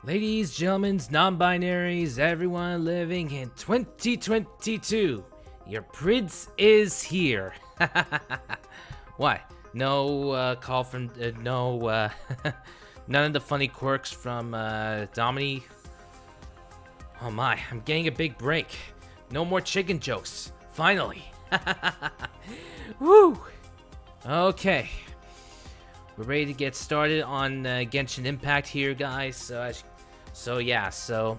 Ladies, gentlemen, non-binaries, everyone living in 2022, your prince is here. What? No call from no none of the funny quirks from Domini. Oh my, I'm getting a big break. No more chicken jokes. Finally. Woo. Okay. We're ready to get started on Genshin Impact here, guys. So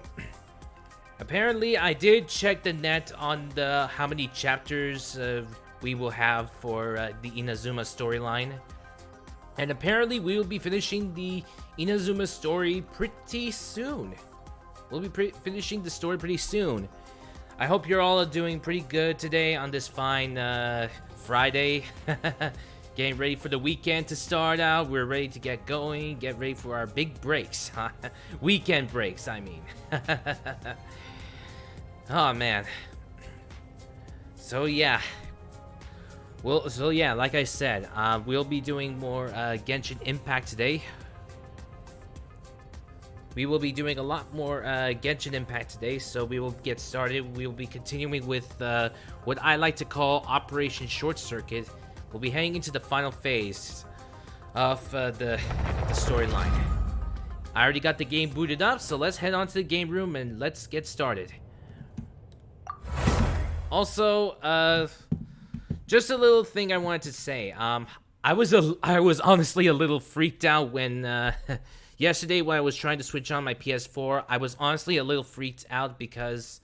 apparently I did check the net on the how many chapters we will have for the Inazuma storyline, and apparently we will be finishing the Inazuma story pretty soon. We'll be finishing the story pretty soon. I hope you're all doing pretty good today on this fine Friday. Getting ready for the weekend to start out. We're ready to get going. Get ready for our big breaks. Weekend breaks, I mean. Oh, man. So, yeah. Like I said, we'll be doing more Genshin Impact today. We will be doing a lot more Genshin Impact today, so we will get started. We will be continuing with what I like to call Operation Short Circuit. We'll be heading into the final phase of the storyline. I already got the game booted up, so let's head on to the game room and let's get started. Also, just a little thing I wanted to say. I was honestly a little freaked out when yesterday when I was trying to switch on my PS4. I was honestly a little freaked out because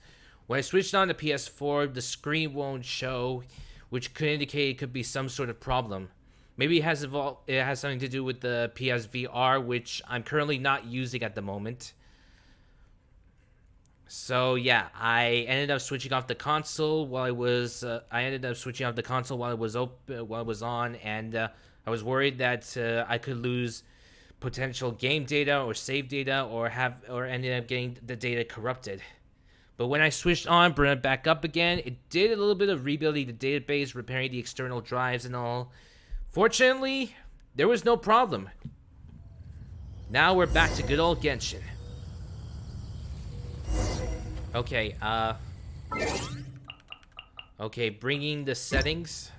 when I switched on the PS4, the screen won't show, which could indicate it could be some sort of problem. Maybe it has something to do with the PSVR, which I'm currently not using at the moment. So yeah, I ended up switching off the console while I was on, and I was worried that I could lose potential game data or save data, or ended up getting the data corrupted. But when I switched on, brought it back up again, it did a little bit of rebuilding the database, repairing the external drives and all. Fortunately, there was no problem. Now we're back to good old Genshin. Okay, bringing the settings.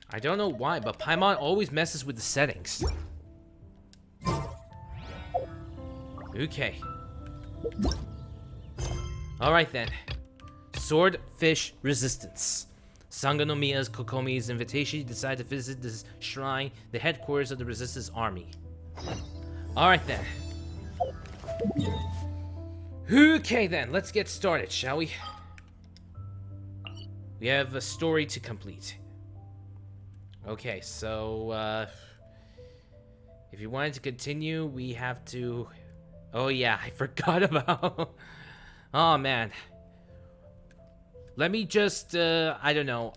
I don't know why, but Paimon always messes with the settings. Okay. Alright then. Swordfish Resistance. Sangonomiya's Kokomi's invitation decided to visit this shrine, the headquarters of the Resistance Army. Alright then. Okay then, let's get started, shall we? We have a story to complete. Okay, so, if you wanted to continue, we have to... Oh yeah, I forgot about... Oh man. Let me just, I don't know,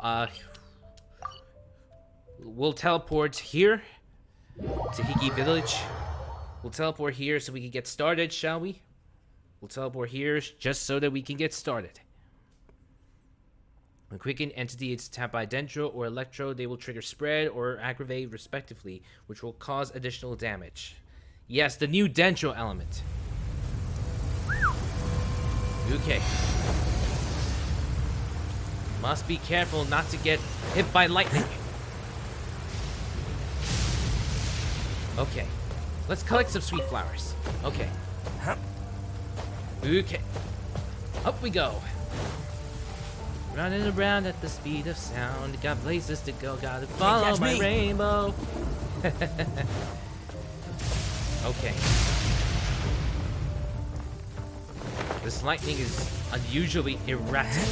we'll teleport here to Hiki Village. We'll teleport here so we can get started, shall we? We'll teleport here just so that we can get started. When quickened entity is tapped by Dendro or Electro, they will trigger Spread or Aggravate respectively, which will cause additional damage. Yes, the new Dendro element. Okay. Must be careful not to get hit by lightning. Okay. Let's collect some sweet flowers. Okay. Okay. Up we go. Running around at the speed of sound. Got places to go, gotta follow my rainbow. Okay. This lightning is unusually erratic.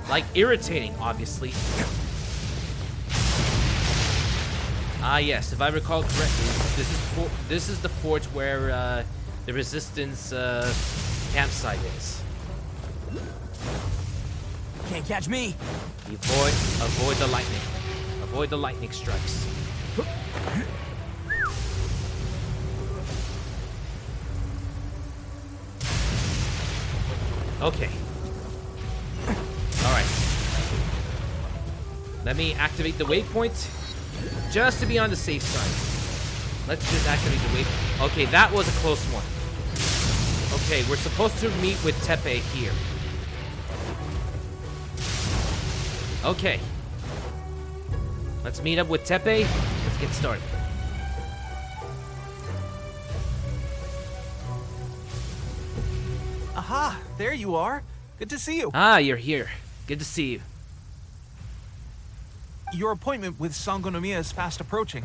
Like irritating, obviously. Ah yes, if I recall correctly, this is the fort where the Resistance campsite is. Can't catch me. Avoid the lightning. Avoid the lightning strikes. Okay. Alright. Let me activate the waypoint, just to be on the safe side. Let's just activate the waypoint. Okay, that was a close one. Okay, we're supposed to meet with Tepe here. Okay. Let's meet up with Tepe. Let's get started. Aha, there you are. Good to see you. Ah, you're here. Good to see you. Your appointment with Sangonomiya is fast approaching.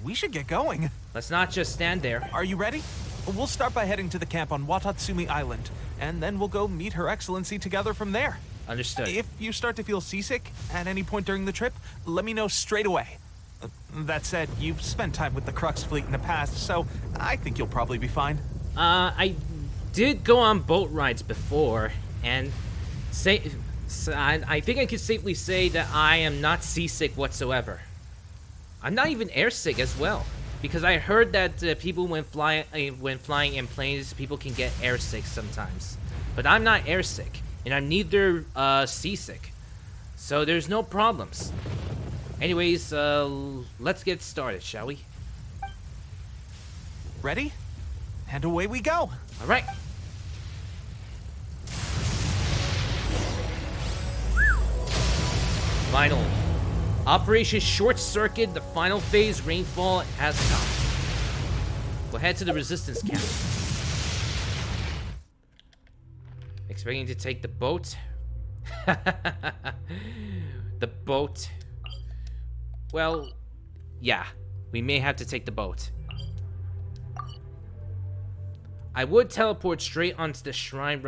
We should get going. Let's not just stand there. Are you ready? We'll start by heading to the camp on Wadatsumi Island, and then we'll go meet Her Excellency together from there. Understood. If you start to feel seasick at any point during the trip, let me know straight away. That said, you've spent time with the Crux fleet in the past, so I think you'll probably be fine. I did go on boat rides before, and I think I can safely say that I am not seasick whatsoever. I'm not even airsick as well, because I heard that people when flying in planes, people can get airsick sometimes. But I'm not airsick, and I'm neither seasick, so there's no problems. Anyways, let's get started, shall we? Ready? And away we go. All right. Finally. Operation Short Circuit, the final phase, Reignfall, has come. We'll head to the resistance camp. Expecting to take the boat. The boat. Well, yeah. We may have to take the boat. I would teleport straight onto the shrine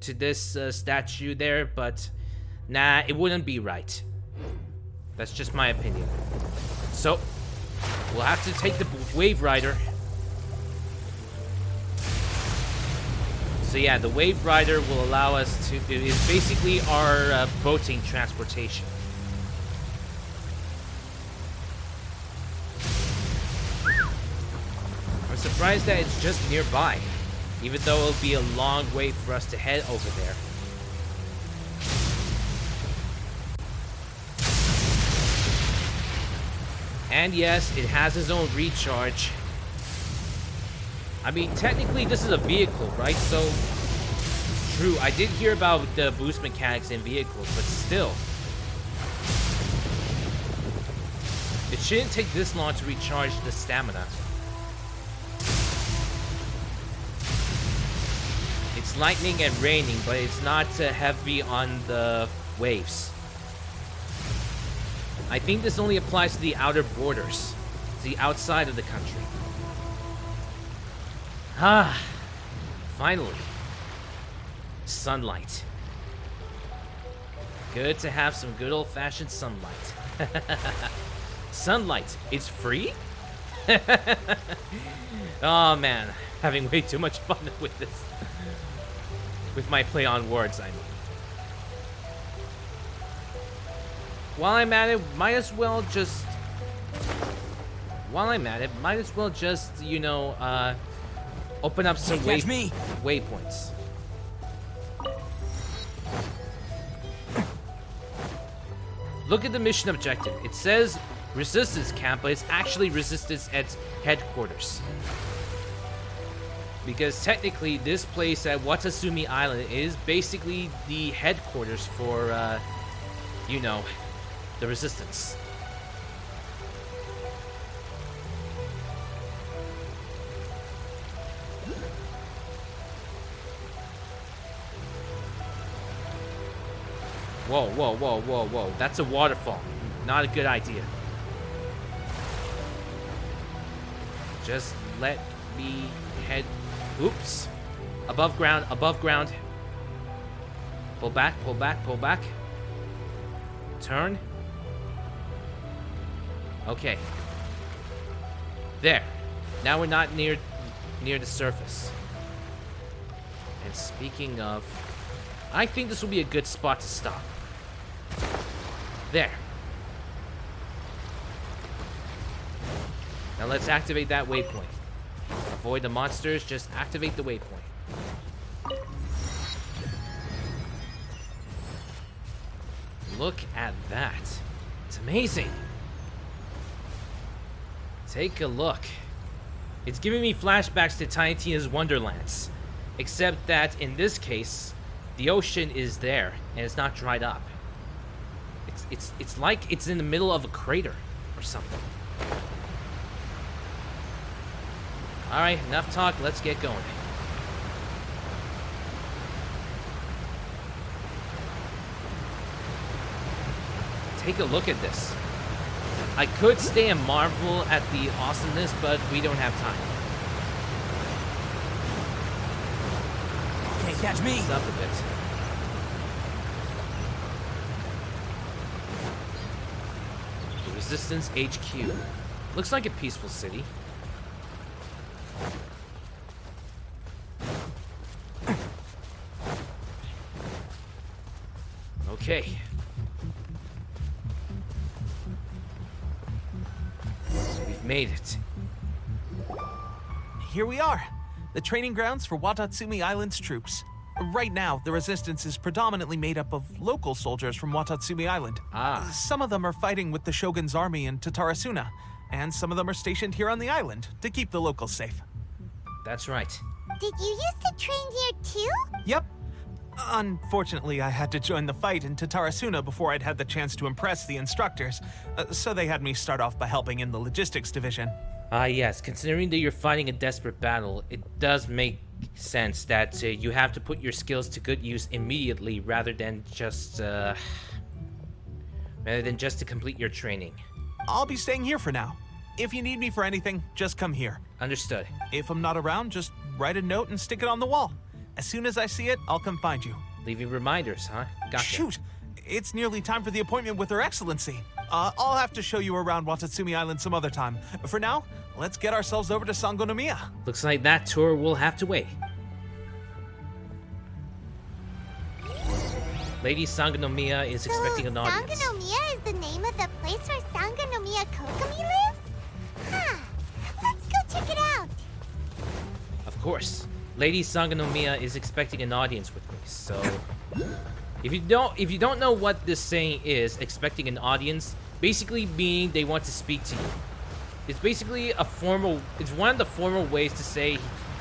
to this statue there, but nah, it wouldn't be right. That's just my opinion. So, we'll have to take the Wave Rider. So yeah, the Wave Rider will allow us to... It is basically our boating transportation. I'm surprised that it's just nearby, even though it'll be a long way for us to head over there. And yes, it has its own recharge. I mean, technically this is a vehicle, right? So, true, I did hear about the boost mechanics in vehicles, but still. It shouldn't take this long to recharge the stamina. It's lightning and raining, but it's not heavy on the waves. I think this only applies to the outer borders, to the outside of the country. Ah, finally. Sunlight. Good to have some good old-fashioned sunlight. Sunlight, it's free? Oh man, having way too much fun with this. With my play on words, I mean. While I'm at it, might as well just... you know, open up some waypoints. Look at the mission objective. It says Resistance Camp, but it's actually Resistance at headquarters. Because technically, this place at Wadatsumi Island is basically the headquarters for, you know, the Resistance. Whoa, whoa, whoa, whoa, whoa. That's a waterfall. Not a good idea. Just let me head... Oops. Above ground, above ground. Pull back, pull back, pull back. Turn. Okay. There. Now we're not near the surface. And speaking of... I think this will be a good spot to stop. There. Now let's activate that waypoint. Avoid the monsters, just activate the waypoint. Look at that. It's amazing. Take a look. It's giving me flashbacks to Tiny Tina's Wonderlands. Except that in this case, the ocean is there and it's not dried up. It's like it's in the middle of a crater or something. Alright, enough talk, let's get going. Take a look at this. I could stay and marvel at the awesomeness, but we don't have time. Can't catch me. Up a bit. The Resistance HQ. Looks like a peaceful city. Okay. We've made it. Here we are, the training grounds for Wadatsumi Island's troops. Right now, the resistance is predominantly made up of local soldiers from Wadatsumi Island. Ah. Some of them are fighting with the Shogun's army in Tatarasuna, and some of them are stationed here on the island to keep the locals safe. That's right. Did you used to train here too? Yep. Unfortunately, I had to join the fight in Tatarasuna before I'd had the chance to impress the instructors, so they had me start off by helping in the logistics division. Ah, yes. Considering that you're fighting a desperate battle, it does make sense that you have to put your skills to good use immediately rather than just to complete your training. I'll be staying here for now. If you need me for anything, just come here. Understood. If I'm not around, just write a note and stick it on the wall. As soon as I see it, I'll come find you. Leaving reminders, huh? Gotcha. Shoot! It's nearly time for the appointment with Her Excellency. I'll have to show you around Wadatsumi Island some other time. For now, let's get ourselves over to Sangonomiya. Looks like that tour will have to wait. Lady Sangonomiya is expecting an audience. Sangonomiya is the name of the place where Sangonomiya Kokomi lives? Huh. Let's go check it out. Of course. Lady Sangonomiya is expecting an audience with me, so if you don't know what this saying is, expecting an audience, basically meaning they want to speak to you. It's basically it's one of the formal ways to say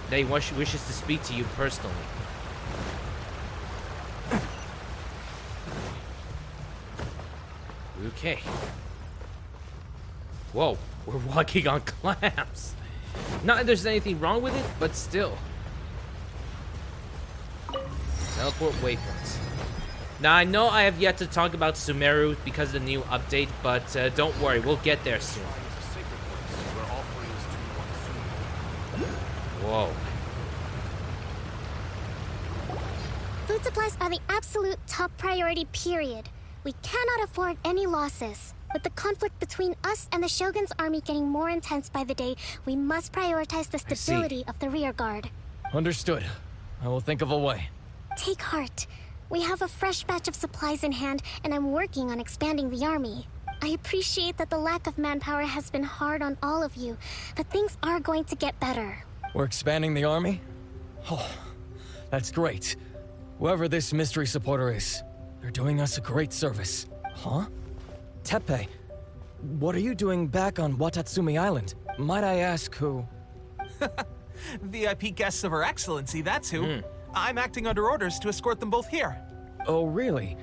that he wishes to speak to you personally. Okay. Whoa, we're walking on clams. Not that there's anything wrong with it, but still. Teleport waypoints. Now, I know I have yet to talk about Sumeru because of the new update, but don't worry, we'll get there soon. Whoa. Food supplies are the absolute top priority, period. We cannot afford any losses. With the conflict between us and the Shogun's army getting more intense by the day, we must prioritize the stability of the rear guard. Understood. I will think of a way. Take heart. We have a fresh batch of supplies in hand, and I'm working on expanding the army. I appreciate that the lack of manpower has been hard on all of you, but things are going to get better. We're expanding the army? Oh, that's great. Whoever this mystery supporter is, they're doing us a great service. Huh? Teppei, what are you doing back on Wadatsumi Island? Might I ask who? VIP guests of Her Excellency, that's who. I'm acting under orders to escort them both here. Oh, really?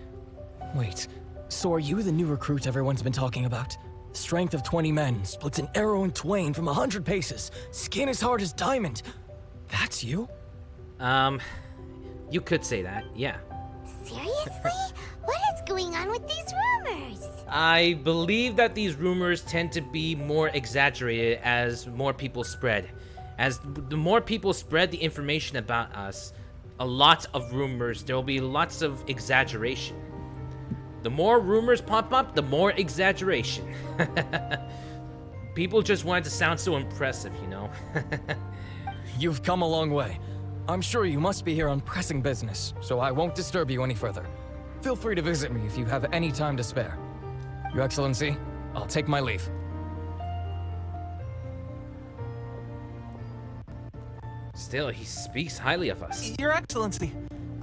Wait, so are you the new recruit everyone's been talking about? Strength of 20 men, splits an arrow in twain from 100 paces, skin as hard as diamond. That's you? You could say that, yeah. Seriously? What is going on with these rumors? I believe that these rumors tend to be more exaggerated as more people spread. As the more people spread the information about us, a lot of rumors, there will be lots of exaggeration. The more rumors pop up, the more exaggeration. People just wanted to sound so impressive, you know? You've come a long way. I'm sure you must be here on pressing business, so I won't disturb you any further. Feel free to visit me if you have any time to spare. Your Excellency, I'll take my leave. Still, he speaks highly of us. Your Excellency,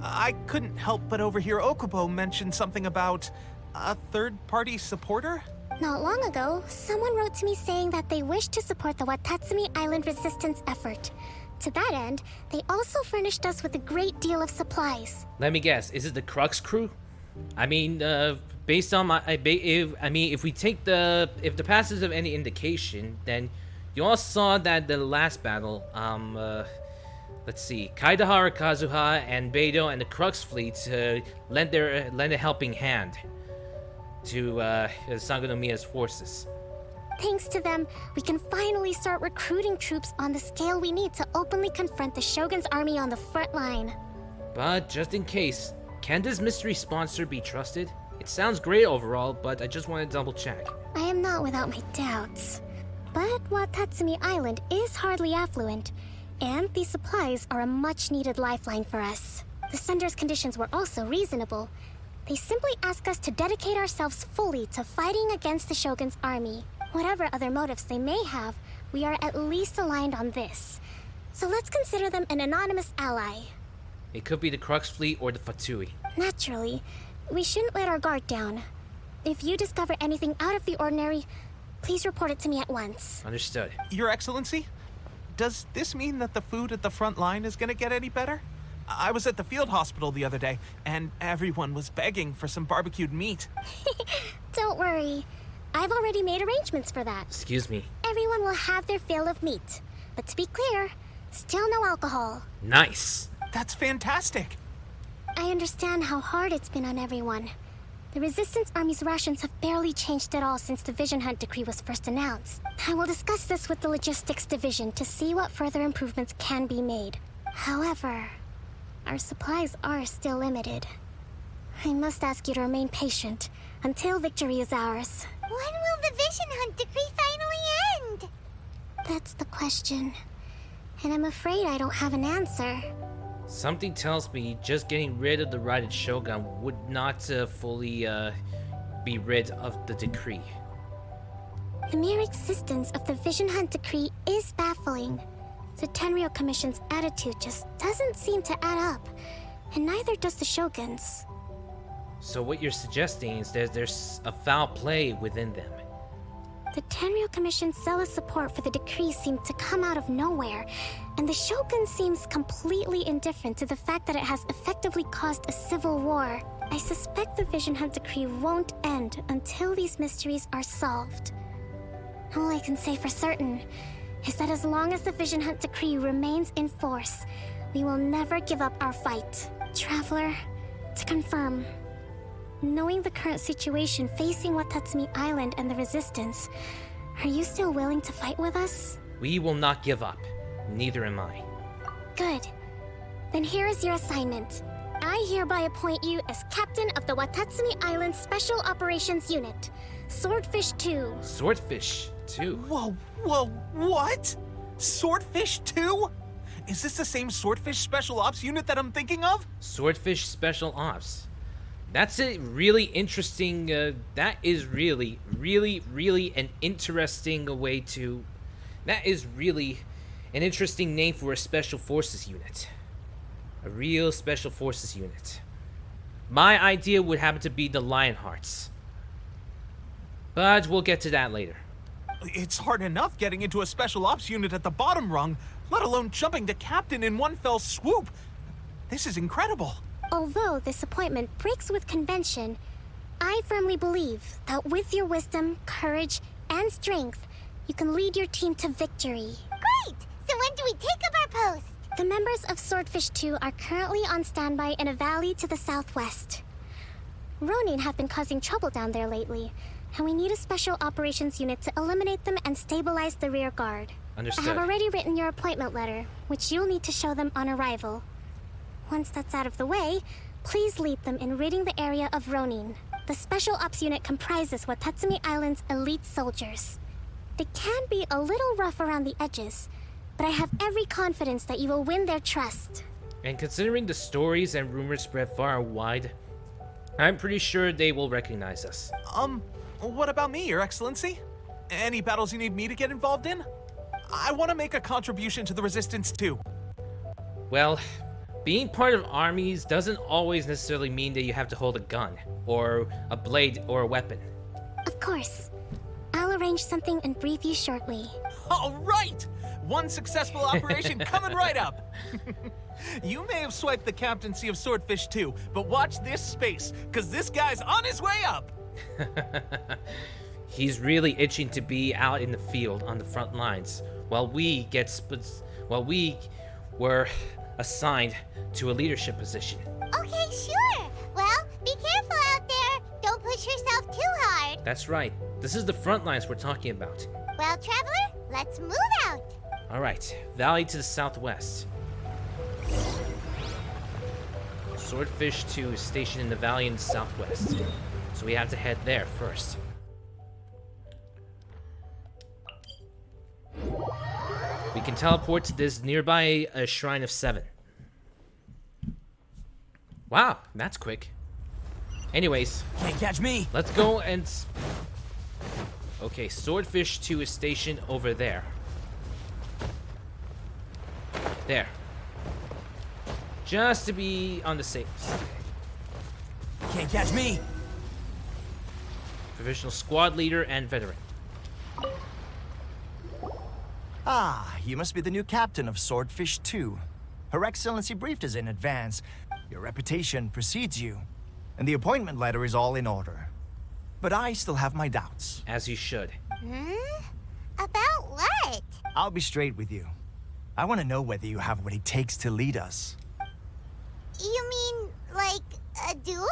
I couldn't help but overhear Okubo mention something about a third-party supporter? Not long ago, someone wrote to me saying that they wish to support the Wadatsumi Island resistance effort. To that end, they also furnished us with a great deal of supplies. Let me guess, is it the Crux crew? I mean, based on my, if we take if the past is of any indication, then you all saw that the last battle, let's see, Kaidahara Kazuha and Beidou and the Crux fleet lent a helping hand to Sangonomiya's forces. Thanks to them, we can finally start recruiting troops on the scale we need to openly confront the Shogun's army on the front line. But just in case, can this mystery sponsor be trusted? It sounds great overall, but I just want to double check. I am not without my doubts. But Wadatsumi Island is hardly affluent, and these supplies are a much-needed lifeline for us. The sender's conditions were also reasonable. They simply ask us to dedicate ourselves fully to fighting against the Shogun's army. Whatever other motives they may have, we are at least aligned on this. So let's consider them an anonymous ally. It could be the Crux fleet or the Fatui. Naturally, we shouldn't let our guard down. If you discover anything out of the ordinary, please report it to me at once. Understood. Your Excellency, does this mean that the food at the front line is gonna get any better? I was at the field hospital the other day, and everyone was begging for some barbecued meat. Don't worry. I've already made arrangements for that. Excuse me. Everyone will have their fill of meat. But to be clear, still no alcohol. Nice. That's fantastic. I understand how hard it's been on everyone. The Resistance Army's rations have barely changed at all since the Vision Hunt decree was first announced. I will discuss this with the Logistics Division to see what further improvements can be made. However, our supplies are still limited. I must ask you to remain patient until victory is ours. When will the Vision Hunt decree finally end? That's the question. And I'm afraid I don't have an answer. Something tells me just getting rid of the Raiden Shogun would not fully be rid of the decree. The mere existence of the Vision Hunt decree is baffling. The Tenryou Commission's attitude just doesn't seem to add up, and neither does the Shogun's. So what you're suggesting is there's a foul play within them. The Tenryou Commission's zealous support for the decree seemed to come out of nowhere, and the Shogun seems completely indifferent to the fact that it has effectively caused a civil war. I suspect the Vision Hunt decree won't end until these mysteries are solved. All I can say for certain is that as long as the Vision Hunt decree remains in force, we will never give up our fight. Traveler, to confirm, knowing the current situation facing Wadatsumi Island and the Resistance, are you still willing to fight with us? We will not give up. Neither am I. Good. Then here is your assignment. I hereby appoint you as captain of the Wadatsumi Island Special Operations Unit, Swordfish 2. Swordfish, too. Whoa, what? Swordfish 2? Is this the same Swordfish Special Ops unit that I'm thinking of? Swordfish Special Ops. That's a really interesting, that is really an interesting way to... That is really an interesting name for a Special Forces unit. A real Special Forces unit. My idea would happen to be the Lionhearts. But we'll get to that later. It's hard enough getting into a Special Ops unit at the bottom rung, let alone jumping to captain in one fell swoop. This is incredible. Although this appointment breaks with convention, I firmly believe that with your wisdom, courage, and strength, you can lead your team to victory. Great! So when do we take up our post? The members of Swordfish 2 are currently on standby in a valley to the southwest. Ronin have been causing trouble down there lately, and we need a special operations unit to eliminate them and stabilize the rear guard. Understood. I have already written your appointment letter, which you'll need to show them on arrival. Once that's out of the way, please lead them in ridding the area of Ronin. The Special Ops unit comprises Wadatsumi Island's elite soldiers. They can be a little rough around the edges, but I have every confidence that you will win their trust. And considering the stories and rumors spread far and wide, I'm pretty sure they will recognize us. What about me, Your Excellency? Any battles you need me to get involved in? I want to make a contribution to the Resistance too. Well, being part of armies doesn't always necessarily mean that you have to hold a gun, or a blade, or a weapon. Of course. arrange something and brief you shortly. All right! One successful operation coming right up. You may have swiped the captaincy of Swordfish 2, but watch this space, because this guy's on his way up. He's really itching to be out in the field on the front lines, while we were assigned to a leadership position. Okay, sure. Well, be careful out there. Don't push yourself too hard. That's right. This is the front lines we're talking about. Well, Traveler, let's move out. All right, valley to the southwest. Swordfish 2 is stationed in the valley in the southwest, so we have to head there first. We can teleport to this nearby Shrine of 7. Wow, that's quick. Anyways, Can't catch me! let's go and... Okay, Swordfish 2 is stationed over there. There. Just to be on the safe side. Can't catch me! Provisional squad leader and veteran. Ah, you must be the new captain of Swordfish 2. Her Excellency briefed us in advance. Your reputation precedes you, and the appointment letter is all in order. But I still have my doubts. As you should. About what? I'll be straight with you. I want to know whether you have what it takes to lead us. You mean, like, a duel?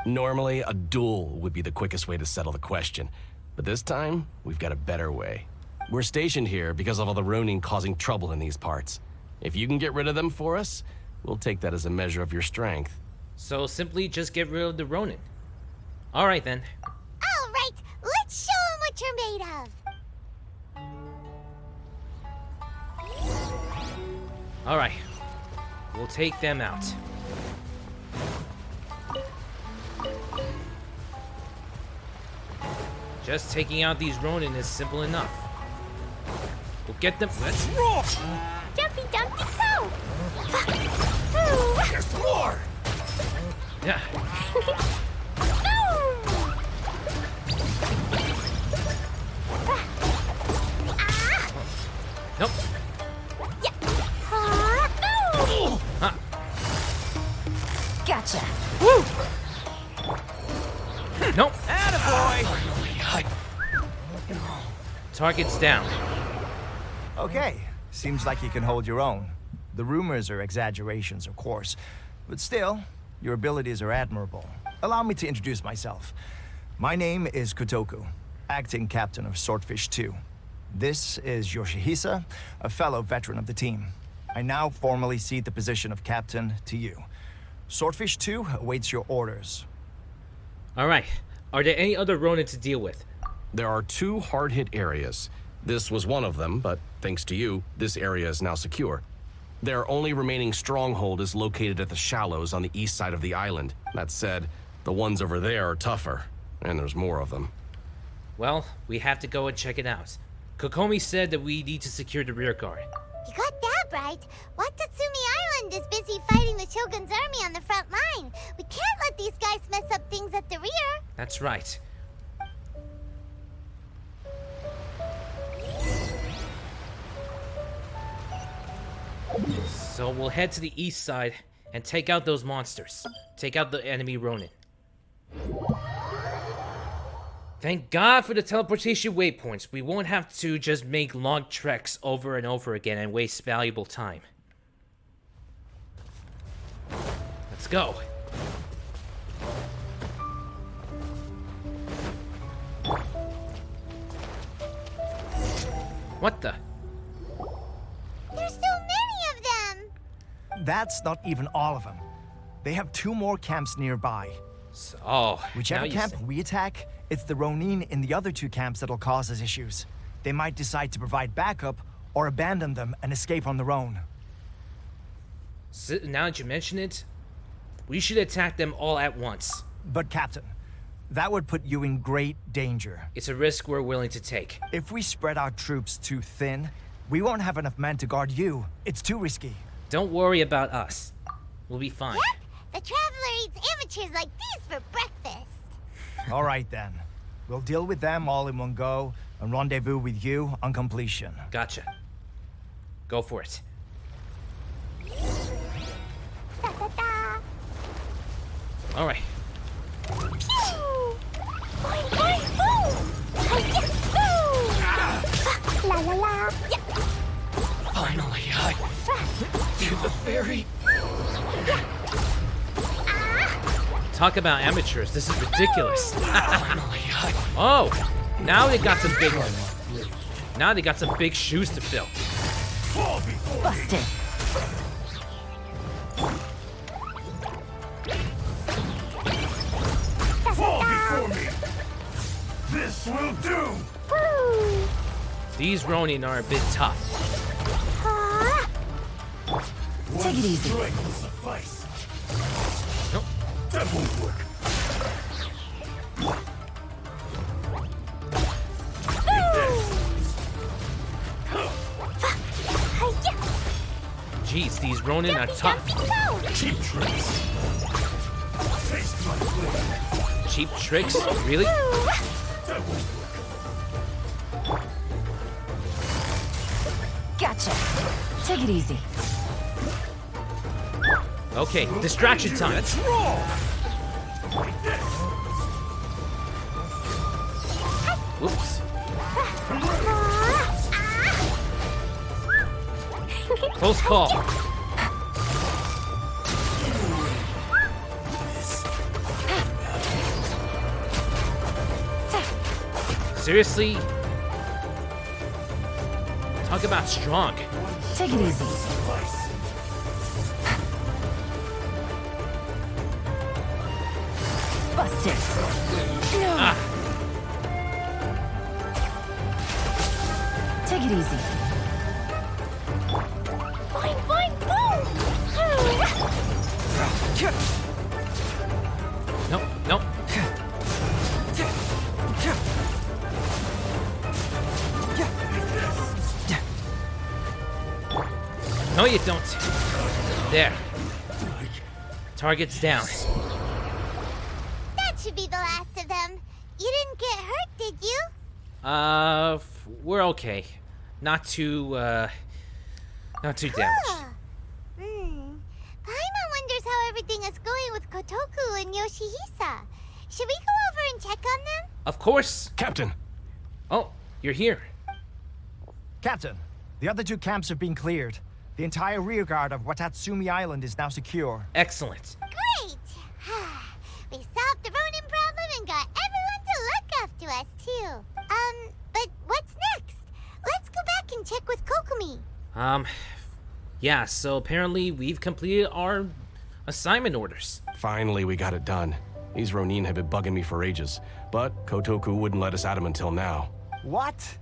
Normally, a duel would be the quickest way to settle the question. But this time, we've got a better way. We're stationed here because of all the Ronin causing trouble in these parts. If you can get rid of them for us, we'll take that as a measure of your strength. So simply just get rid of the Ronin. Alright then. All right, let's show them what you're made of. Alright. We'll take them out. Just taking out these Ronin is simple enough. We'll get them. Let's roll! Jumpy, dumpy, go! There's more! Yeah. Nope. Huh. Gotcha. Woo! Nope. Attaboy! Target's down. Okay, seems like you can hold your own. The rumors are exaggerations, of course, but still, your abilities are admirable. Allow me to introduce myself. My name is Kotoku, acting captain of Swordfish 2. This is Yoshihisa, a fellow veteran of the team. I now formally cede the position of captain to you. Swordfish 2 awaits your orders. Alright. Are there any other Ronin to deal with? There are 2 hard-hit areas. This was one of them, but thanks to you, this area is now secure. Their only remaining stronghold is located at the shallows on the east side of the island. That said, the ones over there are tougher, and there's more of them. Well, we have to go and check it out. Kokomi said that we need to secure the rear guard. You got that right. Wadatsumi Island is busy fighting the Shogun's army on the front line. We can't let these guys mess up things at the rear. That's right. So we'll head to the east side and take out those monsters. Take out the enemy Ronin. Thank God for the teleportation waypoints. We won't have to just make long treks over and over again and waste valuable time. Let's go. What the? There's so many of them. That's not even all of them. They have 2 more camps nearby. Oh, Whichever now you camp say. we attack, it's the Ronin in the other 2 camps that'll cause us issues. They might decide to provide backup or abandon them and escape on their own. So, now that you mention it, we should attack them all at once. But Captain, that would put you in great danger. It's a risk we're willing to take. If we spread our troops too thin, we won't have enough men to guard you. It's too risky. Don't worry about us. We'll be fine. Yep, the Traveler eats amateurs like these for breakfast. All right then. We'll deal with them all in one go, and rendezvous with you on completion. Gotcha. Go for it. Da, da, da. All right. Pew! Boing, boing, boom! Hi-ya, boo! La la la! Yeah. Finally, I do the very... Talk about amateurs. This is ridiculous. Finally, I... Oh, now they got some big ones. Now they got some big shoes to fill. Busted. Fall before me! This will do! Woo! These Ronin are a bit tough. Ah! Take it easy. Strike will suffice. Nope. That won't work. Hi-ya! Jeez, these Ronin are Jumpy, tough. jumpy, go! Cheap tricks. Taste my blade. Cheap tricks? Really? Woo! That won't work. Gotcha. Take it easy. Okay, distraction time. Let's roll! Like this. Whoops. Ah! Close call. Seriously? Talk about strong. Take it easy. Suffice. Busted. Ah, Take it easy. Boing, boing, boom! nope, nope. No, you don't. There. Target's down. That should be the last of them. You didn't get hurt, did you? We're okay. Not too damaged. Huh. Paimon wonders how everything is going with Kotoku and Yoshihisa. Should we go over and check on them? Of course. Captain! Oh, you're here. Captain, the other two camps have been cleared. The entire rearguard of Wadatsumi Island is now secure. Excellent. Great! We solved the Ronin problem and got everyone to look after us, too. But what's next? Let's go back and check with Kokumi. Yeah, so apparently we've completed our assignment orders. Finally, we got it done. These Ronin have been bugging me for ages, but Kotoku wouldn't let us at them until now. What?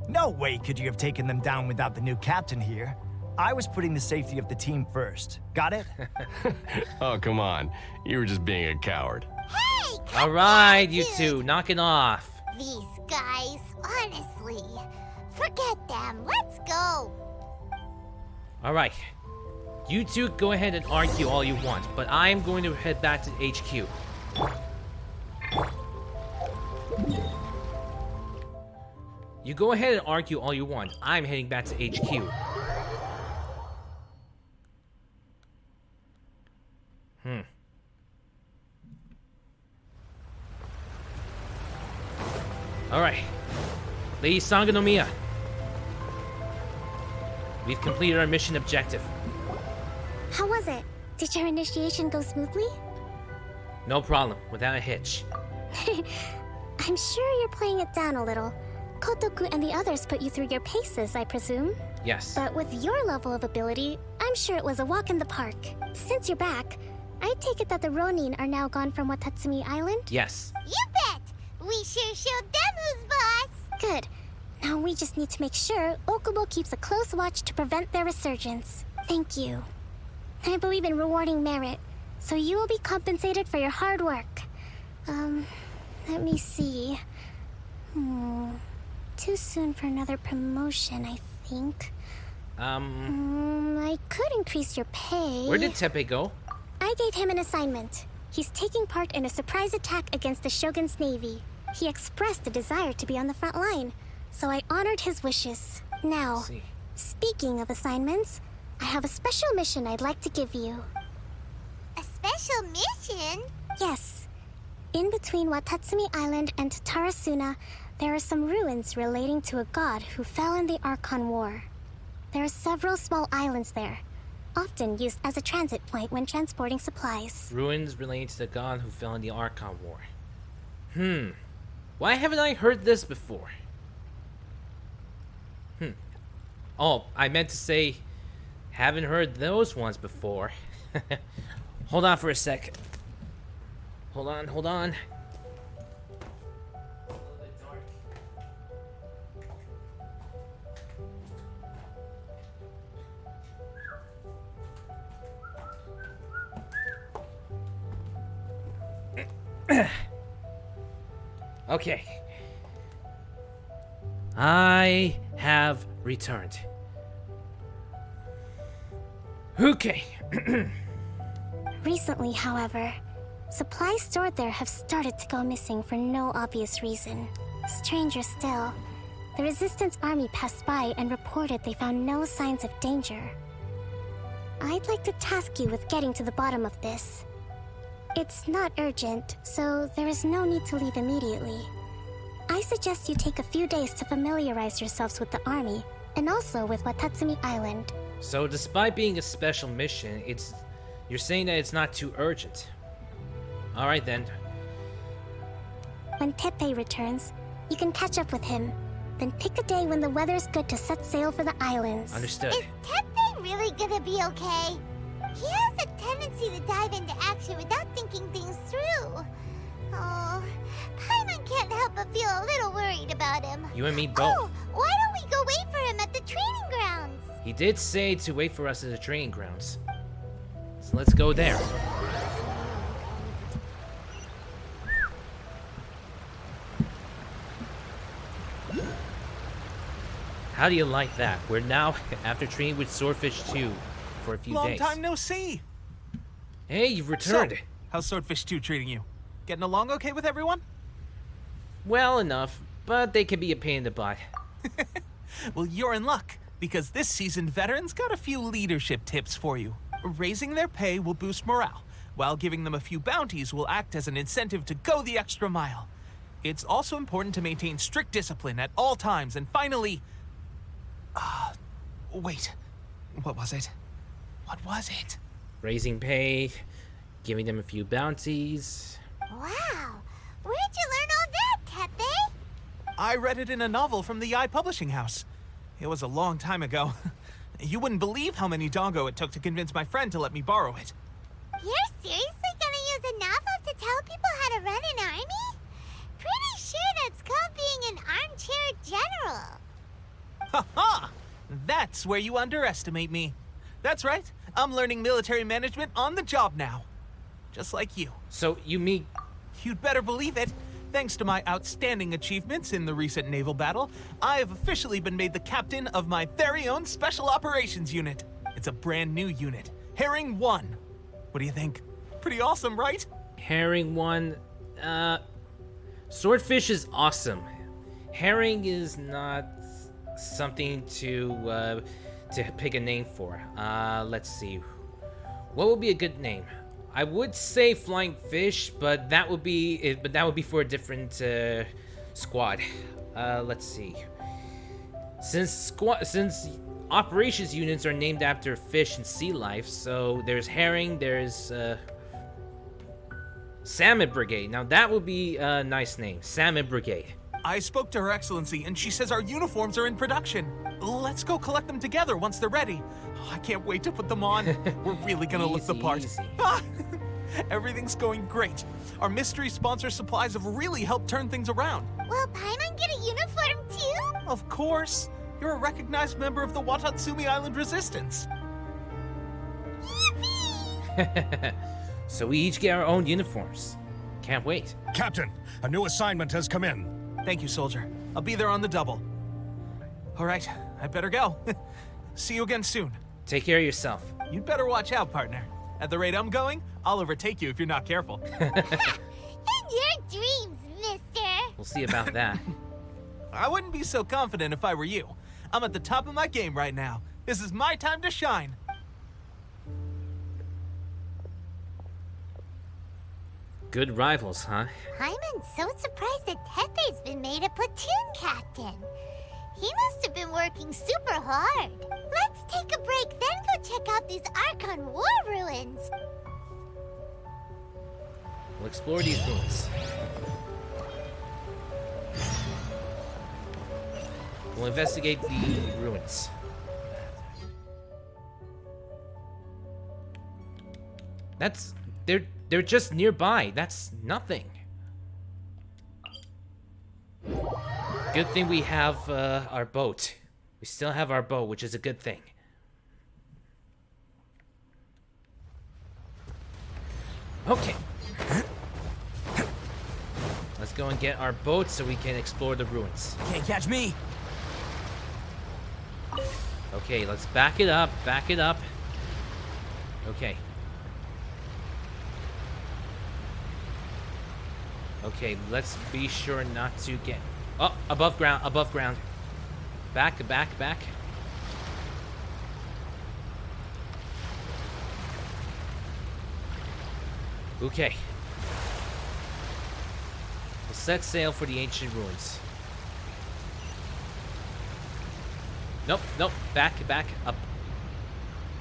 No way could you have taken them down without the new captain here. I was putting the safety of the team first. Got it? Oh, come on. You were just being a coward. Hey! All right, you two, knock it off. These guys, honestly. Forget them. Let's go. All right. You two go ahead and argue all you want, but I'm going to head back to HQ. You go ahead and argue all you want. I'm heading back to HQ. Alright. Lady Sangonomiya. We've completed our mission objective. How was it? Did your initiation go smoothly? No problem, without a hitch. I'm sure you're playing it down a little. Kotoku and the others put you through your paces, I presume. Yes. But with your level of ability, I'm sure it was a walk in the park. Since you're back, I take it that the Ronin are now gone from Wadatsumi Island? Yes. You bet. We sure showed them who's boss. Good. Now we just need to make sure Okubo keeps a close watch to prevent their resurgence. Thank you. I believe in rewarding merit, so you will be compensated for your hard work. Let me see. Too soon for another promotion, I think. I could increase your pay. Where did Teppei go? I gave him an assignment. He's taking part in a surprise attack against the Shogun's navy. He expressed a desire to be on the front line, so I honored his wishes. Now, Let's see. speaking of assignments, I have a special mission I'd like to give you. A special mission? Yes. In between Wadatsumi Island and Tarasuna, there are some ruins relating to a god who fell in the Archon War. There are several small islands there, often used as a transit point when transporting supplies. Ruins relating to the god who fell in the Archon War. Why haven't I heard this before? Oh, I meant to say, haven't heard those ones before. Hold on for a sec. Hold on. A little bit dark. Okay. I have returned. Okay. Recently, however, supplies stored there have started to go missing for no obvious reason. Stranger still, the Resistance army passed by and reported they found no signs of danger. I'd like to task you with getting to the bottom of this. It's not urgent, so there is no need to leave immediately. I suggest you take a few days to familiarize yourselves with the army, and also with Wadatsumi Island. So despite being a special mission, you're saying that it's not too urgent. Alright then. When Teppei returns, you can catch up with him. Then pick a day when the weather's good to set sail for the islands. Understood. Is Teppei really gonna be okay? He has a tendency to dive into action without thinking things through. Oh, Paimon can't help but feel a little worried about him. You and me both. Oh, why don't we go wait for him at the training grounds? He did say to wait for us at the training grounds. So let's go there. How do you like that? We're now after training with Swordfish 2 for a few Long days. time no see. Hey, you've returned. So, how's Swordfish 2 treating you? Getting along okay with everyone? Well enough, but they can be a pain in the butt. Well, you're in luck, because this seasoned veteran's got a few leadership tips for you. Raising their pay will boost morale, while giving them a few bounties will act as an incentive to go the extra mile. It's also important to maintain strict discipline at all times, and finally... wait. What was it? What was it? Raising pay, giving them a few bounties. Wow, where'd you learn all that, Teppei? I read it in a novel from the Publishing House. It was a long time ago. You wouldn't believe how many doggo it took to convince my friend to let me borrow it. You're seriously gonna use a novel to tell people how to run an army? Pretty sure that's called being an armchair general. Ha ha! That's where you underestimate me. That's right. I'm learning military management on the job now. Just like you. So you mean... You'd better believe it. Thanks to my outstanding achievements in the recent naval battle, I have officially been made the captain of my very own Special Operations Unit. It's a brand new unit, Herring 1. What do you think? Pretty awesome, right? Herring 1... Swordfish is awesome. Herring is not something to pick a name for. Let's see. What would be a good name? I would say Flying Fish, but that would be for a different squad. Let's see. Since operations units are named after fish and sea life, so there's Herring, there's Salmon Brigade. Now that would be a nice name, Salmon Brigade. I spoke to Her Excellency, and she says our uniforms are in production. Let's go collect them together once they're ready. Oh, I can't wait to put them on. We're really gonna look the part. Easy. Everything's going great. Our mystery sponsor supplies have really helped turn things around. Will Paimon get a uniform too? Of course. You're a recognized member of the Wadatsumi Island Resistance. Yippee! So we each get our own uniforms. Can't wait. Captain, a new assignment has come in. Thank you, soldier. I'll be there on the double. All right, I better go. See you again soon. Take care of yourself. You'd better watch out, partner. At the rate I'm going, I'll overtake you if you're not careful. In your dreams, mister. We'll see about that. I wouldn't be so confident if I were you. I'm at the top of my game right now. This is my time to shine. Good rivals, huh? Hyman's so surprised that Tepe's been made a platoon captain. He must have been working super hard. Let's take a break, then go check out these Archon War Ruins. We'll explore these ruins. We'll investigate the ruins. They're just nearby. That's nothing. Good thing we have our boat. We still have our boat, which is a good thing. Okay. Let's go and get our boat so we can explore the ruins. Can't catch me. Okay, let's back it up. Back it up. Okay. Okay, let's be sure not to get... Oh, above ground, above ground. Back, back, back. Okay. We'll set sail for the ancient ruins. Nope, nope, back, back, up.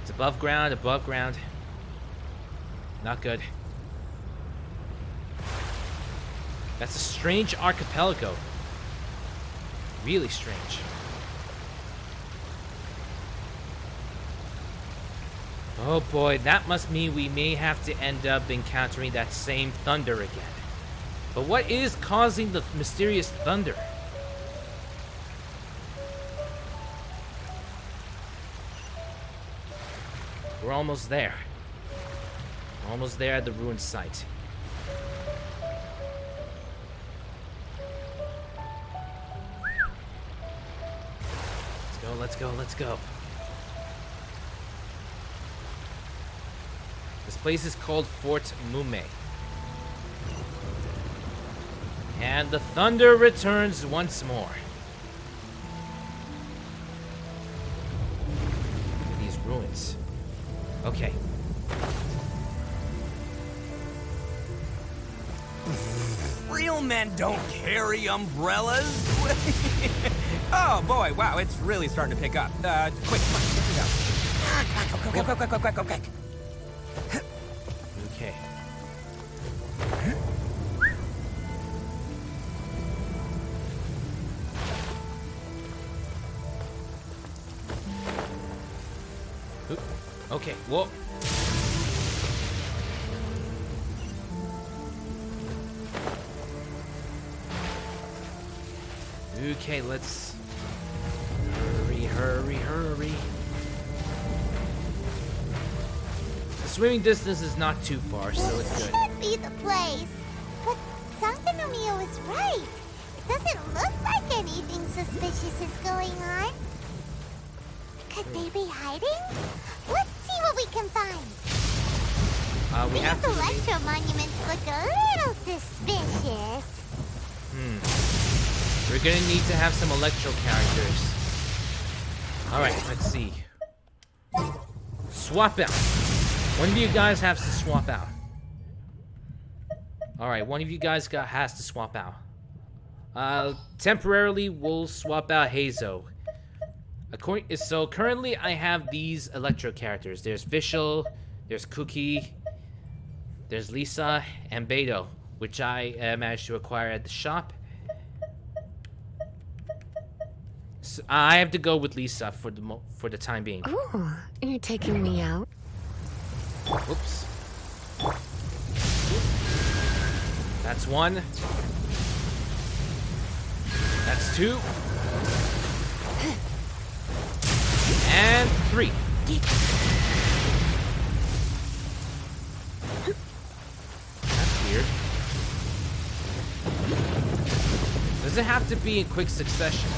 It's above ground, above ground. Not good. That's a strange archipelago. Really strange. Oh boy, that must mean we may have to end up encountering that same thunder again. But what is causing the mysterious thunder? We're almost there. We're almost there at the ruined site. Let's go, let's go. This place is called Fort Mume. And the thunder returns once more. Look at these ruins. Okay. Real men don't carry umbrellas. Oh boy, wow, it's really starting to pick up. Quick, come on, get this out. Quick. Okay. Oop. Okay, whoa. Okay, let's hurry. The swimming distance is not too far, so it's This good. should be the place. But Santanomio is right. It doesn't look like anything suspicious is going on. Could they be hiding? Let's see what we can find. We These have to... electro monuments look a little suspicious. We're gonna need to have some electro characters. Alright, let's see. Swap out. One of you guys has to swap out. Alright, one of you guys has to swap out. Temporarily, we'll swap out Hazo. So currently, I have these electro characters. There's Vishal, there's Cookie, there's Lisa, and Beto, which I managed to acquire at the shop. So I have to go with Lisa for the time being. Oh, you're taking me out. Whoops. That's one. That's two. And three. That's weird. Does it have to be in quick succession?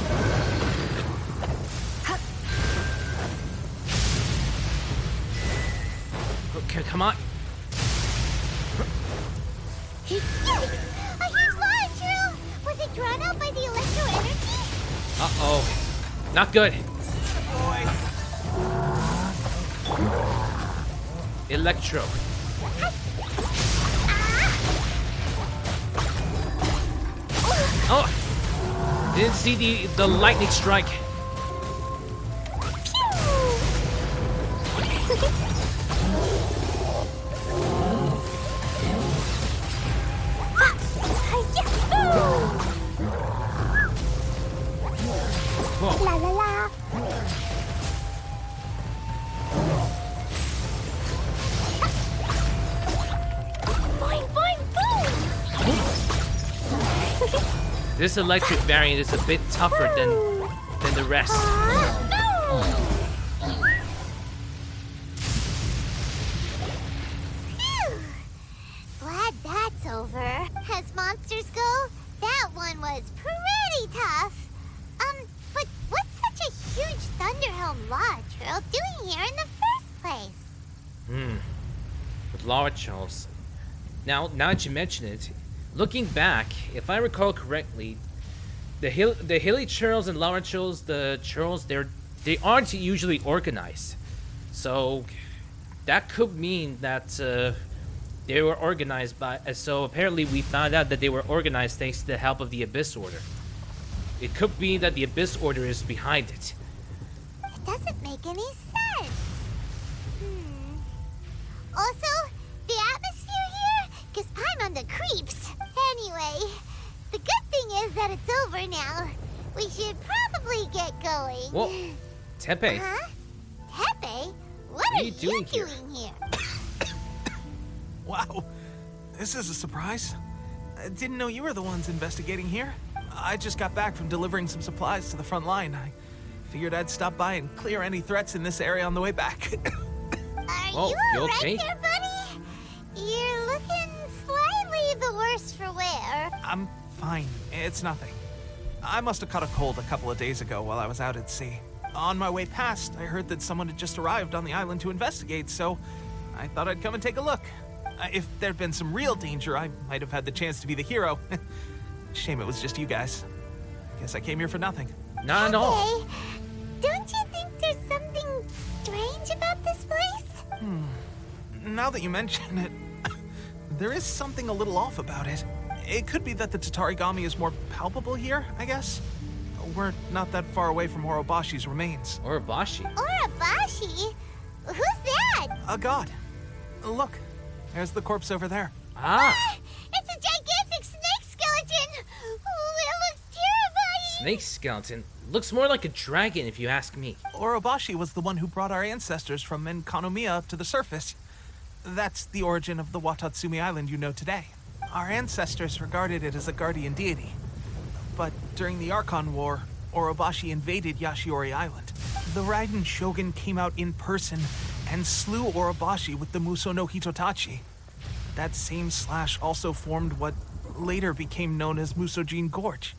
Okay, come on. Yikes! A huge launch room! Was it drawn out by the electro energy? Not good. Boy. Electro. Oh! Didn't see the lightning strike. Whoa. La la la. Boing, boing, boom. This electric variant is a bit tougher than the rest. Phew. Glad that's over. As monsters go, that one was pretty tough. But what's such a huge Thunderhelm Law Trail doing here in the first place? With Laura Charles. Now that you mention it, looking back, if I recall correctly, the hilly churls and Laura churls, the churls, they aren't usually organized. So that could mean that they were organized by. So apparently, we found out that they were organized thanks to the help of the Abyss Order. It could be that the Abyss Order is behind it. It doesn't make any sense. Also, the atmosphere here gives Paimon the creeps. Anyway, the good thing is that it's over now. We should probably get going. Whoa, Tepe. Huh? Tepe? What are you doing here? Wow. This is a surprise. I didn't know you were the ones investigating here. I just got back from delivering some supplies to the front line. I figured I'd stop by and clear any threats in this area on the way back. Are you you alright okay? there, buddy? You're looking slightly the worse for wear. I'm fine. It's nothing. I must have caught a cold a couple of days ago while I was out at sea. On my way past, I heard that someone had just arrived on the island to investigate, so I thought I'd come and take a look. If there'd been some real danger, I might have had the chance to be the hero. Shame it was just you guys. Guess I came here for nothing. Not at all. Hey, don't you think there's something strange about this place? Now that you mention it, there is something a little off about it. It could be that the Tatarigami is more palpable here, I guess. We're not that far away from Orobashi's remains. Orobashi. Orobashi? Who's that? A god. Look, there's the corpse over there. Ah, It's a gigantic snake skeleton! Oh, it looks terrifying! snake skeleton. Looks more like a dragon, if you ask me. Orobashi was the one who brought our ancestors from Enkanomiya up to the surface. That's the origin of the Wadatsumi island you know today. Our ancestors regarded it as a guardian deity. But during the Archon War, Orobashi invaded Yashiori Island. The Raiden Shogun came out in person and slew Orobashi with the Muso no Hitotachi. That same slash also formed what later became known as Musojin Gorge.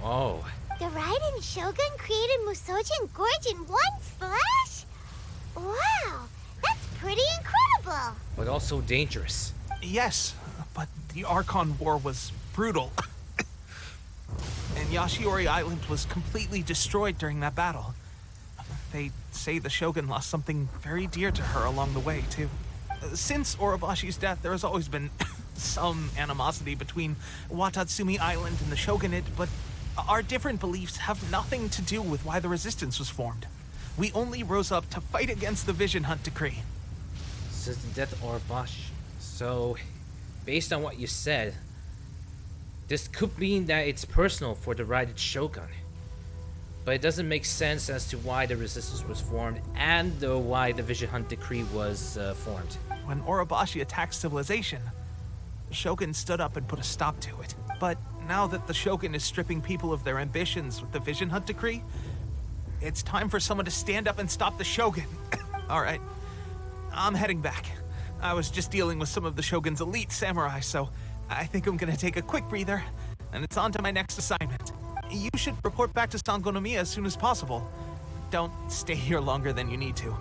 Oh, The Raiden Shogun created Musojin Gorge in one slash? Wow, that's pretty incredible! but also dangerous. Yes, but the Archon War was brutal. And Yashiori Island was completely destroyed during that battle. They say the Shogun lost something very dear to her along the way, too. Since Orobashi's death, there has always been some animosity between Wadatsumi Island and the Shogunate, but our different beliefs have nothing to do with why the resistance was formed. We only rose up to fight against the Vision Hunt Decree. Since the death of Orobashi. So, based on what you said, this could mean that it's personal for the Raiden Shogun. But it doesn't make sense as to why the resistance was formed and why the Vision Hunt Decree was formed. When Orobashi attacked civilization, the Shogun stood up and put a stop to it. But now that the Shogun is stripping people of their ambitions with the Vision Hunt Decree, it's time for someone to stand up and stop the Shogun. All right, I'm heading back. I was just dealing with some of the Shogun's elite samurai, so I think I'm gonna take a quick breather, and it's on to my next assignment. You should report back to Sangonomiya as soon as possible. Don't stay here longer than you need to.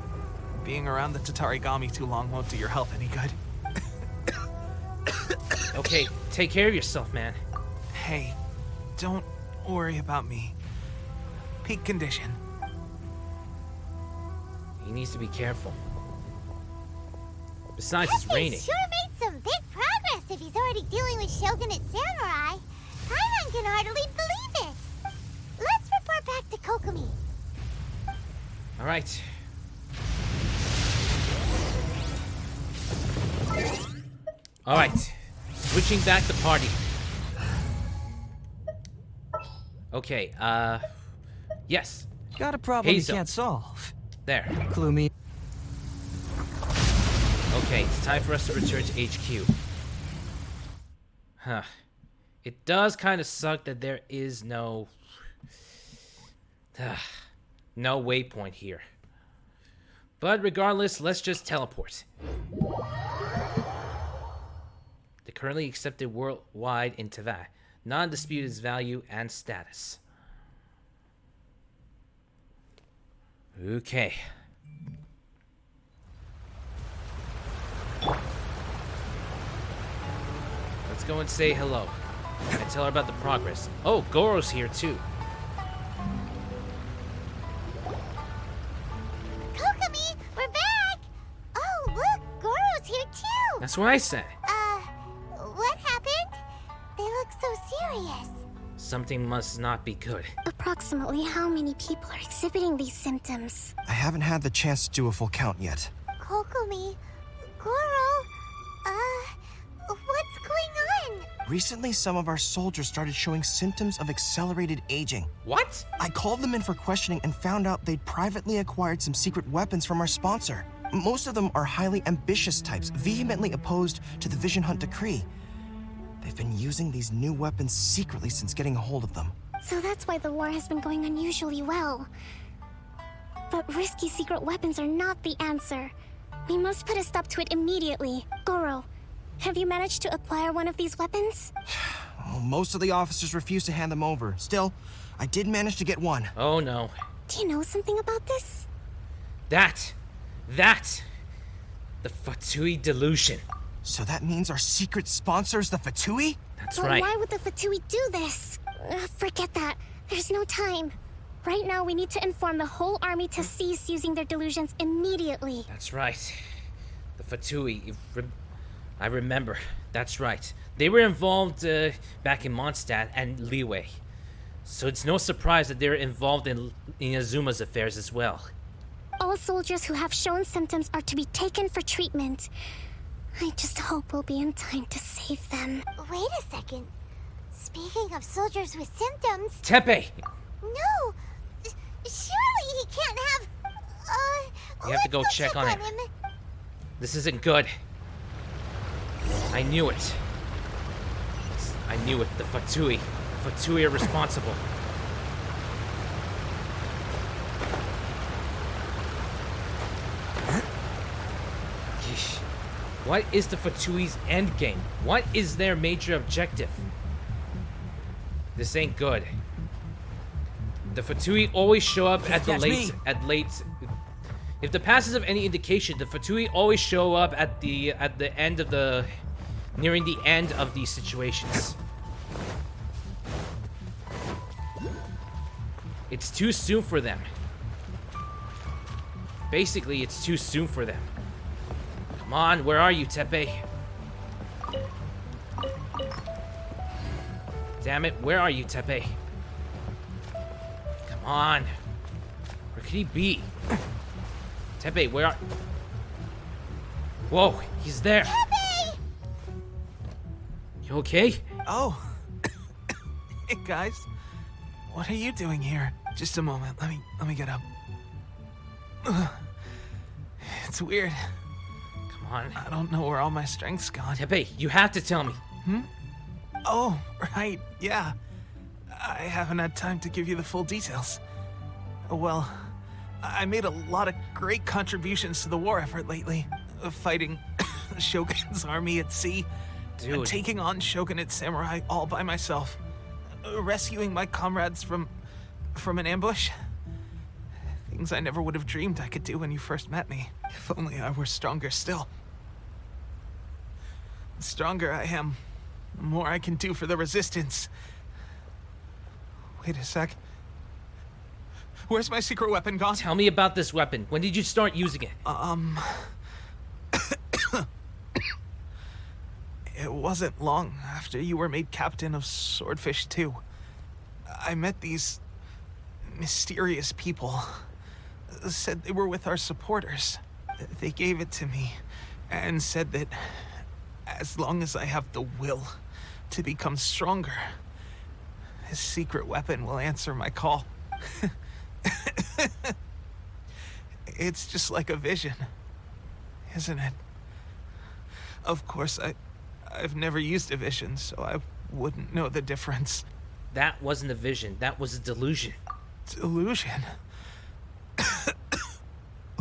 Being around the Tatarigami too long won't do your health any good. Okay, take care of yourself, man. Hey, don't worry about me. peak condition. He needs to be careful. Besides, it's He raining. sure made some big progress if he's already dealing with Shogunate Samurai. Paimon can hardly believe it. Let's report back to Kokomi. All right. All right. Switching back the party. Okay, yes. Got a problem Hazel. you can't solve. There. Clue me. Okay, it's time for us to return to HQ. Huh. It does kind of suck that there is no waypoint here. But regardless, let's just teleport. The currently accepted worldwide in Teva. Non-disputed value and status. Okay. Let's go and say hello. And tell her about the progress. Oh, Goro's here too. Kokomi, we're back! Oh, look, Goro's here too! That's what I said. What happened? They look so serious. Something must not be good. Approximately how many people are exhibiting these symptoms? I haven't had the chance to do a full count yet. Kokomi, Goro, what's going on? Recently, some of our soldiers started showing symptoms of accelerated aging. What? I called them in for questioning and found out they'd privately acquired some secret weapons from our sponsor. Most of them are highly ambitious types, vehemently opposed to the Vision Hunt decree. They've been using these new weapons secretly since getting a hold of them. So that's why the war has been going unusually well. But risky secret weapons are not the answer. We must put a stop to it immediately. Goro, have you managed to acquire one of these weapons? Well, most of the officers refused to hand them over. Still, I did manage to get one. Oh no. Do you know something about this? That. The Fatui delusion. So that means our secret sponsor is the Fatui? That's But right. why would the Fatui do this? Forget that. There's no time. Right now, we need to inform the whole army to cease using their delusions immediately. That's right. The Fatui. I remember. That's right. They were involved back in Mondstadt and Liyue. So it's no surprise that they're involved in Inazuma's affairs as well. All soldiers who have shown symptoms are to be taken for treatment. I just hope we'll be in time to save them. Wait a second. Speaking of soldiers with symptoms... Tepe! No! Surely he can't have... We have to go let's check on him. This isn't good. I knew it. I knew it. The Fatui. The Fatui are responsible. Yeesh. What is the Fatui's endgame? What is their major objective? This ain't good. The Fatui always show up at the late. If the past is of any indication, the Fatui always show up at the end of the, nearing the end of these situations. It's too soon for them. Basically, it's too soon for them. Come on, where are you, Tepe? Damn it, where are you, Tepe? Come on. Where could he be? Tepe, where are... Whoa, he's there. Tepe! You okay? Oh. Hey, guys. What are you doing here? Just a moment. Let me get up. Ugh. It's weird. Come on. I don't know where all my strength's gone. Tepe, you have to tell me. Oh, right. Yeah. I haven't had time to give you the full details. Well, I made a lot of great contributions to the war effort lately. Fighting the Shogun's army at sea. Dude. And taking on Shogunate samurai all by myself. Rescuing my comrades from an ambush. Things I never would have dreamed I could do when you first met me. If only I were stronger still. The stronger I am, the more I can do for the resistance. Wait a sec. Where's my secret weapon gone? Tell me about this weapon. When did you start using it? It wasn't long after you were made captain of Swordfish 2. I met these mysterious people. Said they were with our supporters. They gave it to me and said that as long as I have the will to become stronger, his secret weapon will answer my call. It's just like a vision, isn't it? Of course, I've never used a vision, so I wouldn't know the difference. That wasn't a vision. That was a delusion. Delusion?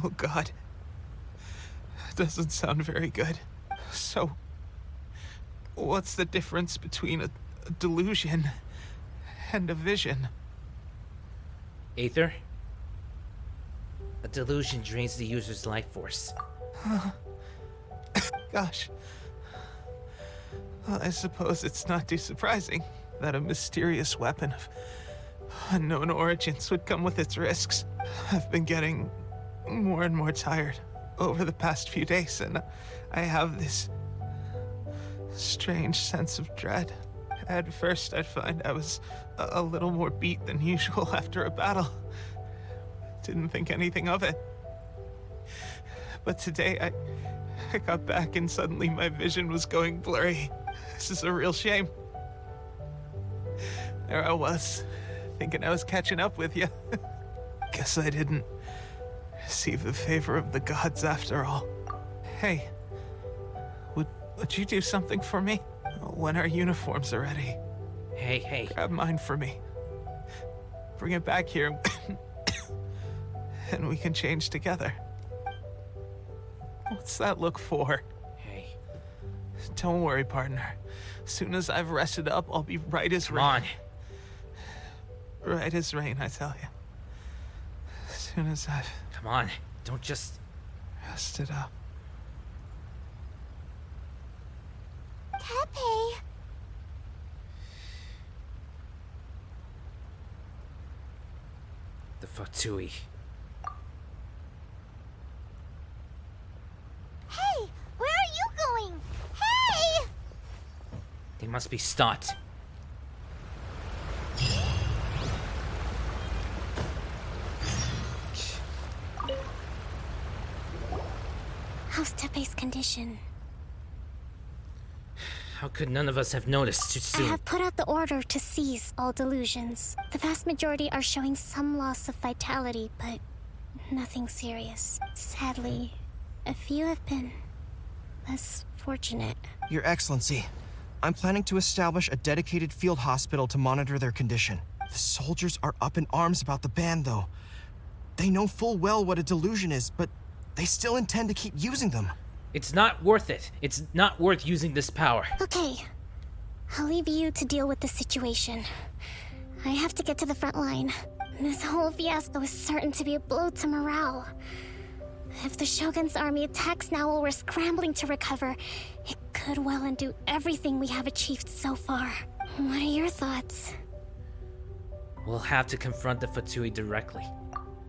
Oh God. Doesn't sound very good. So, what's the difference between a delusion and a vision? Aether? A delusion drains the user's life force. Gosh. Well, I suppose it's not too surprising that a mysterious weapon of unknown origins would come with its risks. I've been getting more and more tired over the past few days, and I have this strange sense of dread. At first, I'd find I was a little more beat than usual after a battle. Didn't think anything of it. But today, I got back and suddenly my vision was going blurry. This is a real shame. There I was, thinking I was catching up with you. Guess I didn't receive the favor of the gods after all. Hey, would you do something for me? When our uniforms are ready. Hey. Grab mine for me. Bring it back here, and we can change together. What's that look for? Hey. Don't worry, partner. As soon as I've rested up, I'll be right as rain. Come on. Right as rain, I tell you. As soon as I've Come on. Don't just... rested up. Tepe. The Fatui. Hey, where are you going? Hey! They must be stopped. How's Tepe's condition? How could none of us have noticed too I soon? have put out the order to cease all delusions. The vast majority are showing some loss of vitality, but nothing serious. Sadly, a few have been less fortunate. Your Excellency, I'm planning to establish a dedicated field hospital to monitor their condition. The soldiers are up in arms about the ban, though. They know full well what a delusion is, but they still intend to keep using them. It's not worth it. It's not worth using this power. Okay, I'll leave you to deal with the situation. I have to get to the front line. This whole fiasco is certain to be a blow to morale. If the Shogun's army attacks now while we're scrambling to recover, it could well undo everything we have achieved so far. What are your thoughts? We'll have to confront the Fatui directly.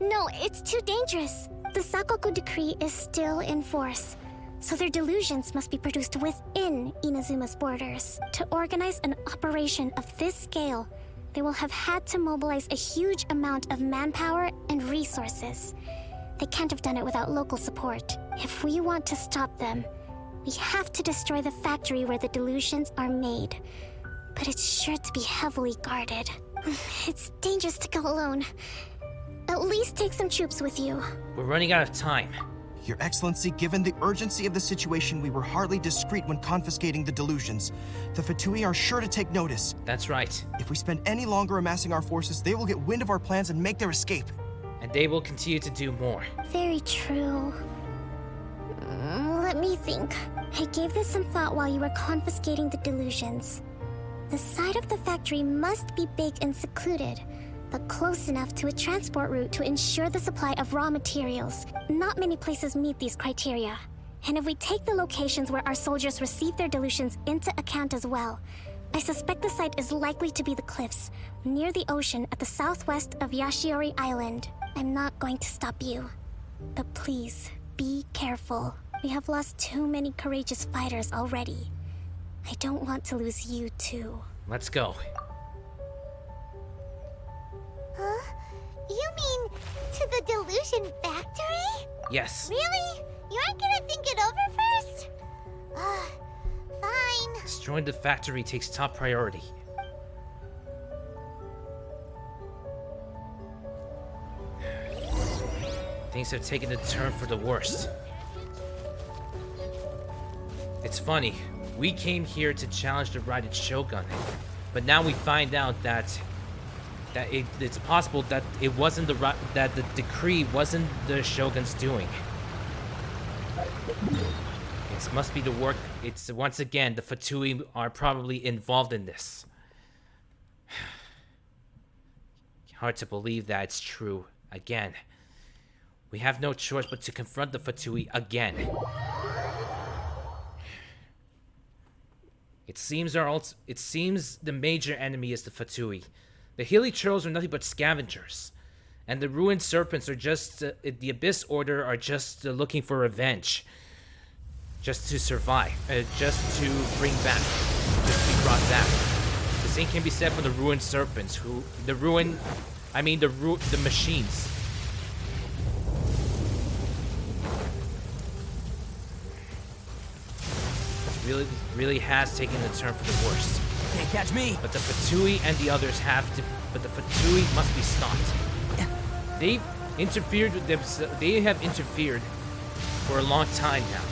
No, it's too dangerous. The Sakoku decree is still in force, so their delusions must be produced within Inazuma's borders. To organize an operation of this scale, they will have had to mobilize a huge amount of manpower and resources. They can't have done it without local support. If we want to stop them, we have to destroy the factory where the delusions are made. But it's sure to be heavily guarded. It's dangerous to go alone. At least take some troops with you. We're running out of time. Your Excellency, given the urgency of the situation, we were hardly discreet when confiscating the delusions. The Fatui are sure to take notice. That's right. If we spend any longer amassing our forces, they will get wind of our plans and make their escape. And they will continue to do more. Very true. Let me think. I gave this some thought while you were confiscating the delusions. The side of the factory must be big and secluded, but close enough to a transport route to ensure the supply of raw materials. Not many places meet these criteria. And if we take the locations where our soldiers receive their delusions into account as well, I suspect the site is likely to be the cliffs, near the ocean at the southwest of Yashiori Island. I'm not going to stop you. But please, be careful. We have lost too many courageous fighters already. I don't want to lose you too. Let's go. Huh? You mean to the Delusion Factory? Yes. Really? You aren't gonna think it over first? Fine. Destroying the factory takes top priority. Things have taken a turn for the worst. It's funny, we came here to challenge the Raiden Shogun, but now we find out that it's possible that it wasn't that the decree wasn't the Shogun's doing. It must be the work. It's once again the Fatui are probably involved in this. Hard to believe that it's true again. We have no choice but to confront the Fatui again. It seems the major enemy is the Fatui. The Hilly Churls are nothing but scavengers, and the Ruined Serpents are just the Abyss Order are just looking for revenge, just to survive, just to bring back, just to be brought back. The same can be said for the Ruined Serpents, the machines. Really has taken a turn for the worst. Can't catch me. But the Fatui and the others but the Fatui must be stopped. They've interfered with them. They have interfered for a long time now.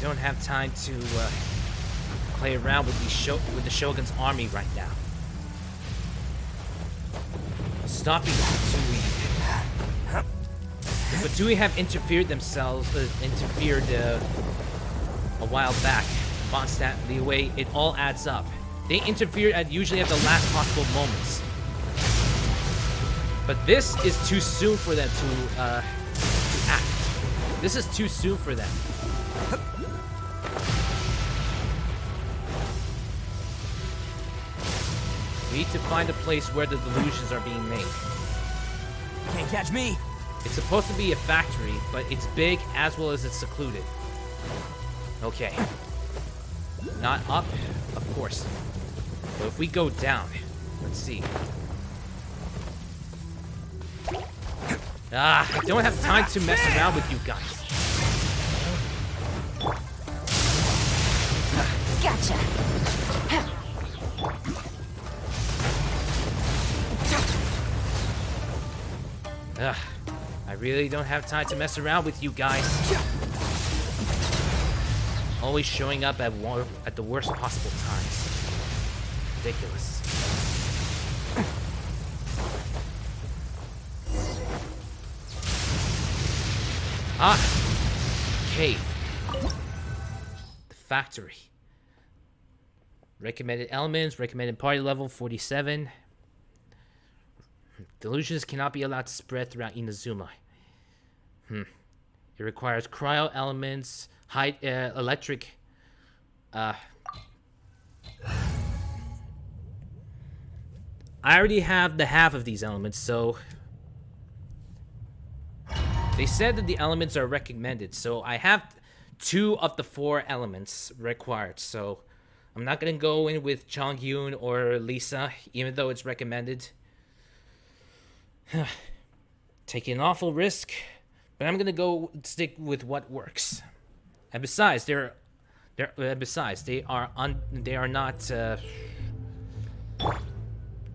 Don't have time to play around with the Shogun's army right now. Stopping the Fatui. The Fatui have interfered a while back. Mondstadt, the way it all adds up. They interfered usually at the last possible moments. But this is too soon for them to act. This is too soon for them. We need to find a place where the delusions are being made. Can't catch me. It's supposed to be a factory, but it's big as well as it's secluded. Okay. Not up, of course. But if we go down, let's see. I don't have time to mess around with you guys. Gotcha. I really don't have time to mess around with you guys. Always showing up at the worst possible times. Ridiculous. Cave. The factory. Recommended elements, recommended party level 47. Delusions cannot be allowed to spread throughout Inazuma. It requires cryo elements, high electric. I already have the half of these elements, so they said that the elements are recommended. So I have 2 of the 4 elements required. So I'm not gonna go in with Chongyun or Lisa, even though it's recommended. Taking an awful risk, but I'm gonna go stick with what works. And besides, they are not.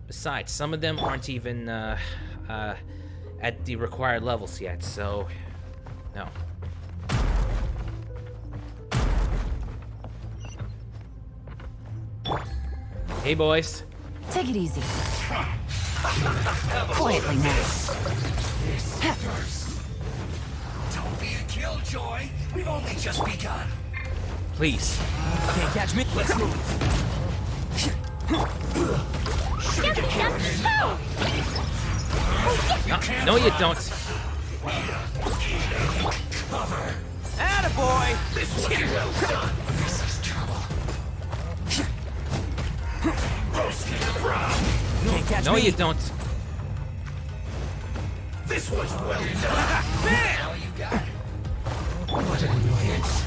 Besides, some of them aren't even at the required levels yet. So, no. Hey, boys. Take it easy. Quietly now. Don't be a killjoy. We've only just begun. Please. Can't catch me. Let's move. No, you don't. Attaboy! This was well done. This is trouble. Roasted fried. Can't catch No, me. you don't. This was well done. Now you got it. What an annoyance.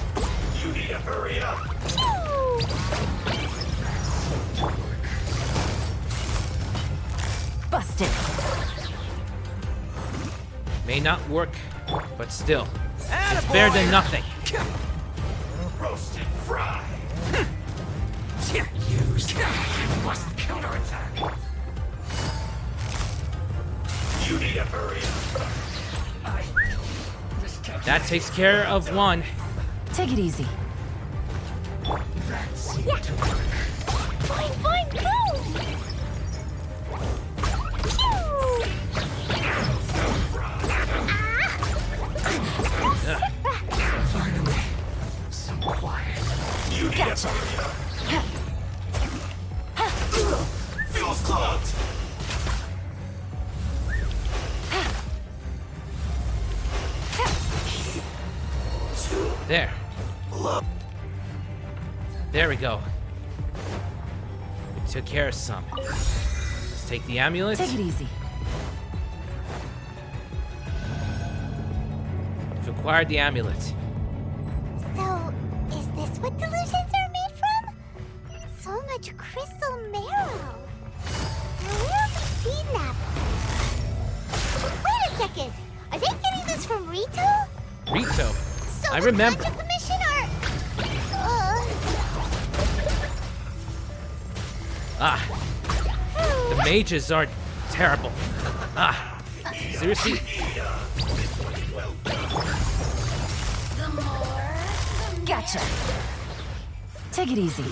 You need to hurry up. Busted. May not work, but still, Attaboy! it's better than nothing. Roasted fried. Use that. You must counterattack. You need to hurry up. That takes care of one. Take it easy. Boing, boing, boom! Finally. So quiet. You need to hurry up. Feels clogged. There. There we go. We took care of some. Let's take the amulet. Take it easy. We've acquired the amulet. So, is this what delusions are made from? So much crystal marrow. Now, where have we seen that? Wait a second. Are they getting this from Rito? Rito. So I the remember. Conjure Commission are... The mages are terrible. Seriously? Gotcha. Take it easy.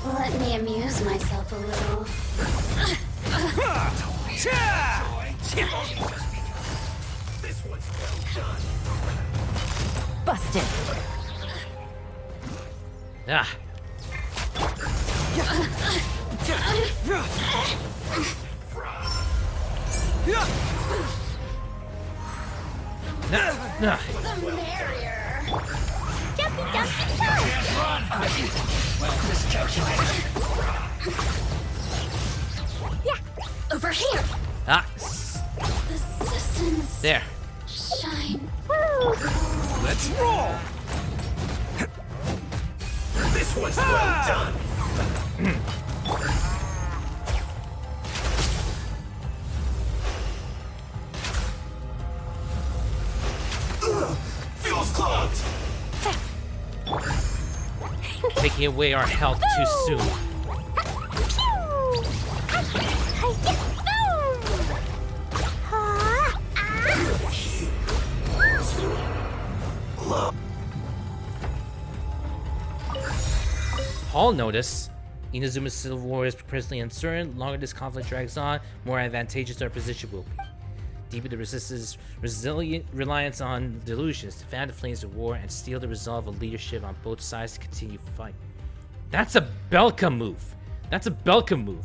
Let me amuse myself a little. This one's well done. Busted. The merrier. Jumpy, jumpy, jump! Well, miscalculated. Yeah, over here. The systems There. shine. Let's roll! This one's well done. Feels clogged. Taking away our health too soon. Hall notice. Inazuma's civil war is presently uncertain. Longer this conflict drags on, more advantageous our position will be. Deeper the resistance, resilient reliance on delusions to fan the flames of war and steal the resolve of leadership on both sides to continue fight. That's a Belka move. That's a Belka move.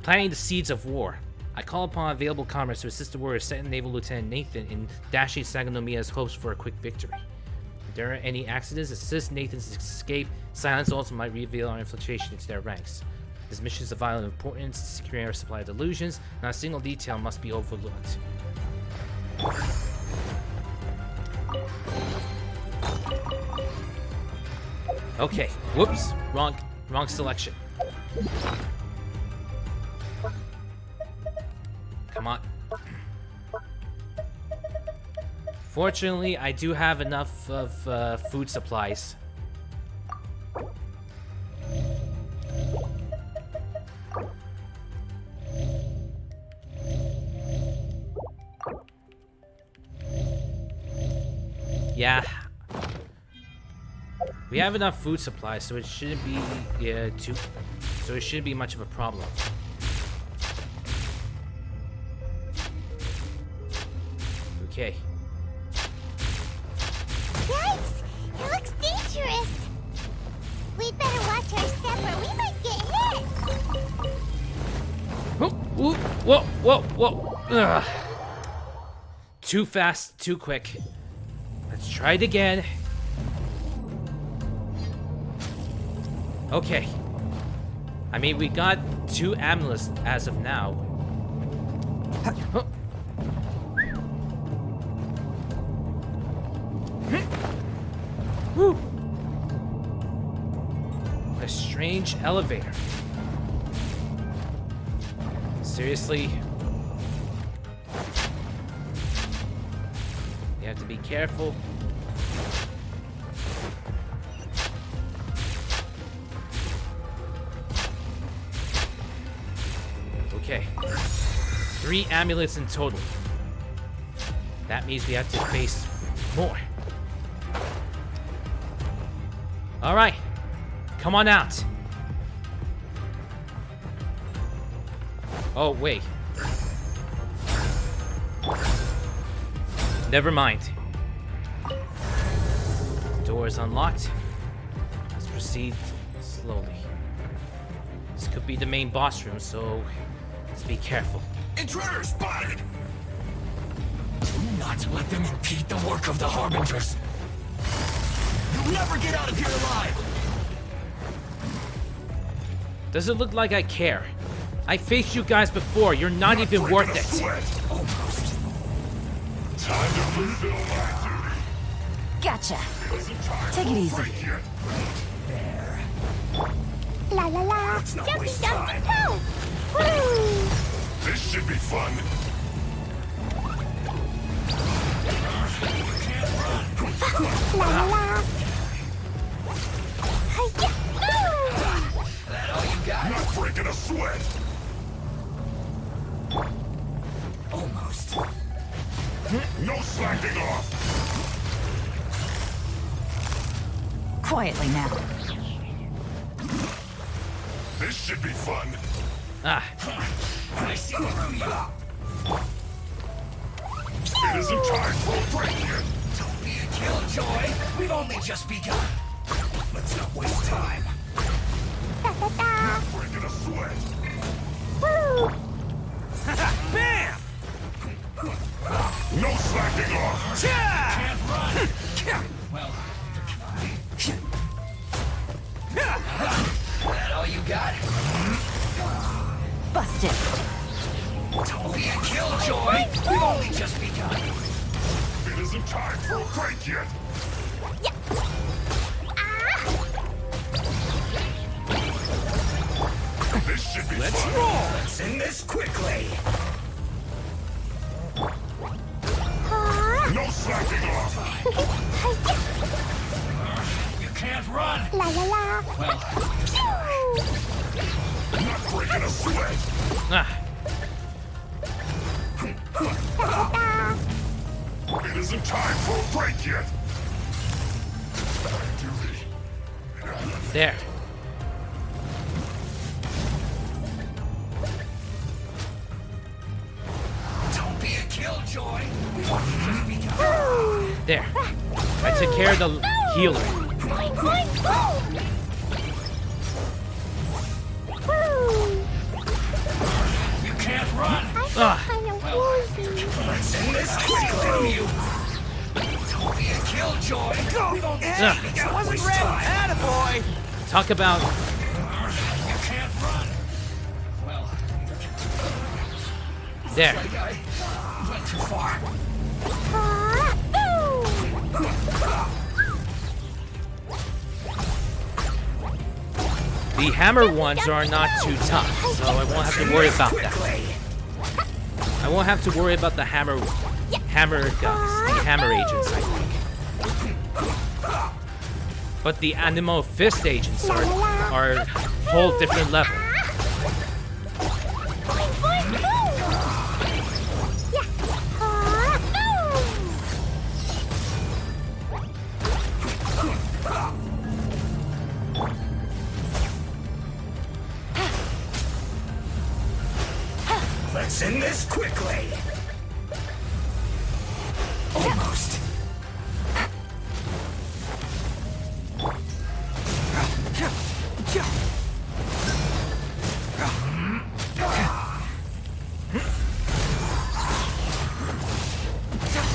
Planting the seeds of war. I call upon available comrades to assist the warriors, Second Naval Lieutenant Nathan in dashing Sagonomiya's hopes for a quick victory. If there are any accidents, assist Nathan's escape. Silence also might reveal our infiltration into their ranks. This mission is of vital importance to securing our supply of delusions. Not a single detail must be overlooked. Okay. Whoops. Wrong selection. Come on. Fortunately, I do have enough of food supplies. Yeah. We have enough food supplies, so it shouldn't be so it shouldn't be much of a problem. Okay. Yikes! Ooh, whoa, whoa, whoa. Ugh. Too fast, too quick. Let's try it again. Okay. I mean, we got 2 amulets as of now. Huh. Whew. What a strange elevator. Seriously? You have to be careful. Okay. 3 amulets in total. That means we have to face more. Alright. Come on out. Oh, wait. Never mind. The door is unlocked. Let's proceed slowly. This could be the main boss room, so let's be careful. Intruder spotted! Do not let them impede the work of the Harbingers. You'll never get out of here alive! Doesn't look like I care. I faced you guys before. You're not even worth it. Almost. Time to fulfill my duty. Gotcha. Take it easy. There. La la la. Let's not Jumpy, waste jumpy, time. go! Woo! This should be fun. La la la. Hi-ya! Ooh! That all you got? Not breaking a sweat. Almost. No slacking off. Quietly now. This should be fun. Ah, I see the room you are. It isn't time for a break yet. Don't be a killjoy. We've only just begun. Let's not waste time. Da da da. Not breaking a sweat. Woo! Bam! No slacking off. Can't run. Well, that all you got? Busted. Don't be a killjoy. We've only just begun. It isn't time for a break yet. This should be Let's fun. roll. Let's end this quickly. No slacking off. You can't run. La la la. Well, not breaking a sweat. ah. It isn't time for a break yet. Duty. There. Don't be a killjoy. We've only just begun. There. I took care of the healer. Boing, boing, boom! Woo! You can't run. Ah. Kind of woozy. Let's end this quickly. You. Don't be a killjoy. We've only just Ah. begun. That wasn't Waste red. time. Attaboy! Talk about You can't run. Well, there. like I went too far. Ah, ooh! The hammer ones are not too tough, so I won't have to worry about that. Quickly. I won't have to worry about the hammer guns, the hammer agents, I think. But the animal fist agents are a whole different level. Boing, boing, boom! Yeah. Ah, ooh! Let's end this quickly. Almost.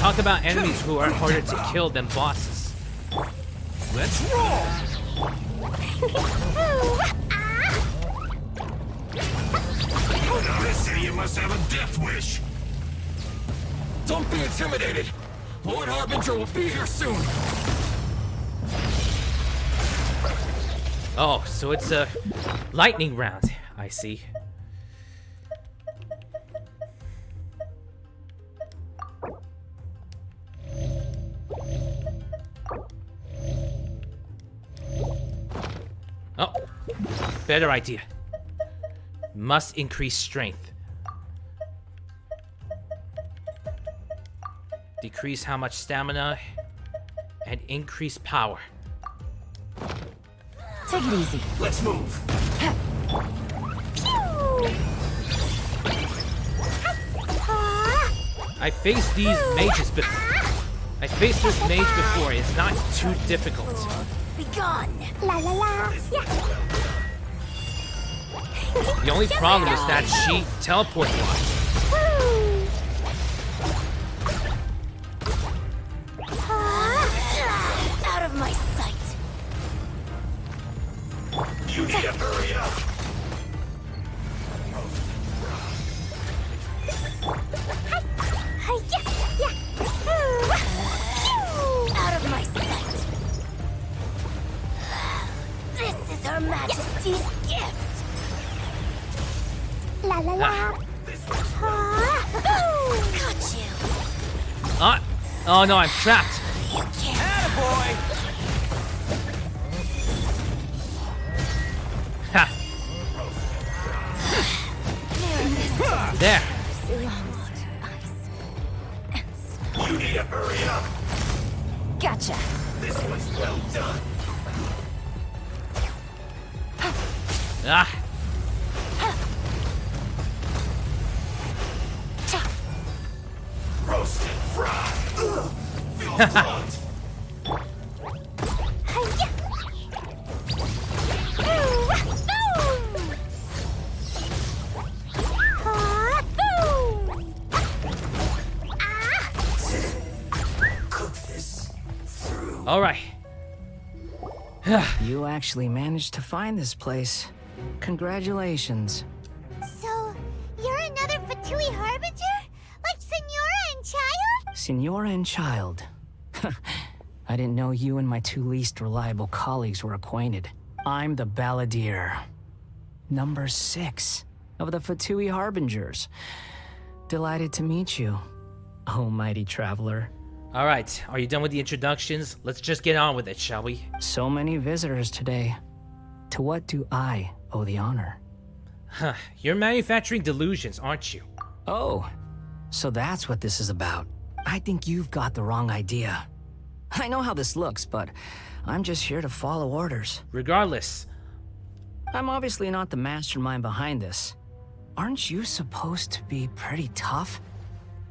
talk about enemies who are harder to kill than bosses. Let's roll! I say you must have a death wish. Don't be intimidated. Lord Harbinger will be here soon. Oh, so it's a lightning round. I see. Oh, better idea. Must increase strength. Decrease how much stamina and increase power. Take it easy. Let's move. I faced these mages before. I faced this mage before. It's not too difficult. Be gone. La la la. Yeah. The only problem is that she teleports a lot. Out of my sight. You need to hurry up. Out of my sight. This is Her Majesty's gift. La la la. Got you. Oh no, I'm trapped. You can't. Attaboy! Ha. There. You need to hurry up. Gotcha. This one's well done. Ah. Roasted, fried. Feel hot. Cook this through. All right. You actually managed to find this place. Congratulations. So, you're another Fatui Harbinger? Like Senora and Child? Senora and Child. I didn't know you and my two least reliable colleagues were acquainted. I'm the Balladeer. Number 6 of the Fatui Harbingers. Delighted to meet you, oh mighty traveler. All right. Are you done with the introductions? Let's just get on with it, shall we? So many visitors today. To what do I owe the honor? Huh. You're manufacturing delusions, aren't you? Oh, so that's what this is about. I think you've got the wrong idea. I know how this looks, but I'm just here to follow orders. Regardless. I'm obviously not the mastermind behind this. Aren't you supposed to be pretty tough?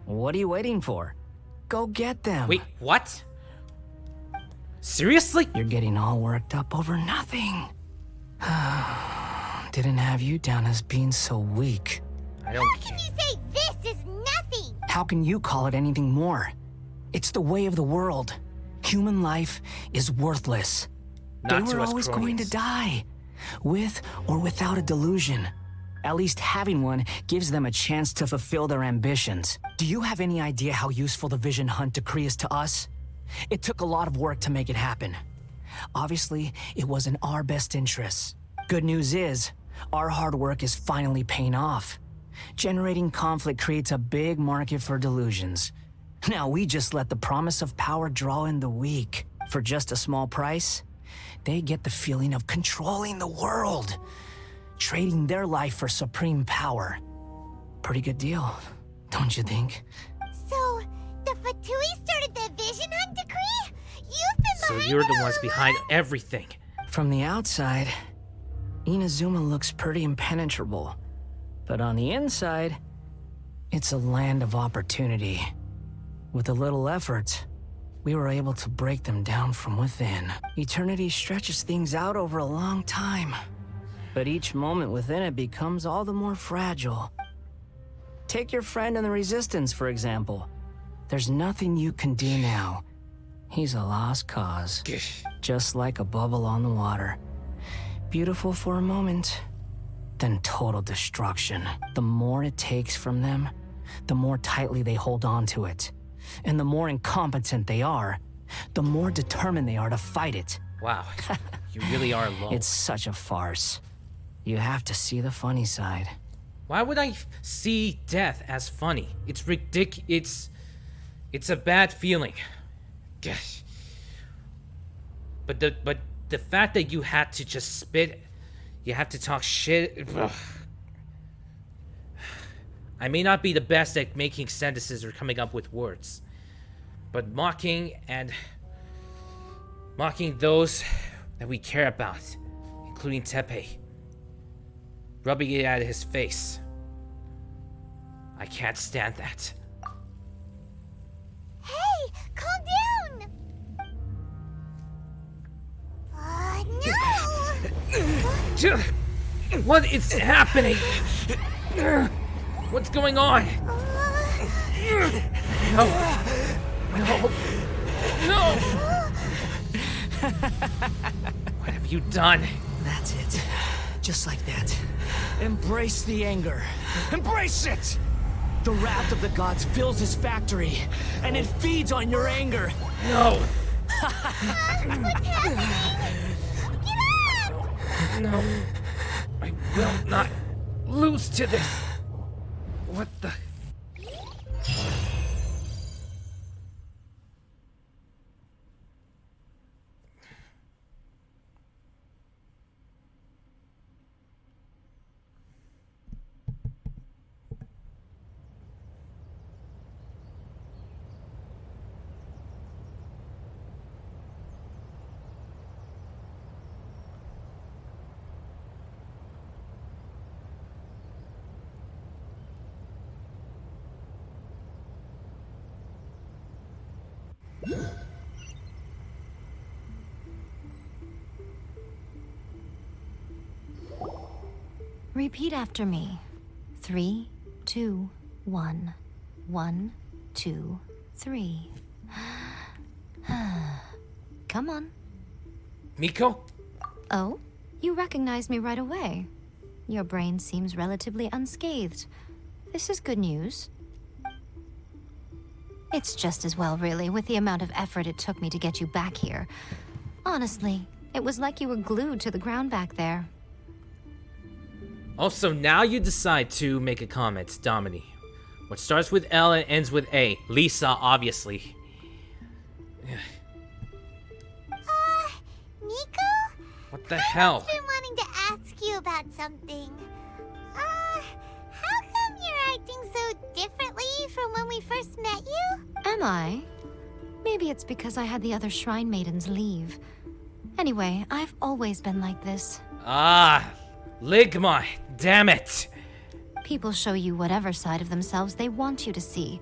What are you waiting for? Go get them. Wait, what? Seriously? You're getting all worked up over nothing. Didn't have you down as being so weak. I don't How can you say this is nothing? How can you call it anything more? It's the way of the world. Human life is worthless. Not They to were us always going to cronies. die, with or without a delusion. At least having one gives them a chance to fulfill their ambitions. Do you have any idea how useful the Vision Hunt decree is to us? It took a lot of work to make it happen. Obviously, it was in our best interests. Good news is, our hard work is finally paying off. Generating conflict creates a big market for delusions. Now we just let the promise of power draw in the weak. For just a small price, they get the feeling of controlling the world. Trading their life for supreme power. Pretty good deal, don't you think? So, the Fatui started the Vision Hunt decree? You've been So behind you're it the all ones behind along? everything. From the outside, Inazuma looks pretty impenetrable. But on the inside, it's a land of opportunity. With a little effort, we were able to break them down from within. Eternity stretches things out over a long time. But each moment within it becomes all the more fragile. Take your friend in the Resistance, for example. There's nothing you can do now. He's a lost cause. Just like a bubble on the water. Beautiful for a moment, then total destruction. The more it takes from them, the more tightly they hold on to it. And the more incompetent they are, the more determined they are to fight it. Wow, you really are low. It's such a farce. You have to see the funny side. Why would I see death as funny? It's ridiculous. It's a bad feeling. Gosh. But the fact that you had to just spit, you have to talk shit. Ugh. I may not be the best at making sentences or coming up with words, but mocking those that we care about, including Teppei, rubbing it at his face. I can't stand that. Hey, calm down! No! What is happening? What's going on? No. No. No. What have you done? That's it. Just like that. Embrace the anger. Embrace it! The wrath of the gods fills his factory, and it feeds on your anger. No. What's happening? Get up! No. I will not lose to this. What the? Repeat after me. 3, 2, 1. 1, 2, 3. Come on. Miko? Oh? You recognized me right away. Your brain seems relatively unscathed. This is good news. It's just as well, really, with the amount of effort it took me to get you back here. Honestly, it was like you were glued to the ground back there. Also, now you decide to make a comment, Domini. What starts with L and ends with A. Lisa, obviously. Nico? What the hell? I've been wanting to ask you about something. How come you're acting so differently from when we first met you? Am I? Maybe it's because I had the other Shrine Maidens leave. Anyway, I've always been like this. Ligma, damn it! People show you whatever side of themselves they want you to see.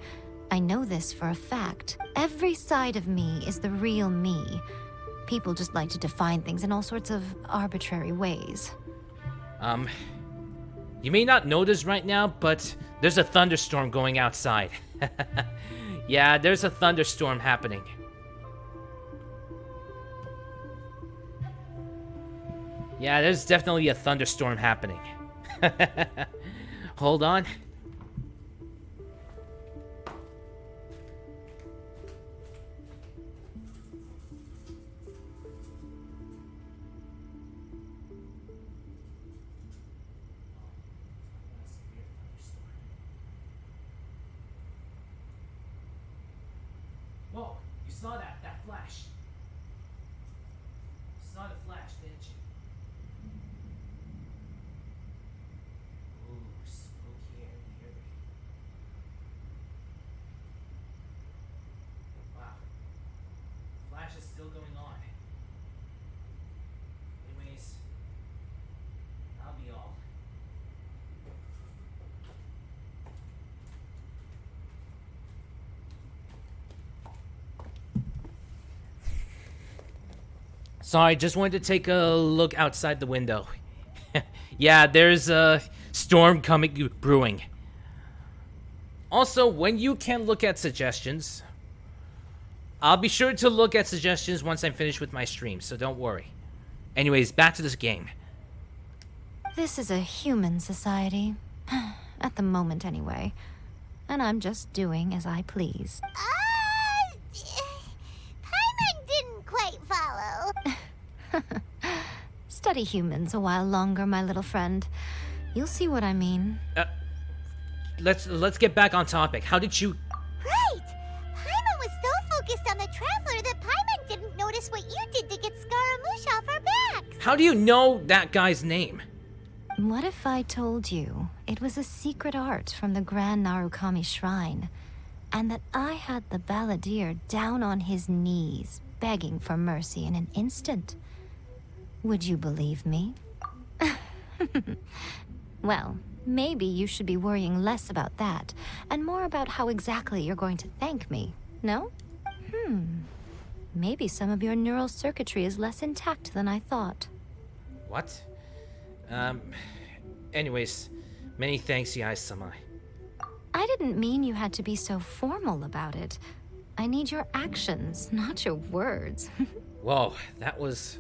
I know this for a fact. Every side of me is the real me. People just like to define things in all sorts of arbitrary ways. You may not notice right now, but there's a thunderstorm going outside. Yeah, there's a thunderstorm happening. Yeah, there's definitely a thunderstorm happening. Hold on. Whoa, you saw that flash. You saw the flash, didn't you? Ooh, spooky and eerie. Wow. Flash is still going on. Anyways, that'll be all. Sorry, just wanted to take a look outside the window. Yeah, there's a storm brewing. Also, when you can look at suggestions, I'll be sure to look at suggestions once I'm finished with my stream, so don't worry. Anyways, back to this game. This is a human society. At the moment, anyway. And I'm just doing as I please. Paimon didn't quite follow. Study humans a while longer, my little friend. You'll see what I mean. Let's get back on topic. How did you... Right! Paimon was so focused on the Traveler that Paimon didn't notice what you did to get Scaramouche off our backs. How do you know that guy's name? What if I told you it was a secret art from the Grand Narukami Shrine, and that I had the balladeer down on his knees, begging for mercy in an instant? Would you believe me? Well, maybe you should be worrying less about that, and more about how exactly you're going to thank me, no? Maybe some of your neural circuitry is less intact than I thought. What? Anyways, many thanks, Yae-sama. I didn't mean you had to be so formal about it. I need your actions, not your words. Whoa, that was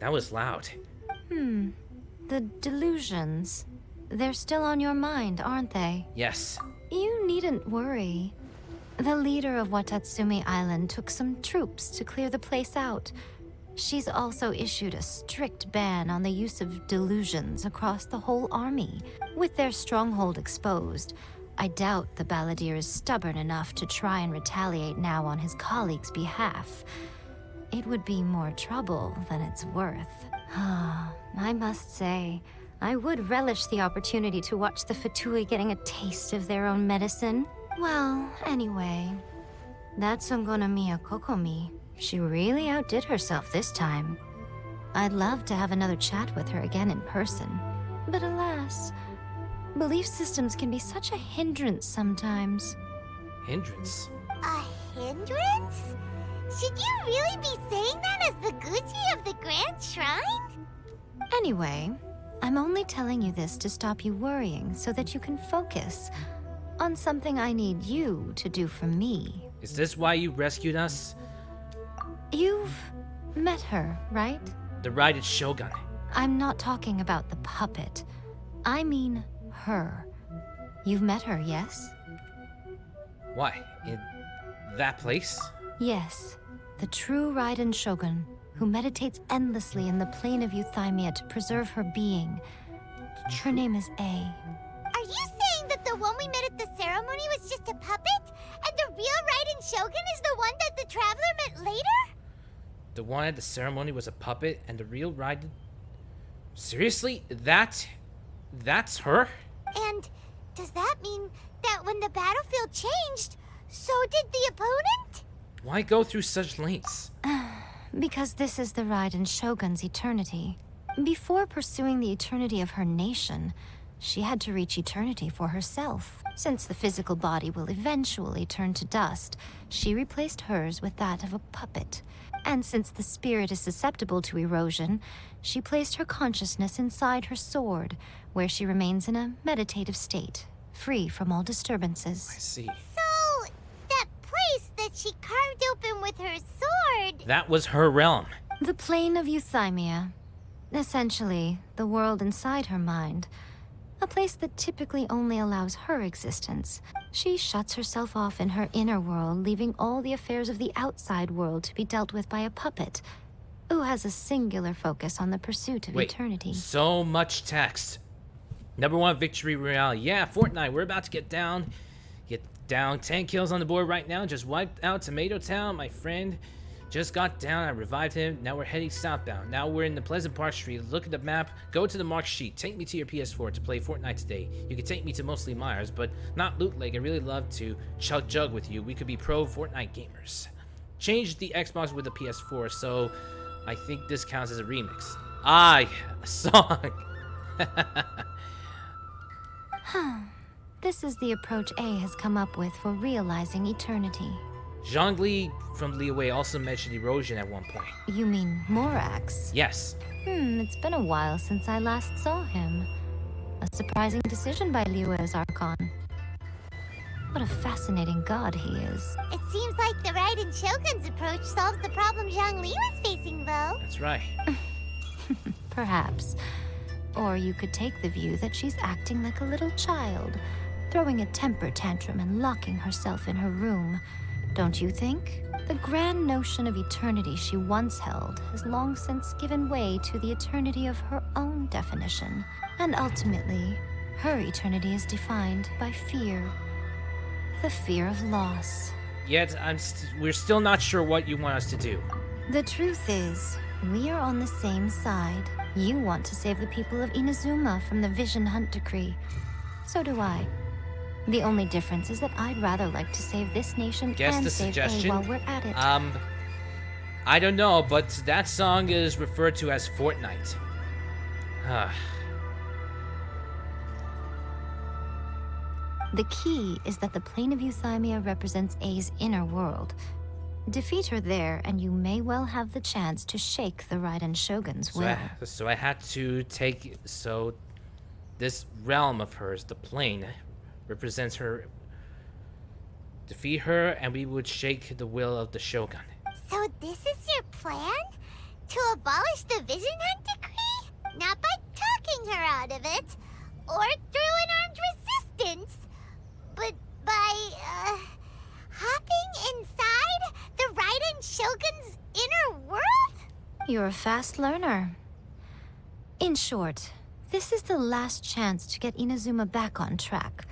loud. The delusions. They're still on your mind, aren't they? Yes. You needn't worry. The leader of Wadatsumi Island took some troops to clear the place out. She's also issued a strict ban on the use of delusions across the whole army. With their stronghold exposed, I doubt the balladeer is stubborn enough to try and retaliate now on his colleagues' behalf. It would be more trouble than it's worth. I must say, I would relish the opportunity to watch the Fatui getting a taste of their own medicine. Well, anyway, that's Songonamiya Kokomi. She really outdid herself this time. I'd love to have another chat with her again in person. But alas, belief systems can be such a hindrance sometimes. Hindrance? A hindrance? Should you really be saying that as the Gucci of the Grand Shrine? Anyway, I'm only telling you this to stop you worrying so that you can focus on something I need you to do for me. Is this why you rescued us? You've met her, right? The Raiden Shogun. I'm not talking about the puppet. I mean her. You've met her, yes? Why? In that place? Yes. The true Raiden Shogun, who meditates endlessly in the plane of Euthymia to preserve her being. Her name is A. Are you saying that the one we met at the ceremony was just a puppet? And the real Raiden Shogun is the one that the Traveler met later? The one at the ceremony was a puppet, and the real Raiden... Seriously? That's her? And does that mean that when the battlefield changed, so did the opponent? Why go through such lengths? Because this is the Raiden Shogun's eternity. Before pursuing the eternity of her nation, she had to reach eternity for herself. Since the physical body will eventually turn to dust, she replaced hers with that of a puppet. And since the spirit is susceptible to erosion, she placed her consciousness inside her sword, where she remains in a meditative state, free from all disturbances. I see. So, that place that she carved open with her sword... That was her realm. The plane of Euthymia. Essentially, the world inside her mind. A place that typically only allows her existence. She shuts herself off in her inner world, leaving all the affairs of the outside world to be dealt with by a puppet, who has a singular focus on the pursuit of eternity. So much text. Number 1 victory royale. Yeah, Fortnite, we're about to get down. Get down. 10 kills on the board right now. Just wiped out Tomato Town, my friend. Just got down, I revived him. Now we're heading southbound. Now we're in the Pleasant Park Street. Look at the map, go to the mark sheet. Take me to your PS4 to play Fortnite today. You can take me to mostly Myers, but not Loot Lake. I really love to chug jug with you. We could be pro Fortnite gamers. Change the Xbox with the PS4, so I think this counts as a remix. A song. This is the approach A has come up with for realizing eternity. Zhongli from Liyue also mentioned erosion at one point. You mean Morax? Yes. It's been a while since I last saw him. A surprising decision by Liyue's Archon. What a fascinating god he is. It seems like the Raiden Shogun's approach solves the problem Zhongli was facing, though. That's right. Perhaps. Or you could take the view that she's acting like a little child, throwing a temper tantrum and locking herself in her room. Don't you think? The grand notion of eternity she once held has long since given way to the eternity of her own definition. And ultimately, her eternity is defined by fear. The fear of loss. Yet, we're still not sure what you want us to do. The truth is, we are on the same side. You want to save the people of Inazuma from the Vision Hunt decree. So do I. The only difference is that I'd rather like to save this nation Guess and the save A suggestion? while we're at it. I don't know, but that song is referred to as Fortnite. The key is that the plane of Euthymia represents A's inner world. Defeat her there, and you may well have the chance to shake the Raiden Shogun's will. So I had to take... So this realm of hers, the plane, represents her. Defeat her, and we would shake the will of the Shogun. So this is your plan? To abolish the Vision Hunt decree? Not by talking her out of it, or through an armed resistance, but by, hopping inside the Raiden Shogun's inner world? You're a fast learner. In short, this is the last chance to get Inazuma back on track.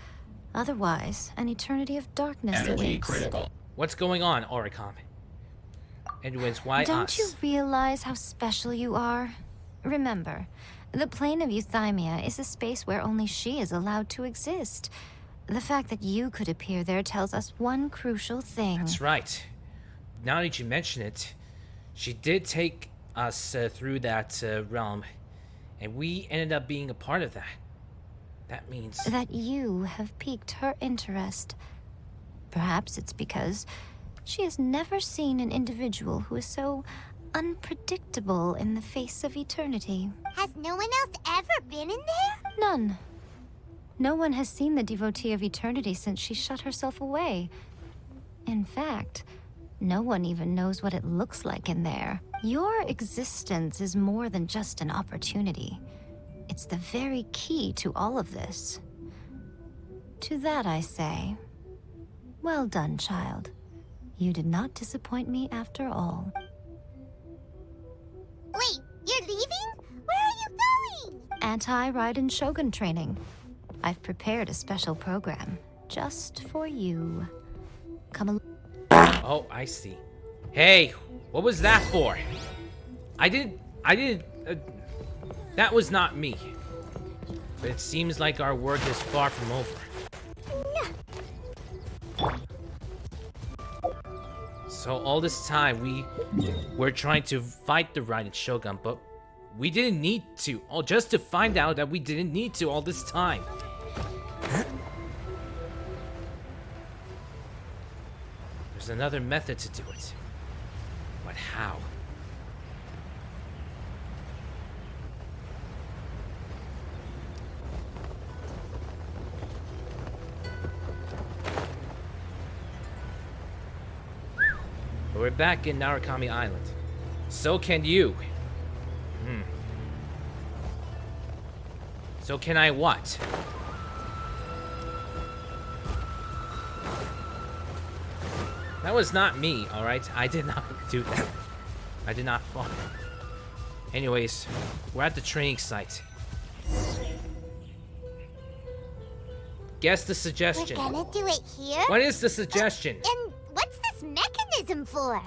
Otherwise, an eternity of darkness awaits. What's going on, Oricom? Anyways, why Don't us? you realize how special you are? Remember, the plane of Euthymia is a space where only she is allowed to exist. The fact that you could appear there tells us one crucial thing. That's right. Now that you mention it, she did take us through that realm, and we ended up being a part of that. That means... that you have piqued her interest. Perhaps it's because she has never seen an individual who is so unpredictable in the face of eternity. Has no one else ever been in there? None. No one has seen the devotee of eternity since she shut herself away. In fact, no one even knows what it looks like in there. Your existence is more than just an opportunity. It's the very key to all of this. To that I say, well done, child. You did not disappoint me after all. Wait, you're leaving? Where are you going? Anti-Raiden Shogun training. I've prepared a special program just for you. Come along. Oh, I see. Hey, what was that for? I didn't, that was not me. But it seems like our work is far from over. So all this time we were trying to fight the Raiden Shogun, but we didn't need to. Oh, just to find out that we didn't need to all this time. There's another method to do it. But how? We're back in Narukami Island. So can you. So can I what? That was not me, alright? I did not do that. I did not fall. Anyways, we're at the training site. Guess the suggestion. We're gonna do it here? What is the suggestion? And what's this mechanism for?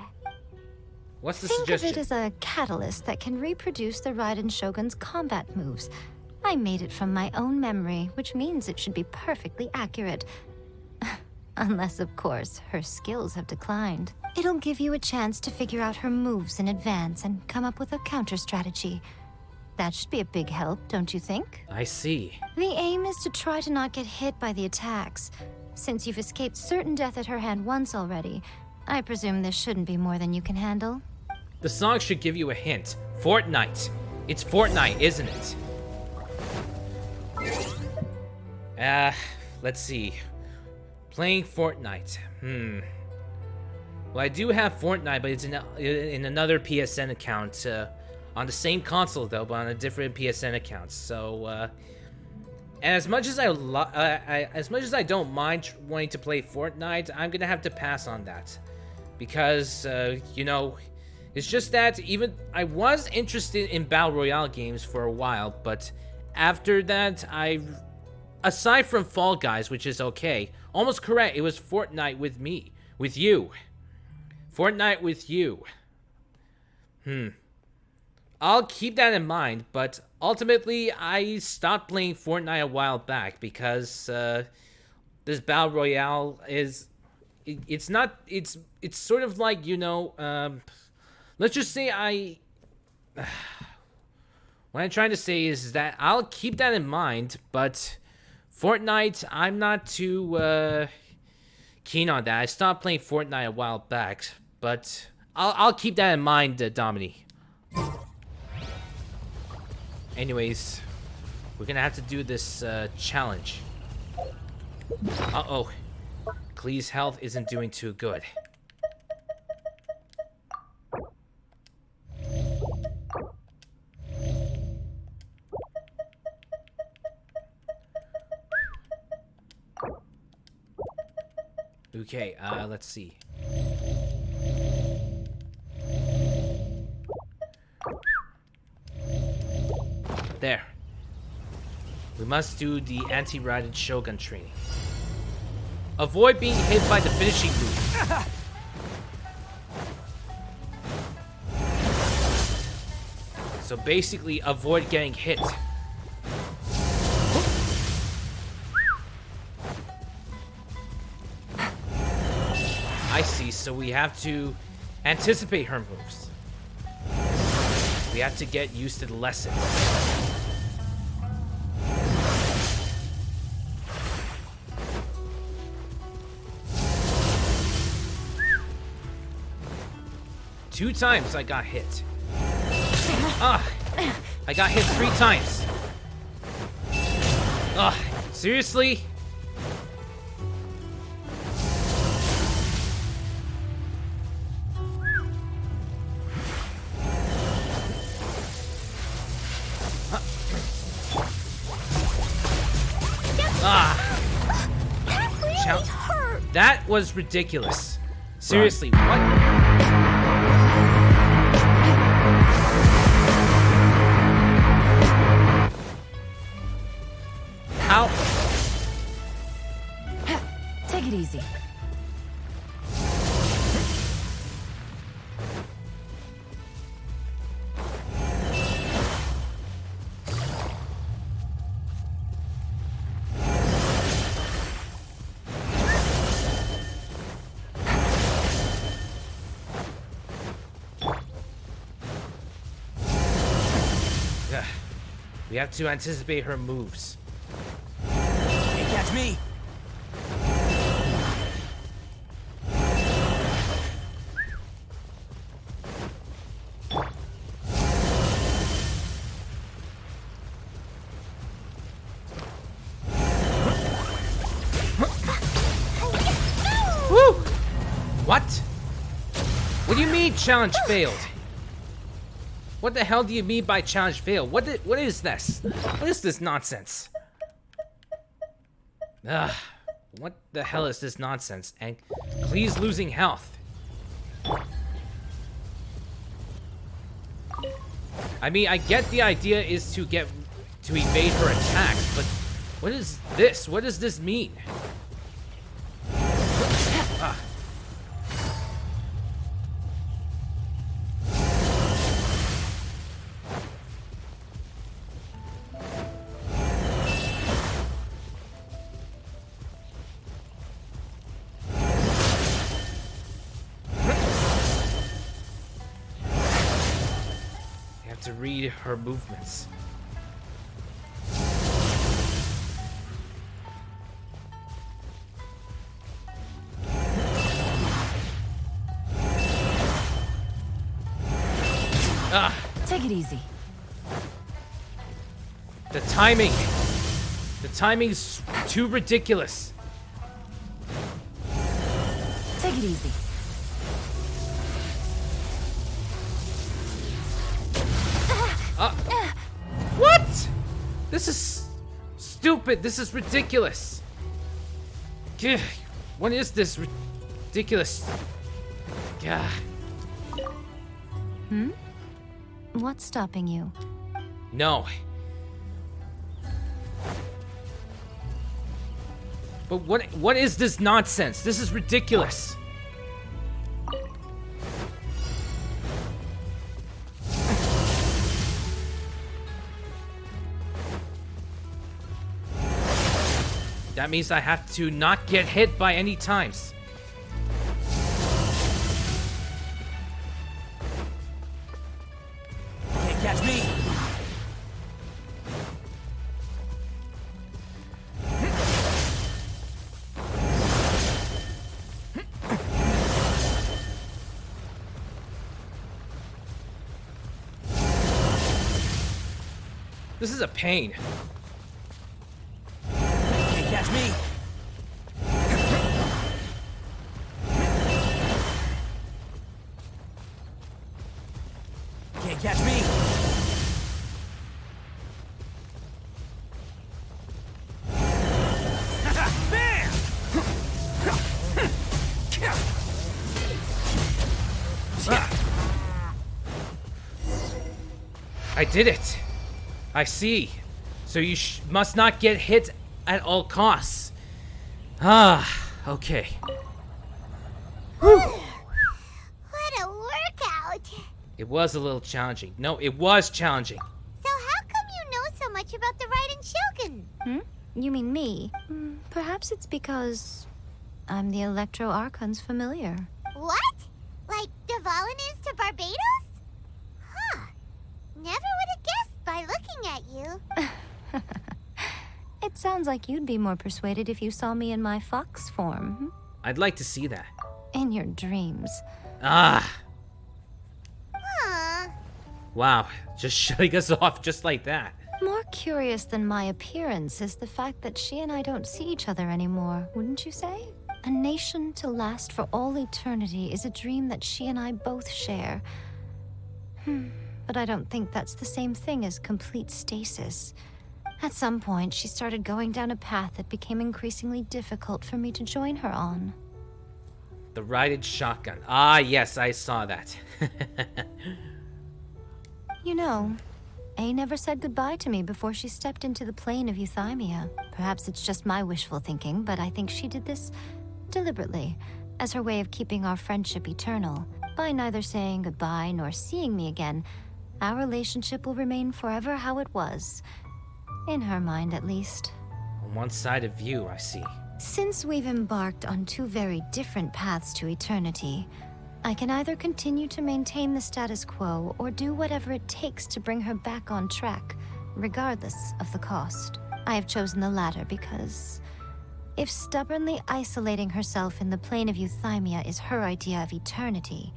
What's the Think suggestion? of it as a catalyst that can reproduce the Raiden Shogun's combat moves. I made it from my own memory, which means it should be perfectly accurate. Unless, of course, her skills have declined. It'll give you a chance to figure out her moves in advance and come up with a counter strategy. That should be a big help, don't you think? I see. The aim is to try to not get hit by the attacks. Since you've escaped certain death at her hand once already, I presume this shouldn't be more than you can handle. The song should give you a hint. Fortnite. It's Fortnite, isn't it? Let's see. Playing Fortnite. Well, I do have Fortnite, but it's in another PSN account. On the same console, though, but on a different PSN account. So, and as much as I don't mind wanting to play Fortnite, I'm gonna have to pass on that. Because, you know, it's just that even I was interested in Battle Royale games for a while, but after that, aside from Fall Guys, which is okay, almost correct, it was Fortnite with you. Fortnite with you. I'll keep that in mind, but ultimately, I stopped playing Fortnite a while back because this Battle Royale is... It's sort of like, you know, let's just say what I'm trying to say is that I'll keep that in mind, but Fortnite, I'm not too keen on that. I stopped playing Fortnite a while back, but I'll keep that in mind, Domini. Anyways, we're gonna have to do this challenge. Uh-oh. Klee's health isn't doing too good. Okay, let's see. There. We must do the anti-rided Shogun training. Avoid being hit by the finishing move. So basically, avoid getting hit. I see, so we have to anticipate her moves. We have to get used to the lesson. Two times I got hit. I got hit 3 times. Seriously? That was ridiculous. Seriously, what? How? Take it easy. We have to anticipate her moves. Can't catch me. Woo! What? What do you mean challenge failed? What the hell do you mean by challenge failed? What is this? What is this nonsense? What the hell is this nonsense? And Klee's losing health. I mean, I get the idea is to evade her attacks, but what is this? What does this mean? To read her movements. Take it easy. The timing's too ridiculous. Take it easy. What? This is stupid. This is ridiculous. Gah, what is this ridiculous? Gah. What's stopping you? No. But what is this nonsense? This is ridiculous. That means I have to not get hit by any times. Can't catch me! This is a pain. Can't catch me! Can't catch me! Bam! I did it. I see. So you must not get hit at all costs. Ah, okay. What a workout! It was a little challenging. No, it was challenging. So how come you know so much about the Raiden Shogun? You mean me? Perhaps it's because I'm the Electro Archon's familiar. What? Like Dvalin is to Barbados? Huh. Never would have guessed by looking at you. It sounds like you'd be more persuaded if you saw me in my fox form. I'd like to see that. In your dreams. Ah, Huh. wow. Just shutting us off just like that. More curious than my appearance is the fact that she and I don't see each other anymore, wouldn't you say? A nation to last for all eternity is a dream that she and I both share. But I don't think that's the same thing as complete stasis. At some point, she started going down a path that became increasingly difficult for me to join her on. The Raiden shotgun. Ah, yes, I saw that. You know, A never said goodbye to me before she stepped into the plane of Euthymia. Perhaps it's just my wishful thinking, but I think she did this deliberately, as her way of keeping our friendship eternal. By neither saying goodbye nor seeing me again, our relationship will remain forever how it was. In her mind, at least. On one side of you, I see. Since we've embarked on two very different paths to eternity, I can either continue to maintain the status quo or do whatever it takes to bring her back on track, regardless of the cost. I have chosen the latter because if stubbornly isolating herself in the plane of Euthymia is her idea of eternity,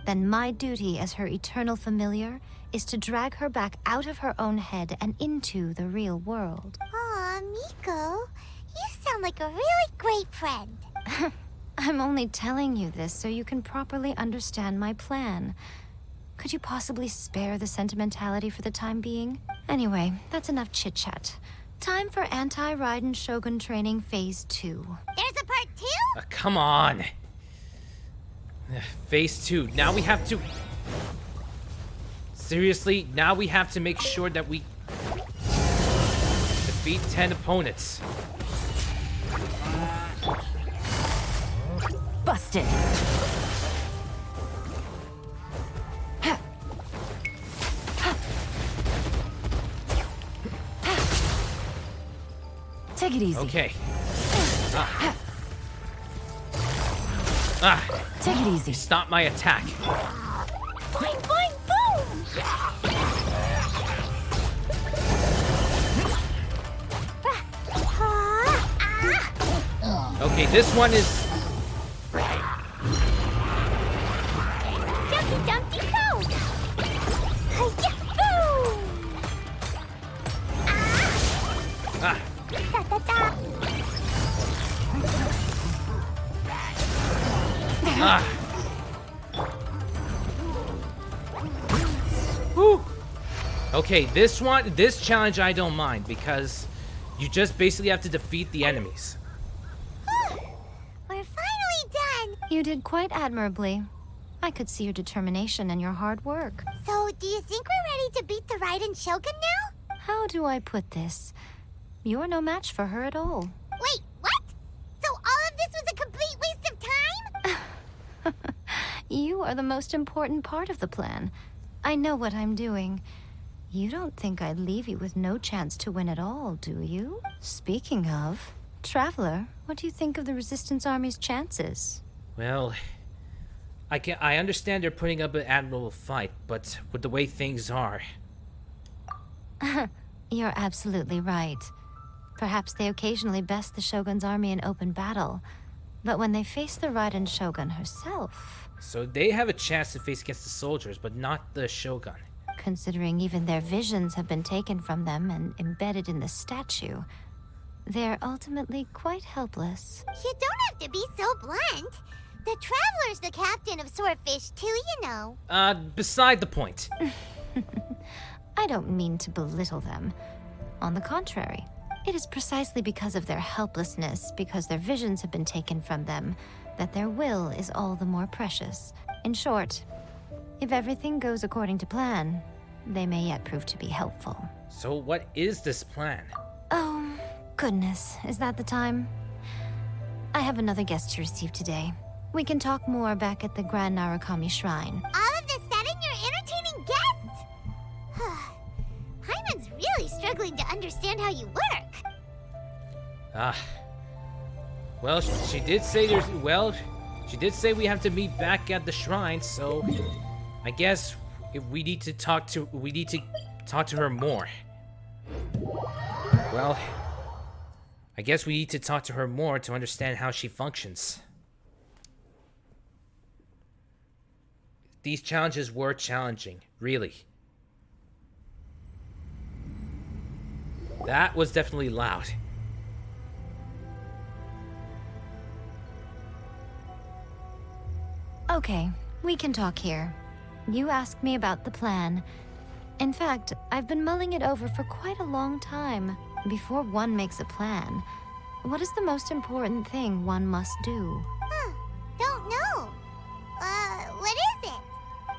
then my duty as her eternal familiar is to drag her back out of her own head and into the real world. Aw, Miko, you sound like a really great friend. I'm only telling you this so you can properly understand my plan. Could you possibly spare the sentimentality for the time being? Anyway, that's enough chit-chat. Time for Anti-Raiden Shogun Training Phase 2. There's a part 2? Come on. Phase 2. Now we have to... Seriously, now we have to make sure that we defeat 10 opponents. Busted. Take it easy. Okay. Take it easy. Stop my attack. Boing, boing, boom! Okay, this one is... Dumpty Dumpty Go! Hi-ya, boom! Ah, Da da da! Whew. Okay, this challenge I don't mind because you just basically have to defeat the enemies. We're finally done. You did quite admirably. I could see your determination and your hard work. So, do you think we're ready to beat the Raiden Shogun now? How do I put this? You're no match for her at all. Wait, what? So all of this was a complete waste of time? You are the most important part of the plan. I know what I'm doing. You don't think I'd leave you with no chance to win at all, do you? Speaking of, Traveler, what do you think of the Resistance Army's chances? Well, I understand they're putting up an admirable fight, but with the way things are... You're absolutely right. Perhaps they occasionally best the Shogun's army in open battle, but when they face the Raiden Shogun herself... So they have a chance to face against the soldiers, but not the Shogun. Considering even their visions have been taken from them and embedded in the statue, they're ultimately quite helpless. You don't have to be so blunt. The Traveler's the captain of Swordfish too, you know. Beside the point. I don't mean to belittle them. On the contrary, it is precisely because of their helplessness, because their visions have been taken from them, that their will is all the more precious. In short, if everything goes according to plan, they may yet prove to be helpful. So what is this plan? Oh, goodness, is that the time? I have another guest to receive today. We can talk more back at the Grand Narukami Shrine. All of a sudden, you're entertaining guests? Paimon's really struggling to understand how you work. Well, she did say she did say we have to meet back at the shrine, so I guess if we need to talk to her more. Well, I guess we need to talk to her more to understand how she functions. These challenges were challenging, really. That was definitely loud. Okay, we can talk here. You asked me about the plan. In fact, I've been mulling it over for quite a long time. Before one makes a plan, what is the most important thing one must do? Don't know. What is it?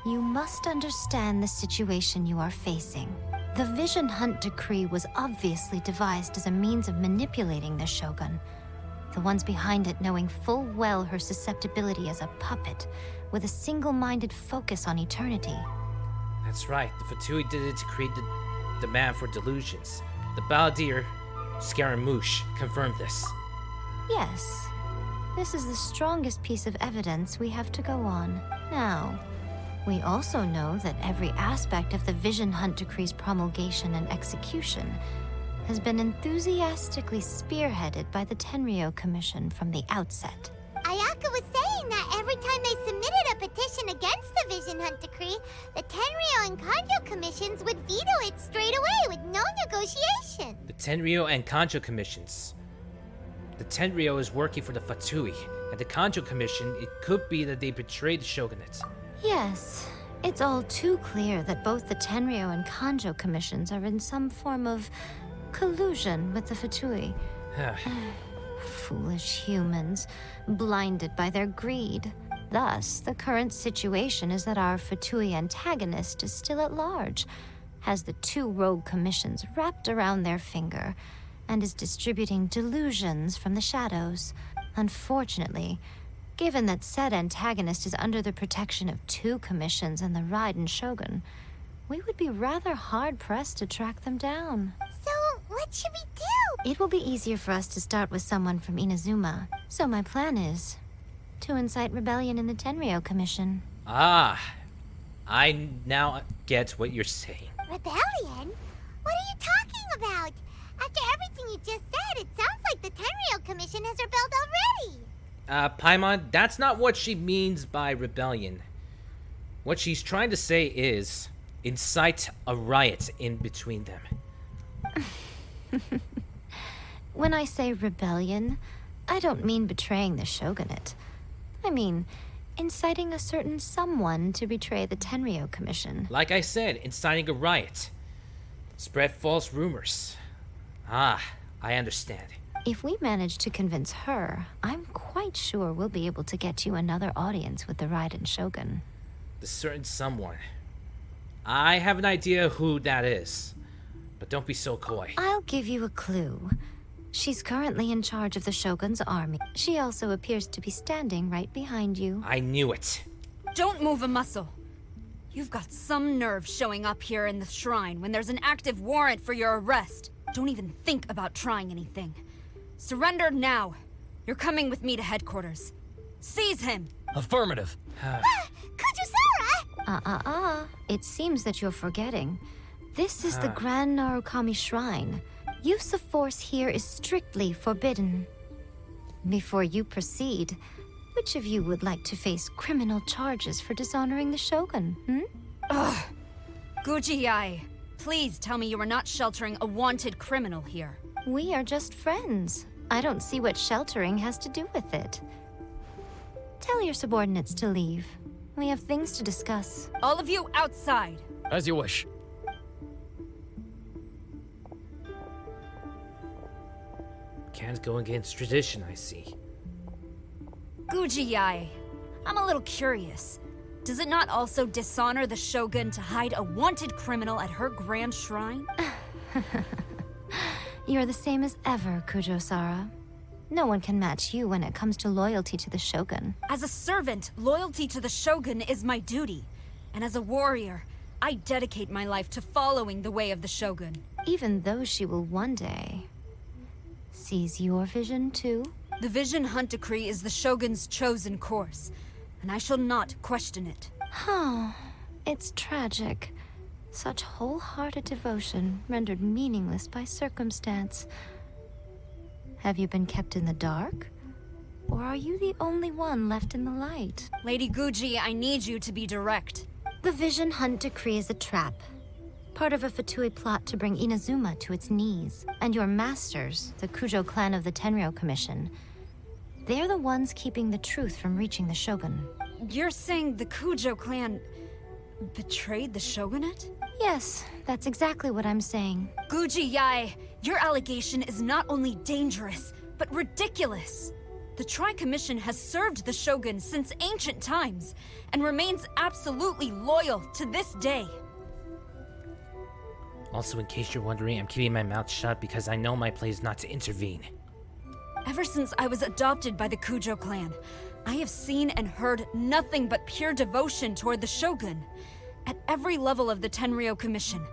You must understand the situation you are facing. The Vision Hunt Decree was obviously devised as a means of manipulating the Shogun. The ones behind it knowing full well her susceptibility as a puppet, with a single-minded focus on eternity. That's right, the Fatui did it to create the man for delusions. The Baldir, Scaramouche, confirmed this. Yes. This is the strongest piece of evidence we have to go on. Now, we also know that every aspect of the Vision Hunt Decree's promulgation and execution has been enthusiastically spearheaded by the Tenryou Commission from the outset. Ayaka was saying that every time they submitted a petition against the Vision Hunt Decree, the Tenryou and Kanjo Commissions would veto it straight away with no negotiation. The Tenryou and Kanjo Commissions. The Tenryou is working for the Fatui, and the Kanjo Commission, it could be that they betrayed the Shogunate. Yes, it's all too clear that both the Tenryou and Kanjo Commissions are in some form of collusion with the Fatui. Foolish humans, blinded by their greed. Thus, the current situation is that our Fatui antagonist is still at large, has the two rogue commissions wrapped around their finger, and is distributing delusions from the shadows. Unfortunately, given that said antagonist is under the protection of two commissions and the Raiden Shogun, we would be rather hard-pressed to track them down. So, what should we do? It will be easier for us to start with someone from Inazuma. So my plan is to incite rebellion in the Tenryou Commission. I now get what you're saying. Rebellion? What are you talking about? After everything you just said, it sounds like the Tenryou Commission has rebelled already. Paimon, that's not what she means by rebellion. What she's trying to say is incite a riot in between them. When I say rebellion, I don't mean betraying the shogunate. I mean, Inciting a certain someone to betray the Tenryou Commission. Like I said, inciting a riot. Spread false rumors. Ah, I understand. If we manage to convince her, I'm quite sure we'll be able to get you another audience with the Raiden Shogun. The certain someone. I have an idea who that is. But don't be so coy. I'll give you a clue. She's currently in charge of the Shogun's army. She also appears to be standing right behind you. I knew it. Don't move a muscle. You've got some nerve showing up here in the shrine when there's an active warrant for your arrest. Don't even think about trying anything. Surrender now. You're coming with me to headquarters. Seize him! Affirmative. Kujusara! It seems that you're forgetting. This is the Grand Narukami Shrine. Use of force here is strictly forbidden. Before you proceed, which of you would like to face criminal charges for dishonoring the Shogun, Ugh. Guji-ai, please tell me you are not sheltering a wanted criminal here. We are just friends. I don't see what sheltering has to do with it. Tell your subordinates to leave. We have things to discuss. All of you outside. As you wish. Can't go against tradition, I see. Guji-ai, I'm a little curious. Does it not also dishonor the Shogun to hide a wanted criminal at her grand shrine? You're the same as ever, Kujo-Sara. No one can match you when it comes to loyalty to the Shogun. As a servant, loyalty to the Shogun is my duty. And as a warrior, I dedicate my life to following the way of the Shogun. Even though she will one day seize your vision too? The Vision Hunt Decree is the Shogun's chosen course, and I shall not question it. Oh, it's tragic. Such wholehearted devotion rendered meaningless by circumstance. Have you been kept in the dark? Or are you the only one left in the light? Lady Guji, I need you to be direct. The Vision Hunt Decree is a trap. Part of a Fatui plot to bring Inazuma to its knees. And your masters, the Kujo clan of the Tenryou Commission, they're the ones keeping the truth from reaching the Shogun. You're saying the Kujo clan betrayed the Shogunate? Yes, that's exactly what I'm saying. Guji-ai, your allegation is not only dangerous, but ridiculous. The Tri-Commission has served the Shogun since ancient times, and remains absolutely loyal to this day. Also, in case you're wondering, I'm keeping my mouth shut because I know my play is not to intervene. Ever since I was adopted by the Kujo clan, I have seen and heard nothing but pure devotion toward the Shogun. At every level of the Tenryou Commission,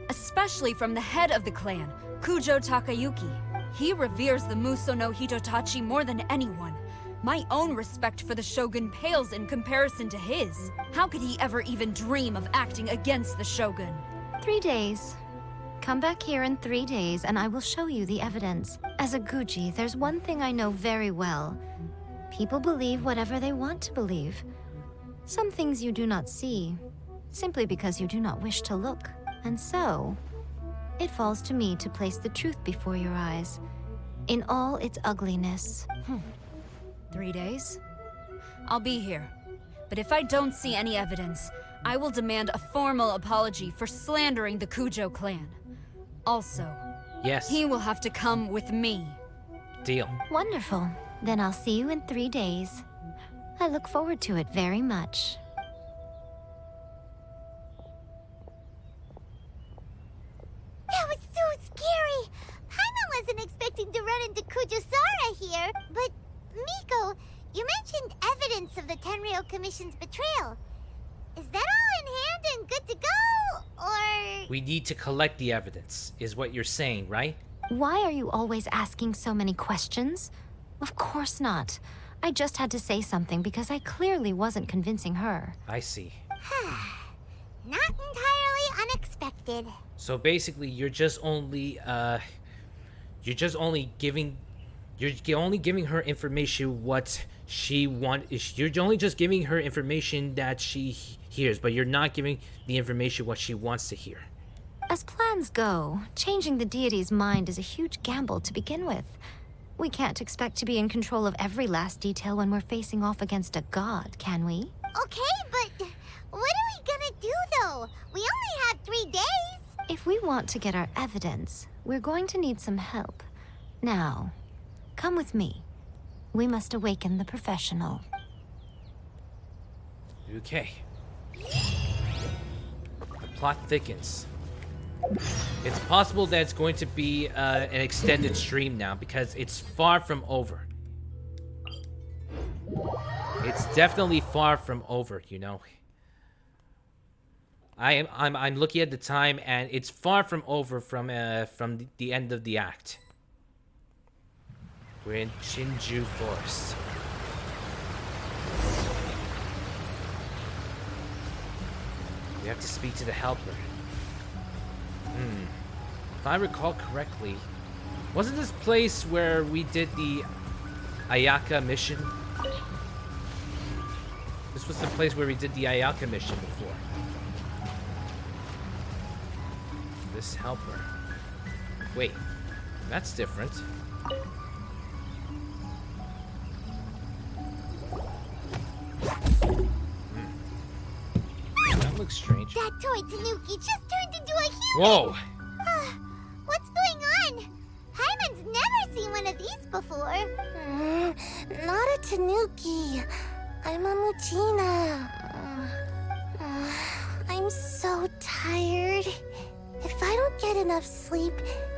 especially from the head of the clan, Kujo Takayuki. He reveres the Muso no Hitotachi more than anyone. My own respect for the Shogun pales in comparison to his. How could he ever even dream of acting against the Shogun? 3 days. Come back here in 3 days and I will show you the evidence. As a Guji, there's one thing I know very well. People believe whatever they want to believe. Some things you do not see, simply because you do not wish to look. And so, it falls to me to place the truth before your eyes, in all its ugliness. 3 days? I'll be here. But if I don't see any evidence, I will demand a formal apology for slandering the Kujo clan. Also, yes, he will have to come with me. Deal. Wonderful. Then I'll see you in 3 days. I look forward to it very much. That was so scary! Paimon wasn't expecting to run into Kujusara here, but Miko, you mentioned evidence of the Tenryou Commission's betrayal. Is that all in hand and good to go, or...? We need to collect the evidence, is what you're saying, right? Why are you always asking so many questions? Of course not. I just had to say something because I clearly wasn't convincing her. I see. Not entirely unexpected. So basically, you're only giving her information what she wants. You're only just giving her information that she hears, but you're not giving the information what she wants to hear. As plans go, changing the deity's mind is a huge gamble to begin with. We can't expect to be in control of every last detail when we're facing off against a god, can we? Okay, but what are we gonna do, though? We only have 3 days. If we want to get our evidence, we're going to need some help. Now, come with me. We must awaken the professional. Okay. The plot thickens. It's possible that it's going to be an extended stream now because it's far from over. It's definitely far from over, you know. I'm looking at the time and it's far from over from the end of the act. We're in Shinju Forest. We have to speak to the helper. If I recall correctly, wasn't this place where we did the Ayaka mission? This was the place where we did the Ayaka mission before. This helper. Wait, that's different. That looks strange. That toy Tanuki just turned into a human! Whoa! What's going on? Paimon's never seen one of these before. Not a Tanuki. I'm a Muchina. I'm so tired. If I don't get enough sleep,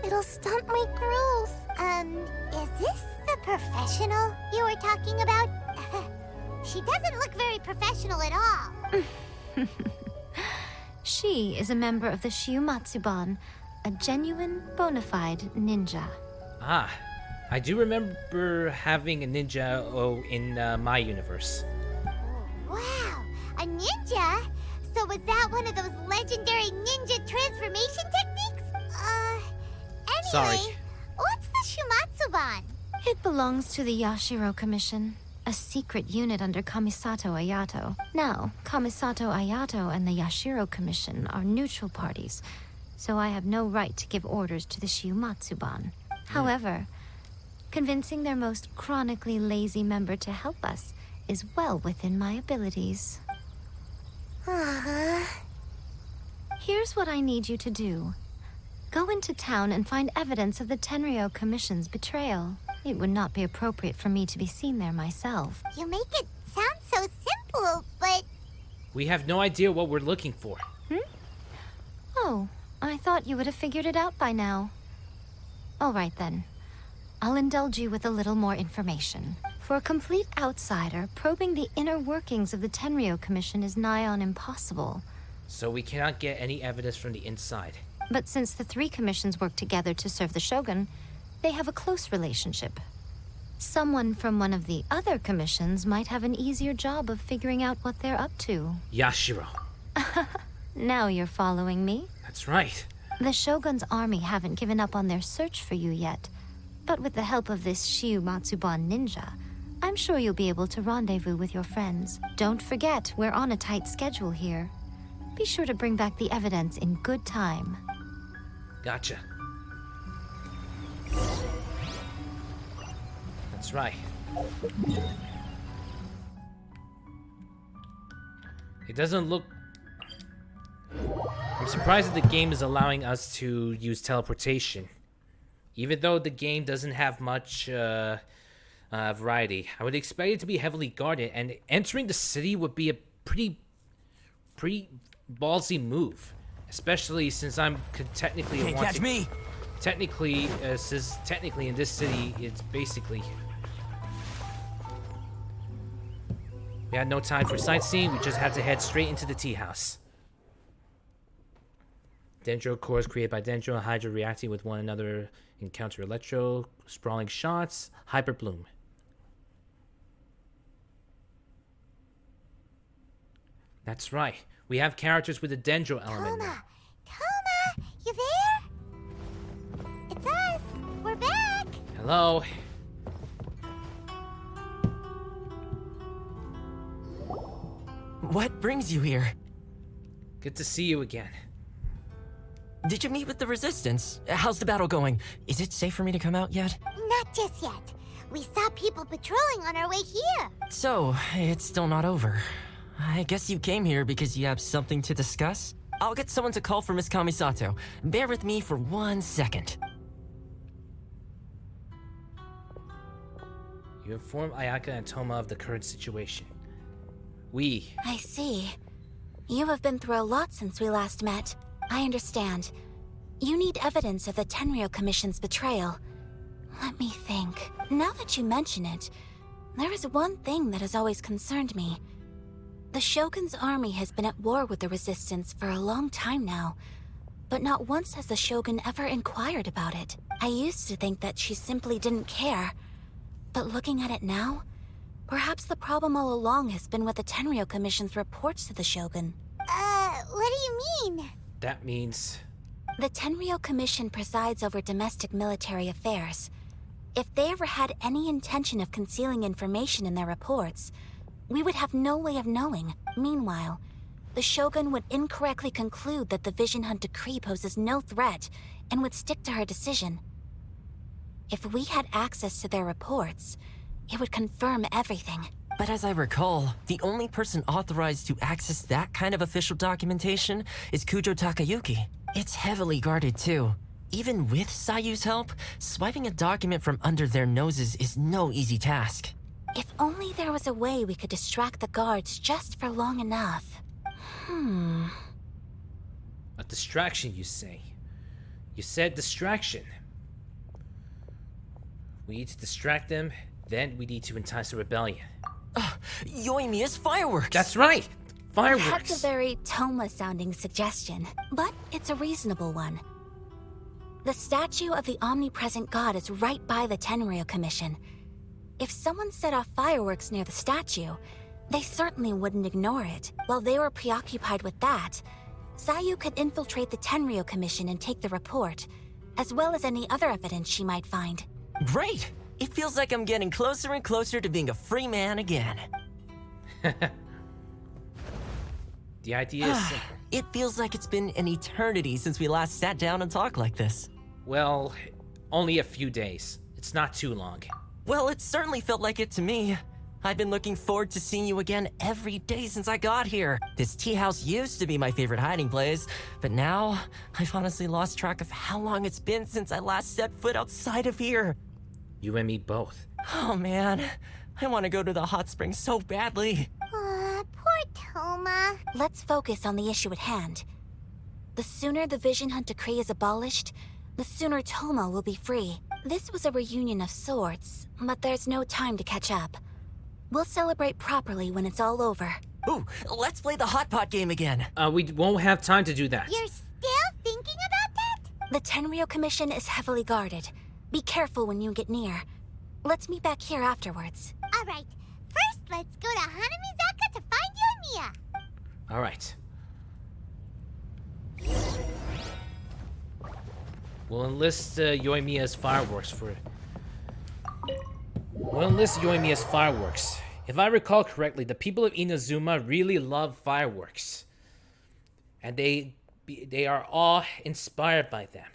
it'll stunt my growth. Is this the professional you were talking about? She doesn't look very professional at all. She is a member of the Shiumatsuban, a genuine, bona fide ninja. Ah, I do remember having a ninja in my universe. Wow, a ninja? So was that one of those legendary ninja transformation techniques? Anyway, Sorry. What's the Shumatsuban? It belongs to the Yashiro Commission, a secret unit under Kamisato Ayato. Now, Kamisato Ayato and the Yashiro Commission are neutral parties, so I have no right to give orders to the Shiumatsuban. However, convincing their most chronically lazy member to help us is well within my abilities. Here's what I need you to do. Go into town and find evidence of the Tenryou Commission's betrayal. It would not be appropriate for me to be seen there myself. You make it sound so simple, but... We have no idea what we're looking for. Oh, I thought you would have figured it out by now. All right then. I'll indulge you with a little more information. For a complete outsider, probing the inner workings of the Tenryou Commission is nigh on impossible. So we cannot get any evidence from the inside. But since the three commissions work together to serve the Shogun, they have a close relationship. Someone from one of the other commissions might have an easier job of figuring out what they're up to. Yashiro. Now you're following me. That's right. The Shogun's army haven't given up on their search for you yet. But with the help of this Shiumatsuban ninja, I'm sure you'll be able to rendezvous with your friends. Don't forget, we're on a tight schedule here. Be sure to bring back the evidence in good time. Gotcha. That's right. It doesn't look... I'm surprised that the game is allowing us to use teleportation. Even though the game doesn't have much variety. I would expect it to be heavily guarded, and entering the city would be a pretty ballsy move. Especially since I'm technically Can't catch me. Technically in this city, it's basically... We had no time for sightseeing, we just had to head straight into the tea house. Dendro cores created by Dendro and Hydra reacting with one another encounter Electro, sprawling shots, Hyper Bloom. That's right. We have characters with a Dendro element now. Toma! You there? It's us! We're back! Hello. What brings you here? Good to see you again. Did you meet with the Resistance? How's the battle going? Is it safe for me to come out yet? Not Not just yet. We saw people patrolling on our way here. So, it's still not over. I guess you came here because you have something to discuss? I'll get someone to call for Miss Kamisato. Bear with me for 1 second. You inform Ayaka and Toma of the current situation. I see. You have been through a lot since we last met. I understand. You need evidence of the Tenryou Commission's betrayal. Let me think. Now that you mention it, there is one thing that has always concerned me. The Shogun's army has been at war with the Resistance for a long time now, but not once has the Shogun ever inquired about it. I used to think that she simply didn't care, but looking at it now, perhaps the problem all along has been with the Tenryou Commission's reports to the Shogun. What do you mean? That means... The Tenryou Commission presides over domestic military affairs. If they ever had any intention of concealing information in their reports, we would have no way of knowing. Meanwhile, the Shogun would incorrectly conclude that the Vision Hunt decree poses no threat and would stick to her decision. If we had access to their reports, it would confirm everything. But as I recall, the only person authorized to access that kind of official documentation is Kujo Takayuki. It's heavily guarded too. Even with Sayu's help, swiping a document from under their noses is no easy task. If only there was a way we could distract the guards just for long enough. A distraction, you say? You said distraction. We need to distract them, then we need to entice a rebellion. Yoimiya's fireworks! That's right! Fireworks! That's a very Toma-sounding suggestion, but it's a reasonable one. The statue of the omnipresent god is right by the Tenryou Commission. If someone set off fireworks near the statue, they certainly wouldn't ignore it. While they were preoccupied with that, Sayu could infiltrate the Tenryou Commission and take the report, as well as any other evidence she might find. Great! It feels like I'm getting closer and closer to being a free man again. The idea is simple. It feels like it's been an eternity since we last sat down and talked like this. Well, only a few days. It's not too long. Well, it certainly felt like it to me. I've been looking forward to seeing you again every day since I got here. This tea house used to be my favorite hiding place, but now I've honestly lost track of how long it's been since I last set foot outside of here. You and me both. Oh man, I want to go to the hot springs so badly. Poor Toma. Let's focus on the issue at hand. The sooner the Vision Hunt decree is abolished, the sooner Toma will be free. This was a reunion of sorts, but there's no time to catch up. We'll celebrate properly when it's all over. Ooh, let's play the hot pot game again. We won't have time to do that. You're still thinking about that? The Tenryou Commission is heavily guarded. Be careful when you get near. Let's meet back here afterwards. All right. First, let's go to Hanamizaka to find Yoimiya. All right. We'll enlist Yoimiya's fireworks for... We'll enlist Yoimiya's fireworks. If I recall correctly, the people of Inazuma really love fireworks. And they are all inspired by them.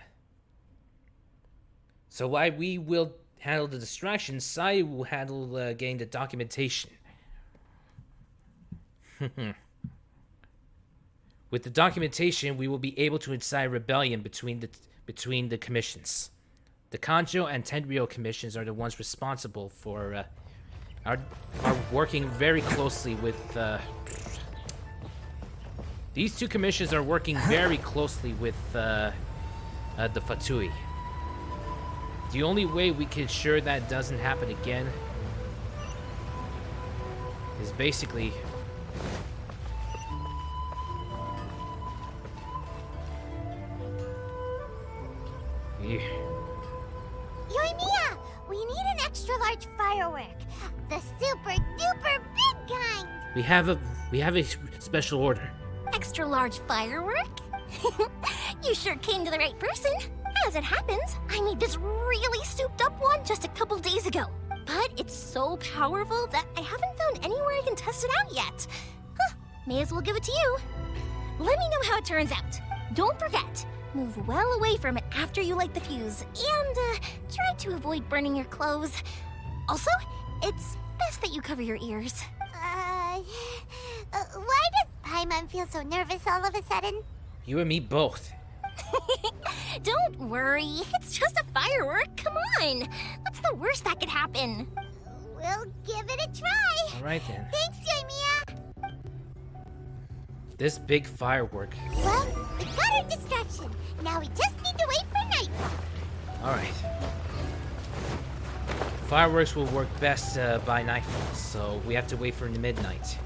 So while we will handle the distraction, Sayu will handle getting the documentation. With the documentation, we will be able to incite rebellion between the commissions. The Kanjo and Tenryou commissions are the ones responsible for are working very closely with these two commissions are working very closely with the Fatui. The only way we can ensure that doesn't happen again is basically Yoimiya, we need an extra large firework. The super duper big kind. we have a special order. Extra large firework? You sure came to the right person. As it happens, I made this really souped up one just a couple days ago. But it's so powerful that I haven't found anywhere I can test it out yet. May as well give it to you. Let me know how it turns out. Don't forget, Move well away from it after you light the fuse, and try to avoid burning your clothes. Also, it's best that you cover your ears. Why does Paimon feel so nervous all of a sudden? You and me both. Don't worry, it's just a firework. Come on, what's the worst that could happen? We'll give it a try. Alright then. Thanks, Yoimiya. This big firework. Well, we got our distraction. Now we just need to wait for nightfall. Alright. Fireworks will work best by nightfall, so we have to wait for midnight.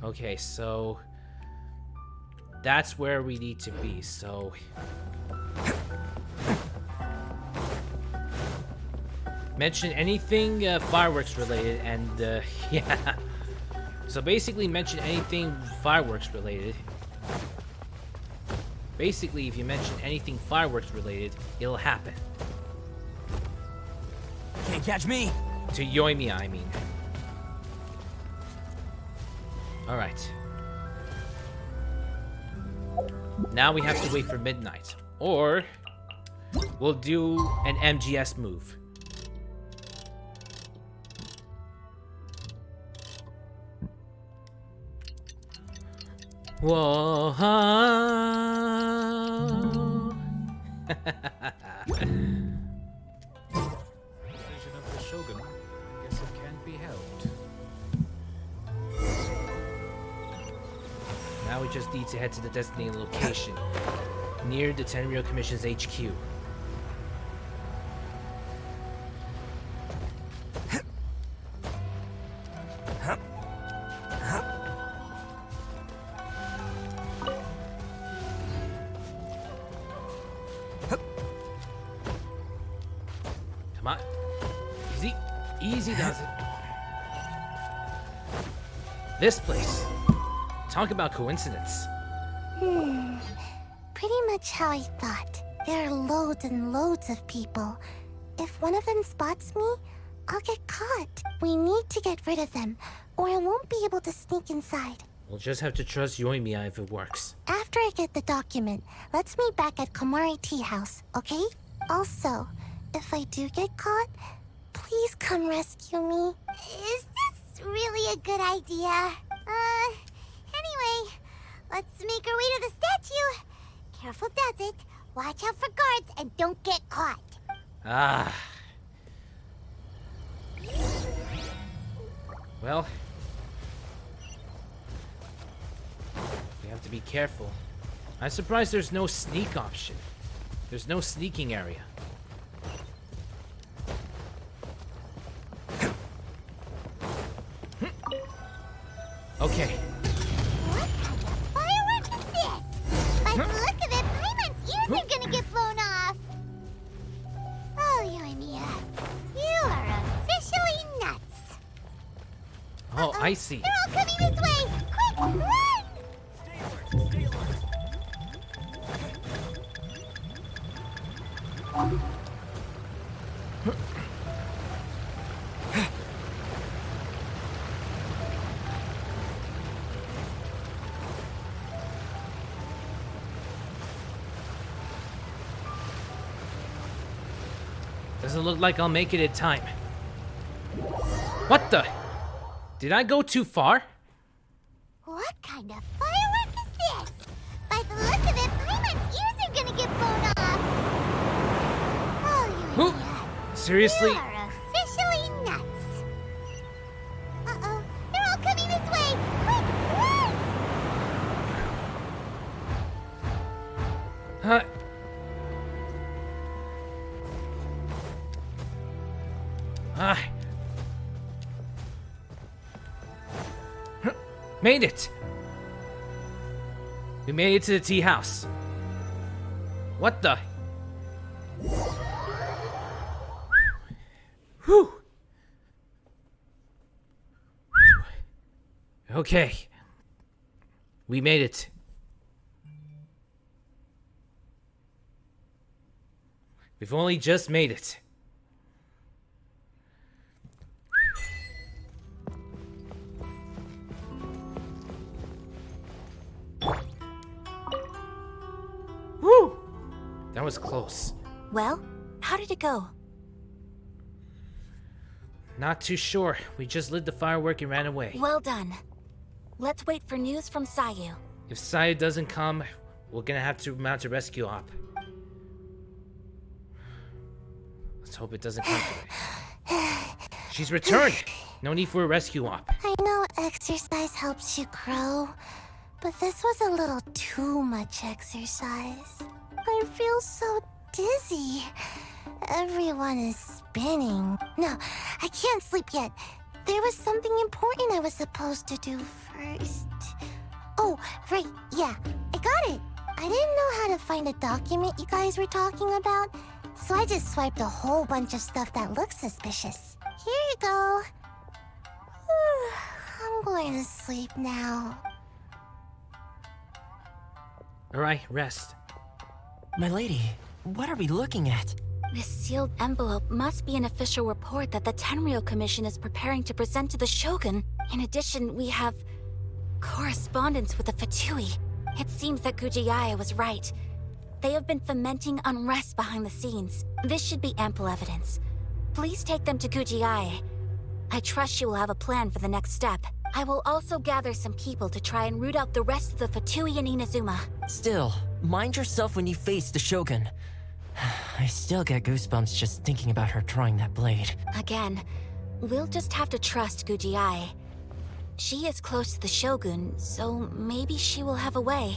Okay, so that's where we need to be, so mention anything fireworks related, and yeah. So basically mention anything fireworks related. Basically, if you mention anything fireworks related, it'll happen. Can't catch me! To Yoimiya, I mean. Alright. Now we have to wait for midnight. Or we'll do an MGS move. Whoa. Vision of the Shogun. I guess it can't be helped. Now we just need to head to the designated location near the Tenryou Commission's HQ. Come on. Easy. Easy does it. This place. Talk about coincidence. Pretty much how I thought. There are loads and loads of people. If one of them spots me, I'll get caught. We need to get rid of them, or I won't be able to sneak inside. We'll just have to trust Yoimiya if it works. After I get the document, let's meet back at Komari Tea House, okay? Also, if I do get caught, please come rescue me. Is this really a good idea? Anyway, let's make our way to the statue. Careful does it. Watch out for guards and don't get caught. Ah. Well, we have to be careful. I'm surprised there's no sneak option. There's no sneaking area. Okay. What kind of firework is this? By the look of it, Paimon's ears are gonna get blown off. Oh, Yoimiya, you are officially nuts. Oh, I see. They're all coming this way. Quick, run! Stay alert! Doesn't look like I'll make it in time. What the? Did I go too far? What kind of firework is this? By the look of it, Paimon's ears are gonna get blown off. Oh, Yoimiya. Seriously? You are officially nuts. Uh-oh, they're all coming this way. Quick, run! Huh? Ah. Made it! We made it to the tea house. What the? Whew. Okay. We made it. We've only just made it. was close. Well, how did it go? Not too sure. We just lit the firework and ran away. Well done. Let's wait for news from Sayu. If Sayu doesn't come, we're gonna have to mount a rescue op. Let's hope it doesn't come today. She's returned! No need for a rescue op. I know exercise helps you grow, but this was a little too much exercise. I feel so dizzy. Everyone is spinning. No, I can't sleep yet. There was something important I was supposed to do first. Oh, right, yeah, I got it. I didn't know how to find a document you guys were talking about, so I just swiped a whole bunch of stuff that looks suspicious. Here you go. I'm going to sleep now. Alright, rest. My lady, what are we looking at? This sealed envelope must be an official report that the Tenryou Commission is preparing to present to the Shogun. In addition, we have correspondence with the Fatui. It seems that Gujiae was right. They have been fomenting unrest behind the scenes. This should be ample evidence. Please take them to Gujiae. I trust you will have a plan for the next step. I will also gather some people to try and root out the rest of the Fatui and Inazuma. Still, mind yourself when you face the Shogun. I still get goosebumps just thinking about her drawing that blade. Again, we'll just have to trust Gujiae. She is close to the Shogun, so maybe she will have a way.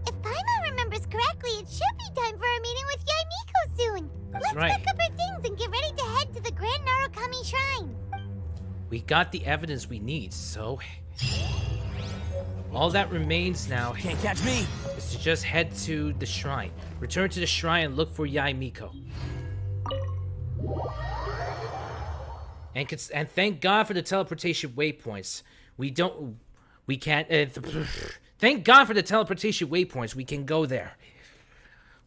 If Paimon remembers correctly, it should be time for a meeting with Yaimiko soon. That's right. Let's pack up our things and get ready to head to the Grand Narukami Shrine. We got the evidence we need, so... all that remains now... Can't catch me! ...is to just head to the shrine. Return to the shrine and look for Yaimiko. And thank God for the teleportation waypoints. We can't... thank God for the teleportation waypoints. We can go there.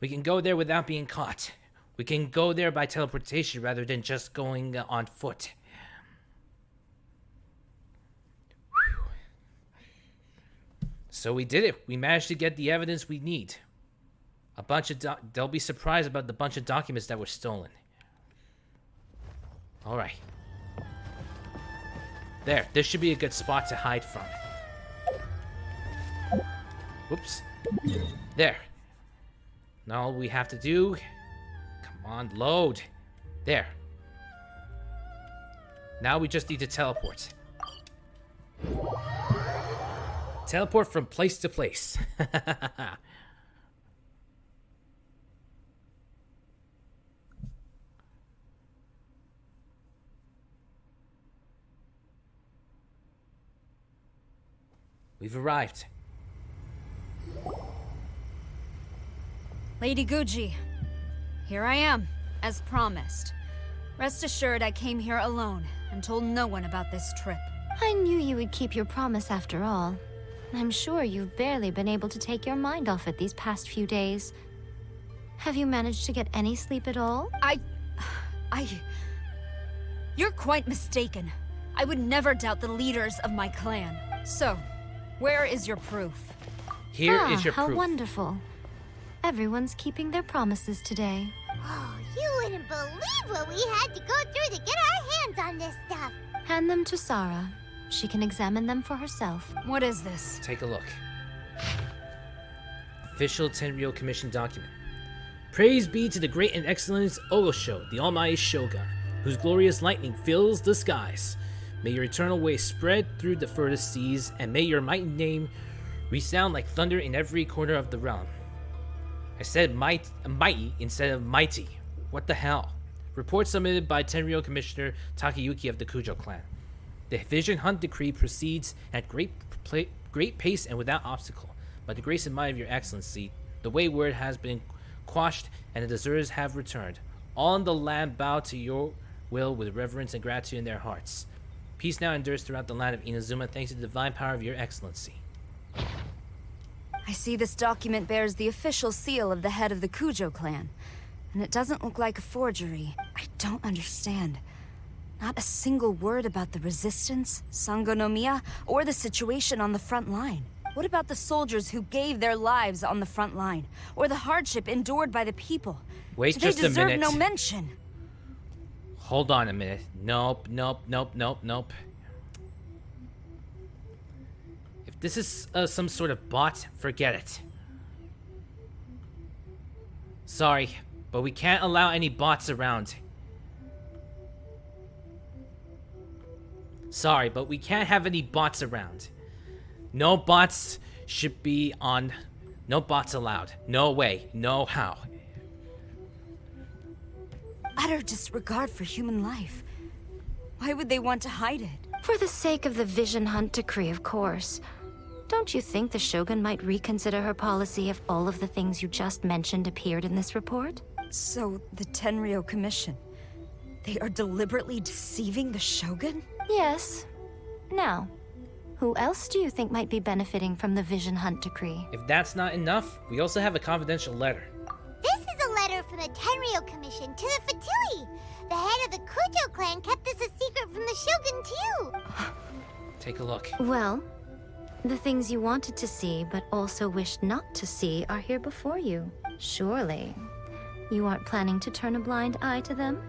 We can go there without being caught. We can go there by teleportation rather than just going on foot. So we did it. We managed to get the evidence we need. A bunch of they'll be surprised about the bunch of documents that were stolen. All right. There. This should be a good spot to hide from. Whoops. There. Now all we have to do... come on, load. There. Now we just need to teleport. Teleport from place to place. We've arrived. Lady Guji, here I am, as promised. Rest assured I came here alone and told no one about this trip. I knew you would keep your promise after all. I'm sure you've barely been able to take your mind off it these past few days. Have you managed to get any sleep at all? You're quite mistaken. I would never doubt the leaders of my clan. So, where is your proof? Here is your how proof. Wonderful. Everyone's keeping their promises today. Oh, you wouldn't believe what we had to go through to get our hands on this stuff. Hand them to Sarah. She can examine them for herself. What is this? Take a look. Official Tenryou Commission document. Praise be to the great and excellent Ogosho, the almighty Shogun, whose glorious lightning fills the skies. May your eternal way spread through the furthest seas, and may your mighty name resound like thunder in every corner of the realm. I said mighty instead of mighty. What the hell? Report submitted by Tenryou Commissioner Takayuki of the Kujo clan. The Vision Hunt Decree proceeds at great pace and without obstacle. By the grace and might of your excellency, the wayward has been quashed and the deserters have returned. All in the land bow to your will with reverence and gratitude in their hearts. Peace now endures throughout the land of Inazuma thanks to the divine power of your excellency. I see this document bears the official seal of the head of the Kujo clan, and it doesn't look like a forgery. I don't understand. Not a single word about the resistance, Sangonomiya, or the situation on the front line. What about the soldiers who gave their lives on the front line? Or the hardship endured by the people? Wait Do just they a deserve minute. no mention? Hold on a minute. Nope. If this is some sort of bot, forget it. Sorry, but we can't allow any bots around. Sorry, but we can't have any bots around. No bots should be on... No bots allowed. No way. No how. Utter disregard for human life. Why would they want to hide it? For the sake of the Vision Hunt decree, of course. Don't you think the Shogun might reconsider her policy if all of the things you just mentioned appeared in this report? So, the Tenryou Commission... they are deliberately deceiving the Shogun? Yes. Now, who else do you think might be benefiting from the Vision Hunt decree? If that's not enough, we also have a confidential letter. This is a letter from the Tenryou Commission to the Fatui. The head of the Kujo clan kept this a secret from the Shogun, too. Take a look. Well, the things you wanted to see but also wished not to see are here before you. Surely, you aren't planning to turn a blind eye to them?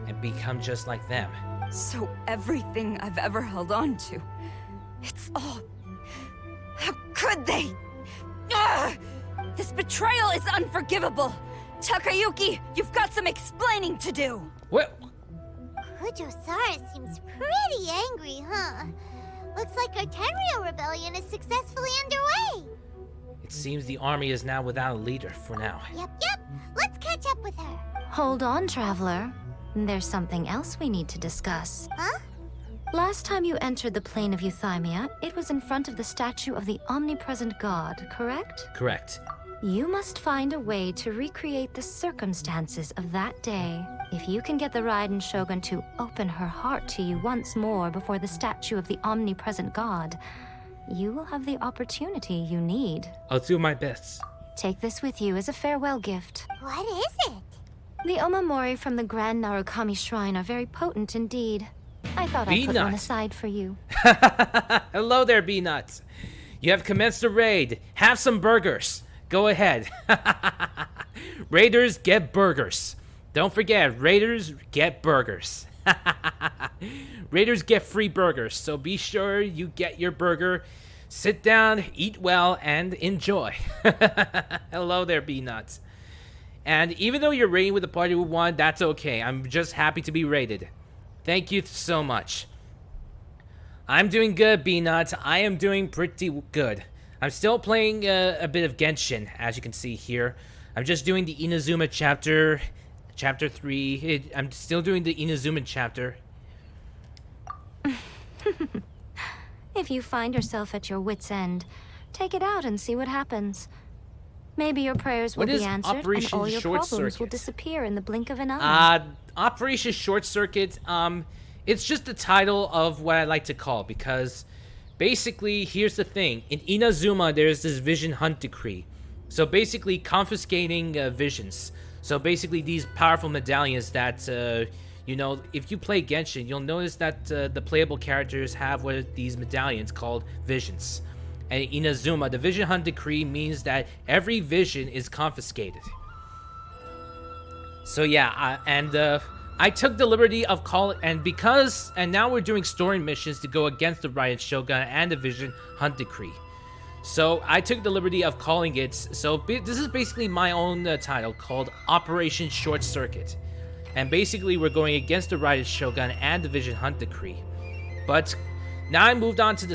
And become just like them. So everything I've ever held on to, it's all... How could they? Ugh! This betrayal is unforgivable! Takayuki, you've got some explaining to do! What? Kujo-Sara seems pretty angry, huh? Looks like our Tenryou rebellion is successfully underway. It seems the army is now without a leader for now. Yep. Let's catch up with her. Hold on, traveler. There's something else we need to discuss. Huh? Last time you entered the plane of Euthymia, it was in front of the statue of the omnipresent god, correct? Correct. You must find a way to recreate the circumstances of that day. If you can get the Raiden Shogun to open her heart to you once more before the statue of the omnipresent god, you will have the opportunity you need. I'll do my best. Take this with you as a farewell gift. What is it? The Omamori from the Grand Narukami Shrine are very potent indeed. I thought I'd put one aside for you. Hello there, B-Nuts. You have commenced a raid. Have some burgers. Go ahead. Raiders get burgers. Don't forget, Raiders get burgers. Raiders get free burgers, so be sure you get your burger. Sit down, eat well, and enjoy. Hello there, B-Nuts. And even though you're raiding with the party we won, that's okay. I'm just happy to be raided. Thank you so much. I'm doing good, B-Nuts. I am doing pretty good. I'm still playing a bit of Genshin, as you can see here. I'm just doing the Inazuma chapter 3. I'm still doing the Inazuma chapter. If you find yourself at your wit's end, take it out and see what happens. Maybe your prayers will be answered and all your problems will disappear in the blink of an eye. Operation Short Circuit, it's just the title of what I like to call, because basically, here's the thing. In Inazuma, there's this Vision Hunt decree. So basically, confiscating visions. So basically, these powerful medallions that, you know, if you play Genshin, you'll notice that the playable characters have one of these medallions called visions. And in Inazuma, the Vision Hunt decree means that every vision is confiscated. So yeah, I took the liberty of calling, and now we're doing story missions to go against the Raiden Shogun and the Vision Hunt decree. So I took the liberty of calling it, so this is basically my own title called Operation Short Circuit. And basically we're going against the Raiden Shogun and the Vision Hunt decree. But now moving on to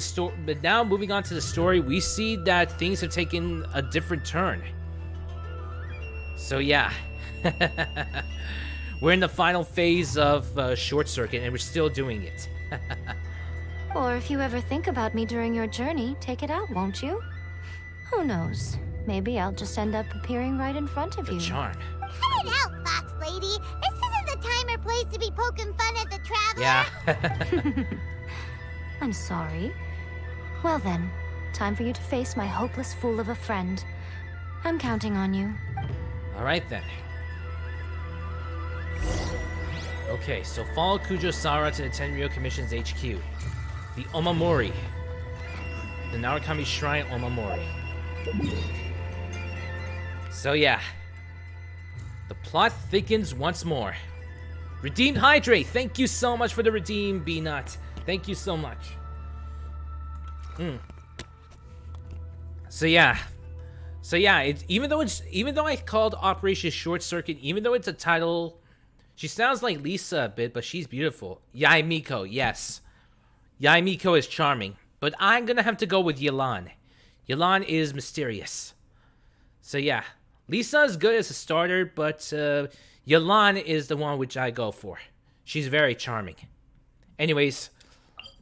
the story, we see that things have taken a different turn. So yeah. We're in the final phase of Short Circuit, and we're still doing it. Or if you ever think about me during your journey, take it out, won't you? Who knows? Maybe I'll just end up appearing right in front of you. Charm. Cut it out, Fox Lady. This isn't the time or place to be poking fun at the traveler. Yeah. I'm sorry. Well then, time for you to face my hopeless fool of a friend. I'm counting on you. All right then. Okay, so follow Kujo-Sara to the Tenryou Commission's HQ. The Omamori. the Narukami Shrine Omamori. So yeah, the plot thickens once more. Redeemed Hydrate, thank you so much for the redeem, B-Nut. Thank you so much. So yeah, it's even though I called Operation Short Circuit, even though it's a title, she sounds like Lisa a bit, but she's beautiful. Yae Miko, yes. Yae Miko is charming, but I'm gonna have to go with Yelan. Yelan is mysterious. So yeah, Lisa is good as a starter, but Yelan is the one which I go for. She's very charming. Anyways,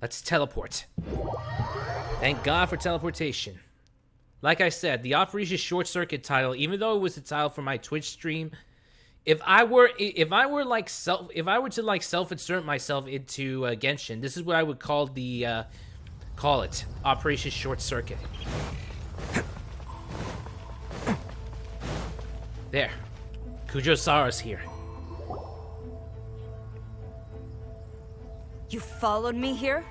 let's teleport. Thank God for teleportation. Like I said, the Operation Short Circuit title, even though it was the title for my Twitch stream, if I were to self-insert myself into Genshin, this is what I would call it Operation Short Circuit. There, Kujo-Sara's here. You followed me here?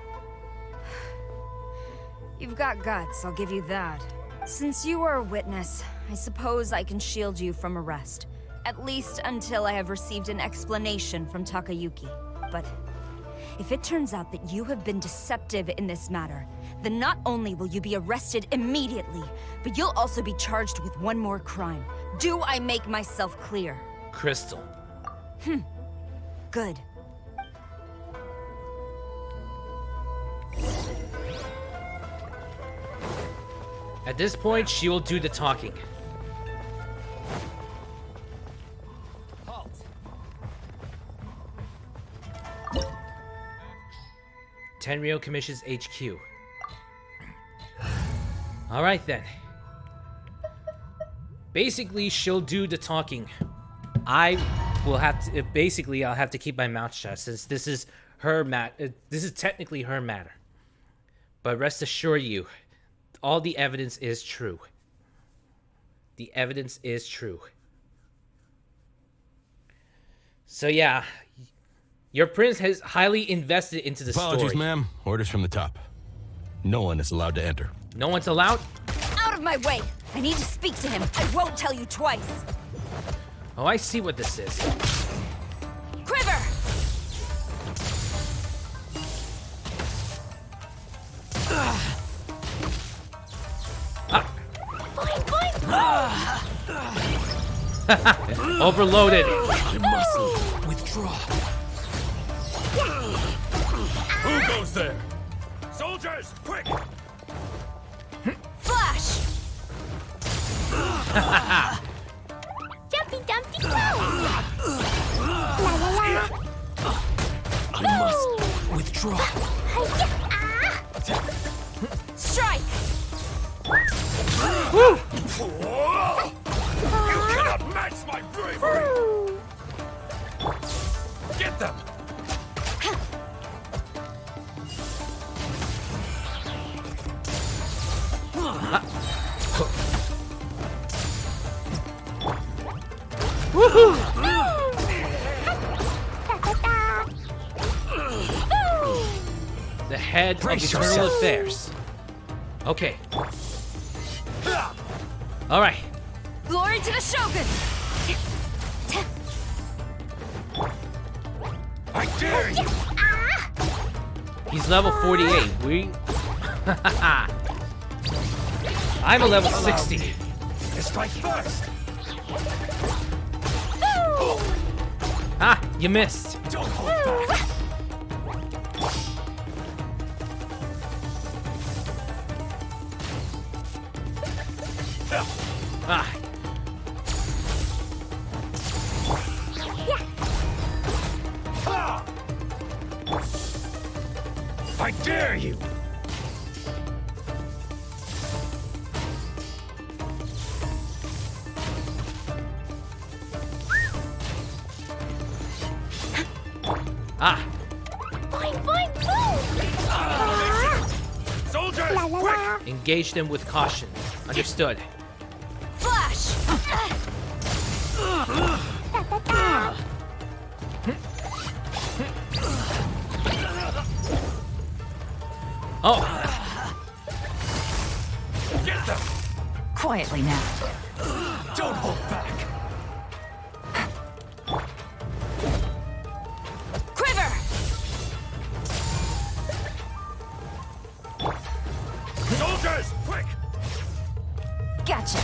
You've got guts, I'll give you that. Since you are a witness, I suppose I can shield you from arrest. At least until I have received an explanation from Takayuki. But if it turns out that you have been deceptive in this matter, then not only will you be arrested immediately, but you'll also be charged with one more crime. Do I make myself clear? Crystal. Good. At this point, she will do the talking. Halt. Tenryou Commission's HQ. Alright then. Basically, she'll do the talking. I'll have to keep my mouth shut since this is her this is technically her matter. But rest assure you, all the evidence is true. The evidence is true. So yeah, your prince has highly invested into the story. Apologies, ma'am. Orders from the top. No one is allowed to enter. No one's allowed? Out of my way! I need to speak to him. I won't tell you twice. Oh, I see what this is. Quiver! Overloaded. I must withdraw. Who goes there? Soldiers, quick! Flash! Jumpy Dumpty Go! La la la! I must withdraw. Strike! You cannot match my bravery! Get them! The head of Eternal Affairs. Okay. Alright. Glory to the Shogun! I dare you! He's level 48. I'm a level 60. Strike first! Ah, you missed. Don't hold back! Ah. I dare you! Ah. Boing, boing, boom! Soldiers, La la la! Engage them with caution. Understood. Flash! Da da da! Oh. Quietly now. Don't hold back! Quiver! Soldiers, quick! Gotcha.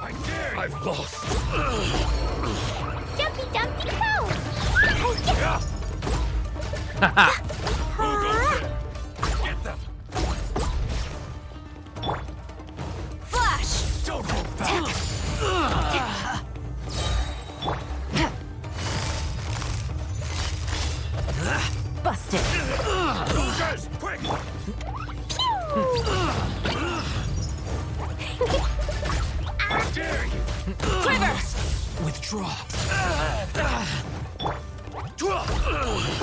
I dare you! I've lost! Jumpy Dumpty Go! Who goes there? Get them! Flash! Don't hold back! Busted. Soldiers, quick! I dare you! Quiver! Withdraw!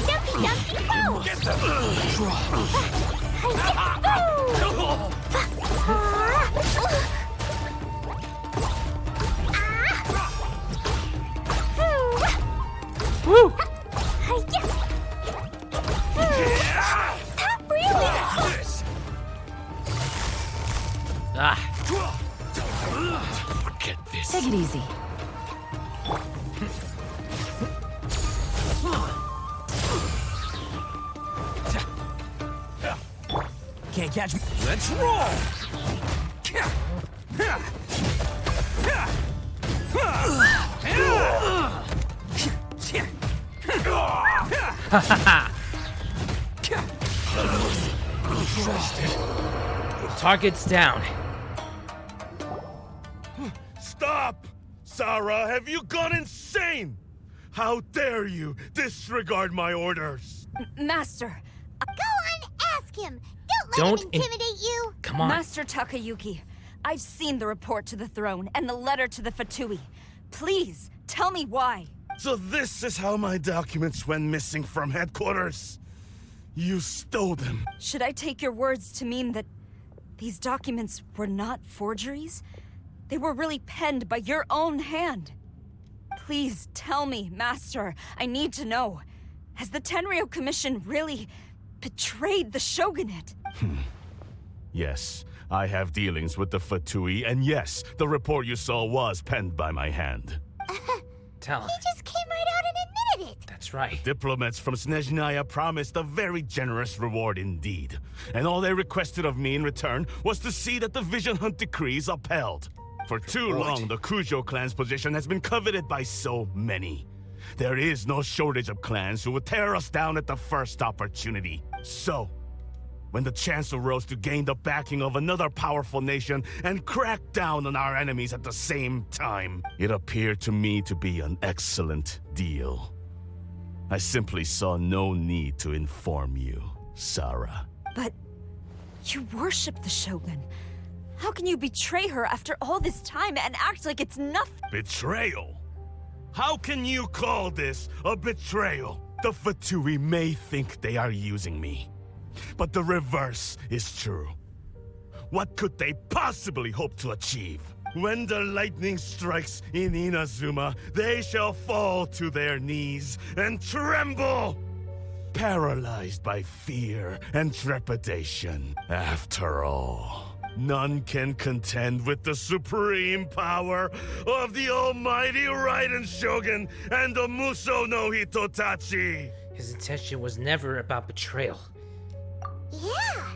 Jumpy Dumpty Go! Get them! Withdraw! Woo! Not really! This! Ah, Forget this! Take it easy. Can't catch me. Let's roll! target's down. Stop! Sarah, have you gone insane? How dare you disregard my orders? Master! Go on, ask him! Don't let Don't him intimidate you! Come on. Master Takayuki, I've seen the report to the throne and the letter to the Fatui. Please, tell me why. So this is how my documents went missing from headquarters? You stole them. Should I take your words to mean that these documents were not forgeries? They were really penned by your own hand. Please tell me, Master. I need to know. Has the Tenryou Commission really betrayed the Shogunate? Yes, I have dealings with the Fatui, and yes, the report you saw was penned by my hand. Tell him. He just came right out and admitted it! That's right. Diplomats from Snezhnaya promised a very generous reward indeed. And all they requested of me in return was to see that the Vision Hunt decrees upheld. For too long, the Kujo clan's position has been coveted by so many. There is no shortage of clans who would tear us down at the first opportunity. So, when the chance arose to gain the backing of another powerful nation and crack down on our enemies at the same time, it appeared to me to be an excellent deal. I simply saw no need to inform you, Sarah. But you worship the Shogun. How can you betray her after all this time and act like it's nothing? Betrayal? How can you call this a betrayal? The Fatui may think they are using me, but the reverse is true. What could they possibly hope to achieve? When the lightning strikes in Inazuma, they shall fall to their knees and tremble, paralyzed by fear and trepidation. After all, none can contend with the supreme power of the almighty Raiden Shogun and the Muso no Hitotachi. His intention was never about betrayal. Yeah,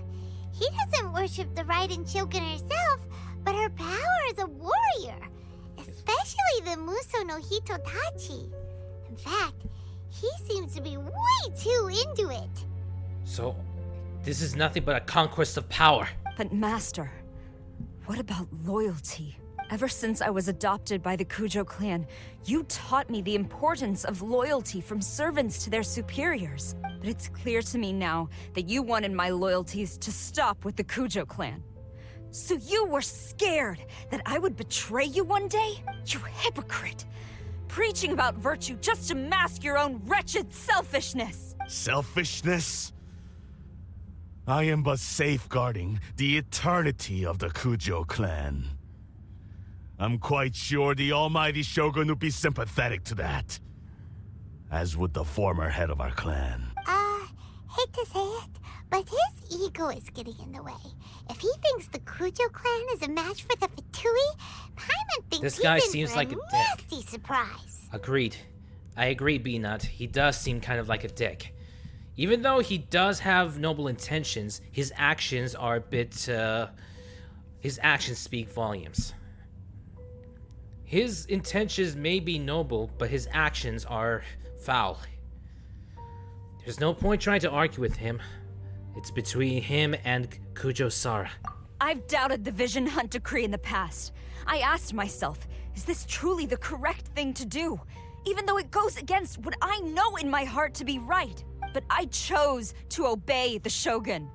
he doesn't worship the Raiden Shogun herself, but her power as a warrior, especially the Muso no Hitotachi. In fact, he seems to be way too into it. So, this is nothing but a conquest of power. But Master, what about loyalty? Ever since I was adopted by the Kujo clan, you taught me the importance of loyalty from servants to their superiors. But it's clear to me now that you wanted my loyalties to stop with the Kujo clan. So you were scared that I would betray you one day? You hypocrite! Preaching about virtue just to mask your own wretched selfishness! Selfishness? I am but safeguarding the eternity of the Kujo clan. I'm quite sure the almighty Shogun would be sympathetic to that. As would the former head of our clan. Hate to say it, But his ego is getting in the way. If he thinks the Kujo clan is a match for the Fatui, Paimon thinks This he's guy in seems for like a a dick. nasty surprise. Agreed. I agree, B-Nut. He does seem kind of like a dick. Even though he does have noble intentions, his actions are a bit, his actions speak volumes. His intentions may be noble, but his actions are foul. There's no point trying to argue with him. It's between him and Kujo Sara. I've doubted the Vision Hunt decree in the past. I asked myself, is this truly the correct thing to do? Even though it goes against what I know in my heart to be right. But I chose to obey the Shogun.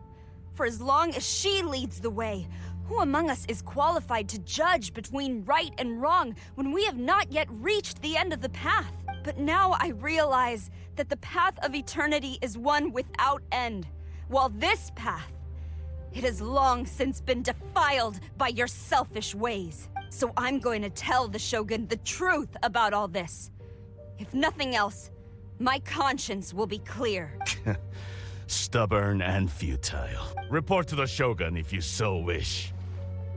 For as long as she leads the way, who among us is qualified to judge between right and wrong when we have not yet reached the end of the path? But now I realize that the path of eternity is one without end, while this path, it has long since been defiled by your selfish ways. So I'm going to tell the Shogun the truth about all this. If nothing else, my conscience will be clear. Stubborn and futile. Report to the Shogun if you so wish.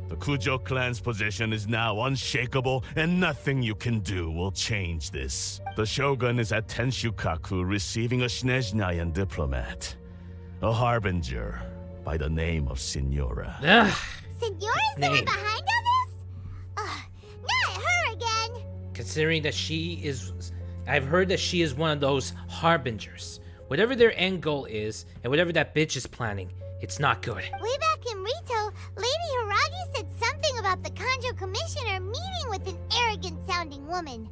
The Kujo clan's position is now unshakable, and nothing you can do will change this. The Shogun is at Tenshukaku receiving a Snezhnayan diplomat, a harbinger by the name of Signora. Signora's the one behind all this? Not her again! Considering that she is... I've heard that she is one of those harbingers. Whatever their end goal is, and whatever that bitch is planning, it's not good. Way back in Rito, Lady Hiragi said something about the Kanjo Commissioner meeting with an arrogant-sounding woman.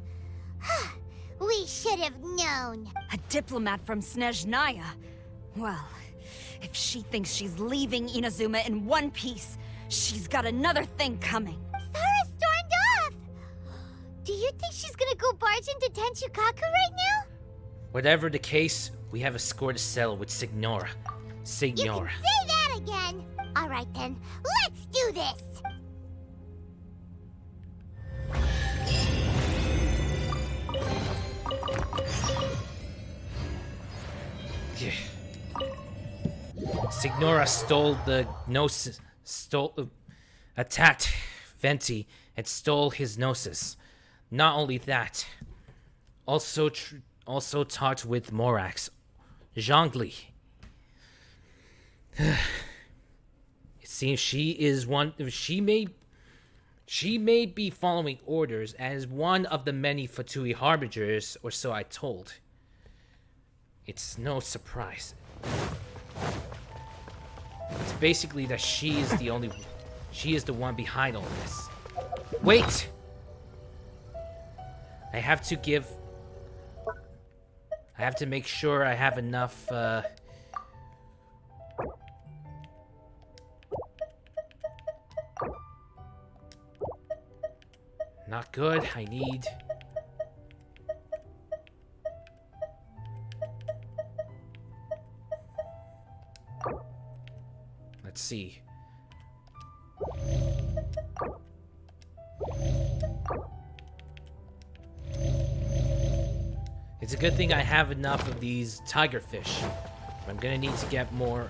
We should have known. A diplomat from Snezhnaya? Well, if she thinks she's leaving Inazuma in one piece, she's got another thing coming. Sara stormed off! Do you think she's gonna go barge into Tenshukaku right now? Whatever the case, we have a score to settle with Signora. You can say that again! Alright then, let's do this! Signora stole the gnosis, attacked Venti and stole his gnosis. Not only that, also talked with Morax, Zhongli. It seems she is one. She may be following orders as one of the many Fatui harbingers, or so I told. It's no surprise. It's basically that she is the one behind all this. Wait! I have to make sure I have enough, Not good, I need... Let's see. It's a good thing I have enough of these tigerfish. I'm gonna need to get more,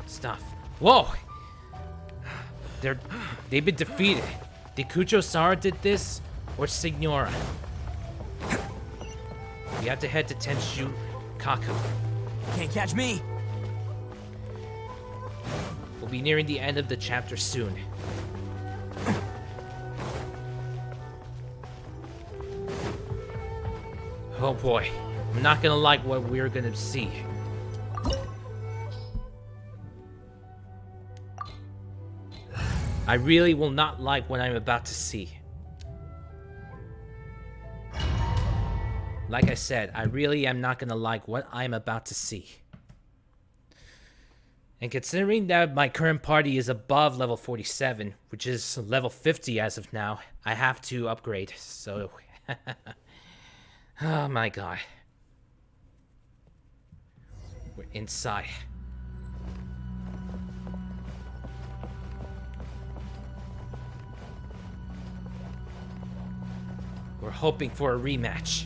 stuff. Whoa! They've been defeated. Did Kujo Sara did this, or Signora? We have to head to Tenshukaku. Can't catch me! We'll be nearing the end of the chapter soon. Oh boy, I'm not gonna like what we're gonna see. I really will not like what I'm about to see. Like I said, I really am not gonna like what I'm about to see. And considering that my current party is above level 47, which is level 50 as of now, I have to upgrade, so... Oh my god. We're inside. We're hoping for a rematch.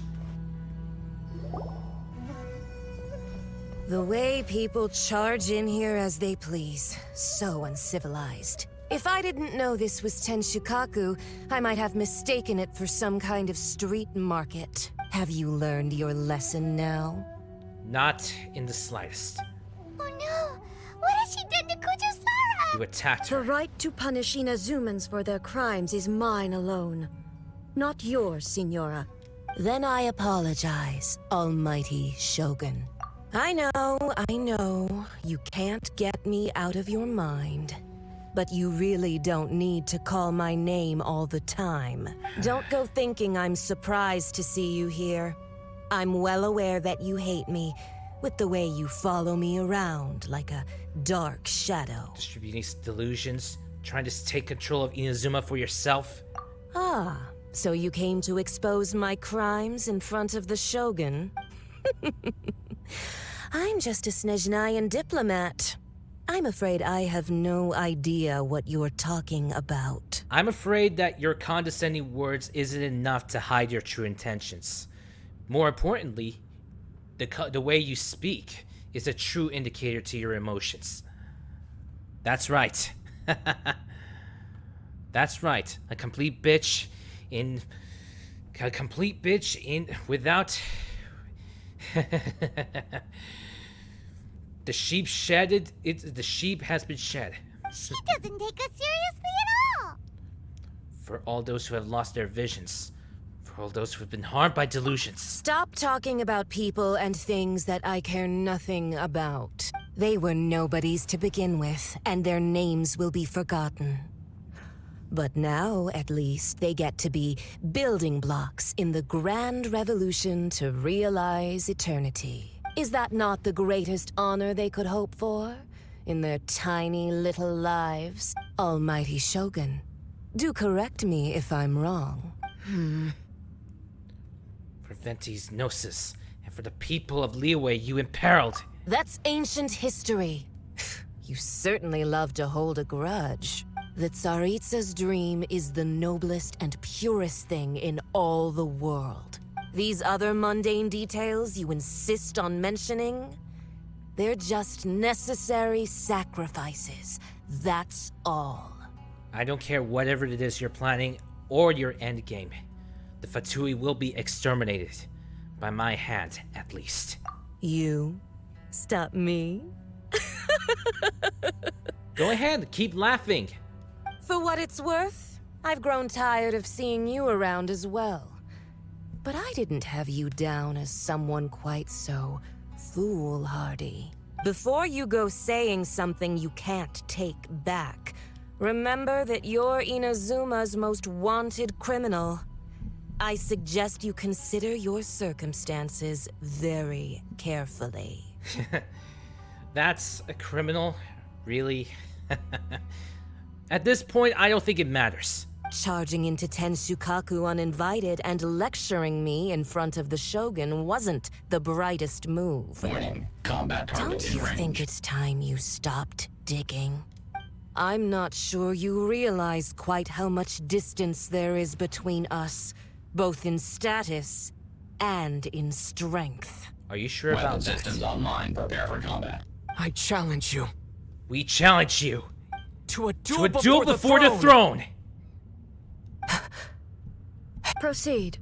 The way people charge in here as they please. So uncivilized. If I didn't know this was Tenshukaku, I might have mistaken it for some kind of street market. Have you learned your lesson now? Not in the slightest. Oh no! What has she done to Kujo-Sara? You attacked her. The right to punish Inazumans for their crimes is mine alone. Not yours, Signora. Then I apologize, Almighty Shogun. I know, you can't get me out of your mind. But you really don't need to call my name all the time. Don't go thinking I'm surprised to see you here. I'm well aware that you hate me, with the way you follow me around like a dark shadow. Distributing delusions, trying to take control of Inazuma for yourself. Ah, so you came to expose my crimes in front of the Shogun? I'm just a Snezhnayan diplomat. I'm afraid I have no idea what you're talking about. I'm afraid that your condescending words isn't enough to hide your true intentions. More importantly, the way you speak is a true indicator to your emotions. That's right. That's right. A complete bitch without the sheep shedded. The sheep has been shed. She doesn't take us seriously at all. For all those who have lost their visions, for all those who have been harmed by delusions. Stop talking about people and things that I care nothing about. They were nobodies to begin with, and their names will be forgotten. But now, at least, they get to be building blocks in the grand revolution to realize eternity. Is that not the greatest honor they could hope for? In their tiny little lives? Almighty Shogun, do correct me if I'm wrong. For Venti's Gnosis, and for the people of Liyue you imperiled. That's ancient history. You certainly love to hold a grudge. The Tsaritsa's dream is the noblest and purest thing in all the world. These other mundane details you insist on mentioning, they're just necessary sacrifices. That's all. I don't care whatever it is you're planning or your endgame. The Fatui will be exterminated. By my hand, at least. You? Stop me? Go ahead, keep laughing. For what it's worth, I've grown tired of seeing you around as well. But I didn't have you down as someone quite so foolhardy. Before you go saying something you can't take back, remember that you're Inazuma's most wanted criminal. I suggest you consider your circumstances very carefully. That's a criminal? Really? At this point, I don't think it matters. Charging into Tenshukaku uninvited and lecturing me in front of the Shogun wasn't the brightest move. Warning, combat target Don't you think it's time you stopped digging? I'm not sure you realize quite how much distance there is between us, both in status and in strength. Are you sure about that? Systems online, prepare for combat. I challenge you. We challenge you. To a duel, before the throne! Proceed.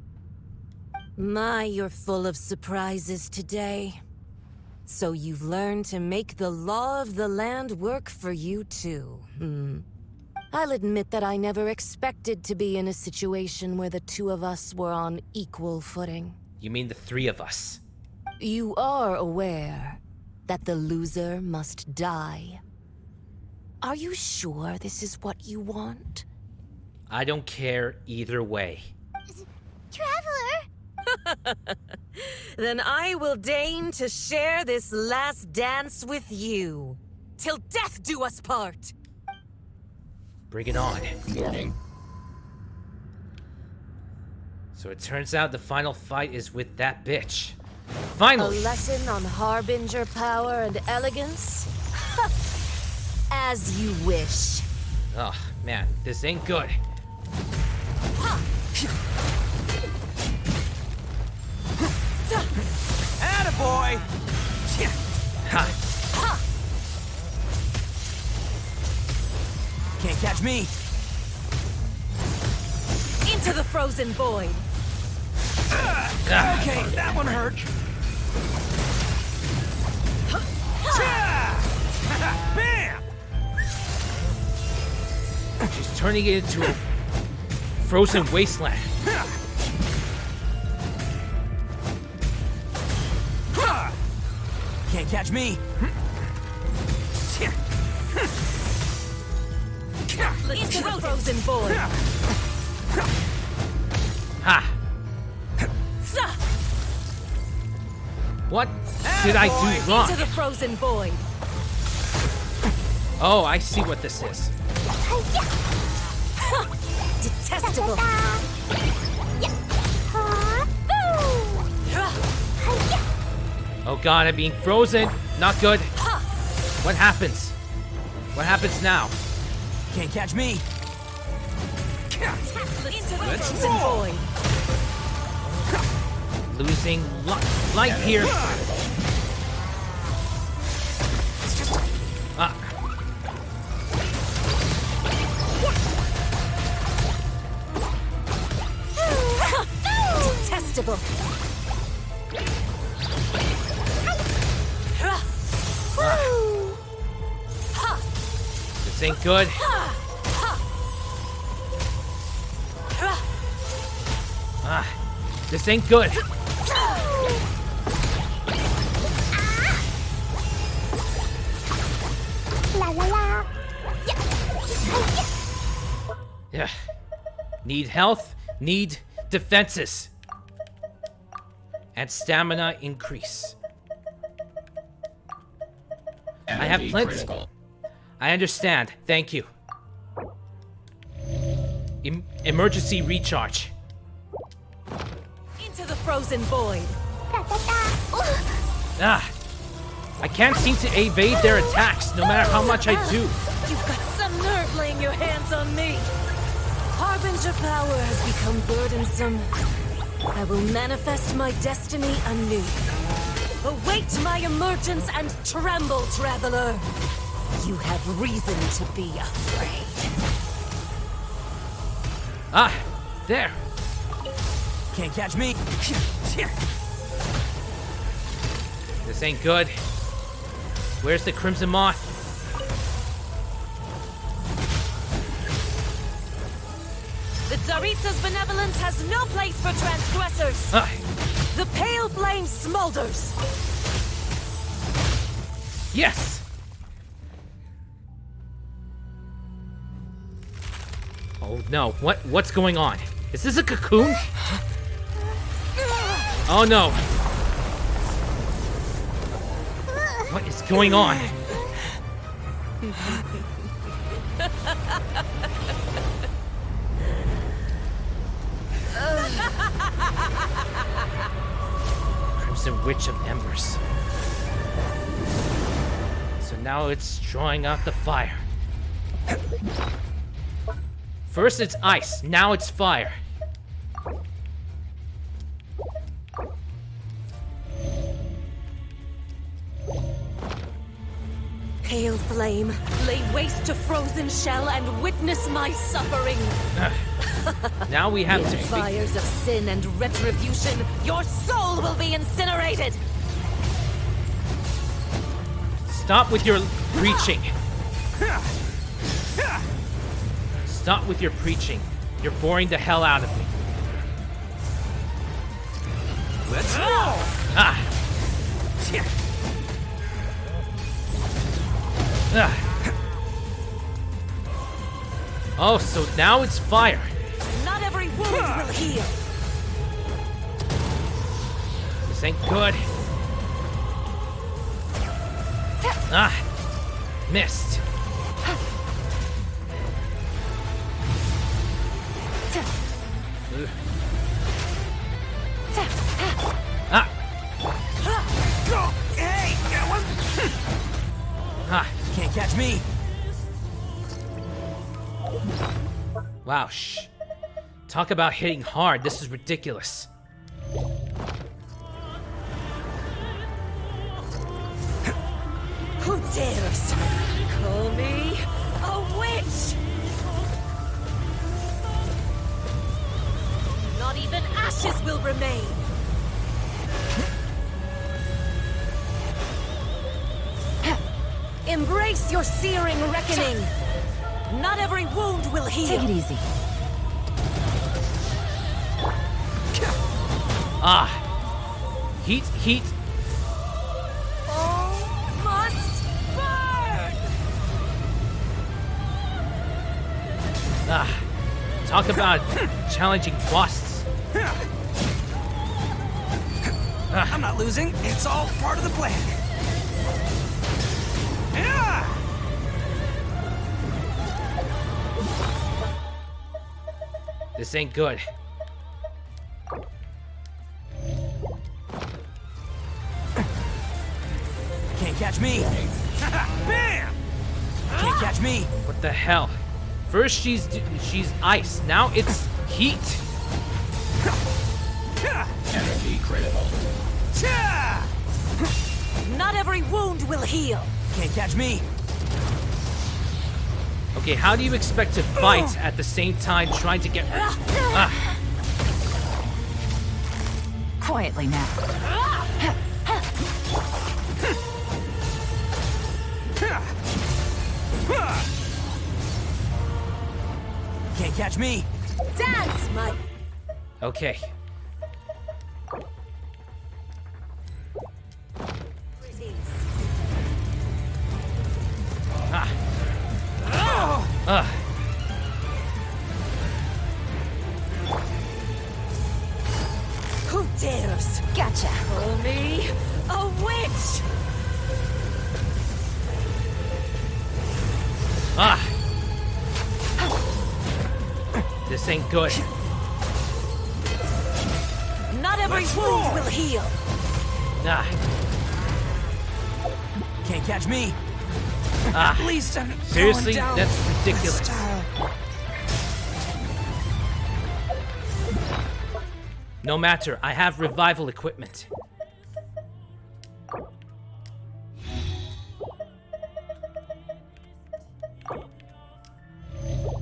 My, you're full of surprises today. So you've learned to make the law of the land work for you too, I'll admit that I never expected to be in a situation where the two of us were on equal footing. You mean the three of us? You are aware that the loser must die. Are you sure this is what you want? I don't care either way. Traveler! Then I will deign to share this last dance with you. Till death do us part! Bring it on. Warning. So it turns out the final fight is with that bitch. Finally! A lesson on Harbinger power and elegance? As you wish. Oh, man, this ain't good. Attaboy! Can't catch me. Into the frozen void. Okay, that one hurt. Bam! She's turning it into a frozen wasteland. Can't catch me. Into the frozen void. Ha! What did I do wrong? Into the frozen void. Oh, I see what this is. Detestable. Oh god, I'm being frozen. Not good. What happens? What happens now? Can't catch me. Let's roll. Losing life here. Ah. Detestable. This ain't good. Ah, this ain't good. Yeah. Need health, need defenses. And stamina increase. I have plenty. Critical. I understand. Thank you. Emergency recharge. Into the frozen void. Ah. I can't seem to evade their attacks, no matter how much I do. You've got some nerve laying your hands on me. Harbinger power has become burdensome. I will manifest my destiny anew. Await my emergence and tremble, traveler. You have reason to be afraid. Ah, there. Can't catch me. This ain't good. Where's the Crimson Moth? The Tsaritsa's benevolence has no place for transgressors. The pale flame smolders. Yes. Oh no! What's going on? Is this a cocoon? Oh no! What is going on? Crimson Witch of Embers. So now it's drawing out the fire. First it's ice, now it's fire. Pale flame, lay waste to frozen shell and witness my suffering. Now we have to fires of sin and retribution, your soul will be incinerated. Stop with your preaching. Stop with your preaching. You're boring the hell out of me. Let's go! Ah. Oh, so now it's fire. Not every wound will heal. This ain't good. Ah, missed. Ah. Hey, that one. Ah. Can't catch me. Wow, talk about hitting hard. This is ridiculous. dares call me a witch? Not even ashes will remain. Embrace your searing reckoning. Not every wound will heal. Take it easy. Ah. Heat. All must burn! Ah. Talk about challenging bosses. I'm not losing. It's all part of the plan. This ain't good. Can't catch me. Bam! Can't catch me. What the hell? First she's ice. Now it's heat. Energy critical. Not every wound will heal. Can't catch me. Okay, how do you expect to fight at the same time trying to get... Quietly now. Can't catch me. Dance, Mike. Okay. Who dares? Gotcha. Call me a witch. This ain't good. Not every wound will heal. Can't catch me. At least I'm seriously, going down that's ridiculous. with style. No matter, I have revival equipment.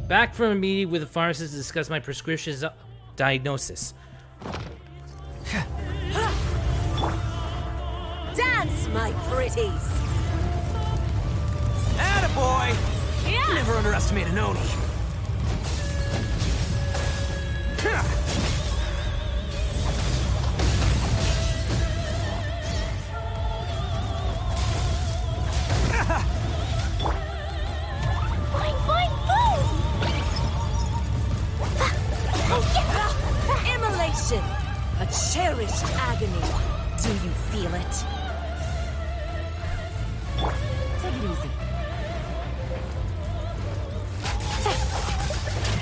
Back from a meeting with the pharmacist to discuss my prescription diagnosis. Dance, my pretties. Attaboy! Yeah. Never underestimate an Oni. Boing, boing, boom! Immolation. A cherished agony. Do you feel it? Take it easy.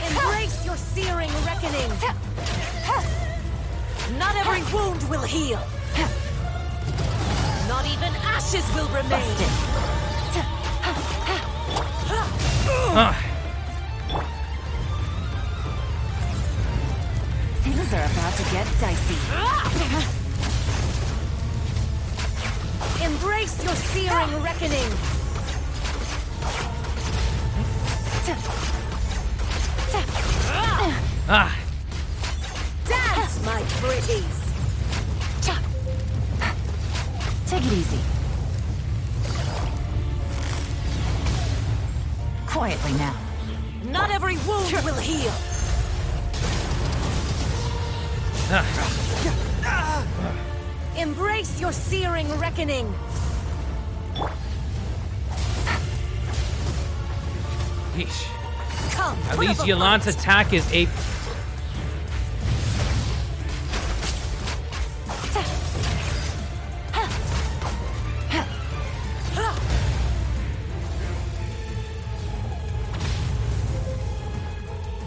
Embrace your searing reckoning. Not every wound will heal. Not even ashes will remain. Things are about to get dicey. Embrace your searing reckoning. Dance, my pretties. Take it easy. Quietly now. Not every wound will heal. Embrace your searing reckoning. Yeesh. Come, At put least up a Yolanda's fight. attack is a...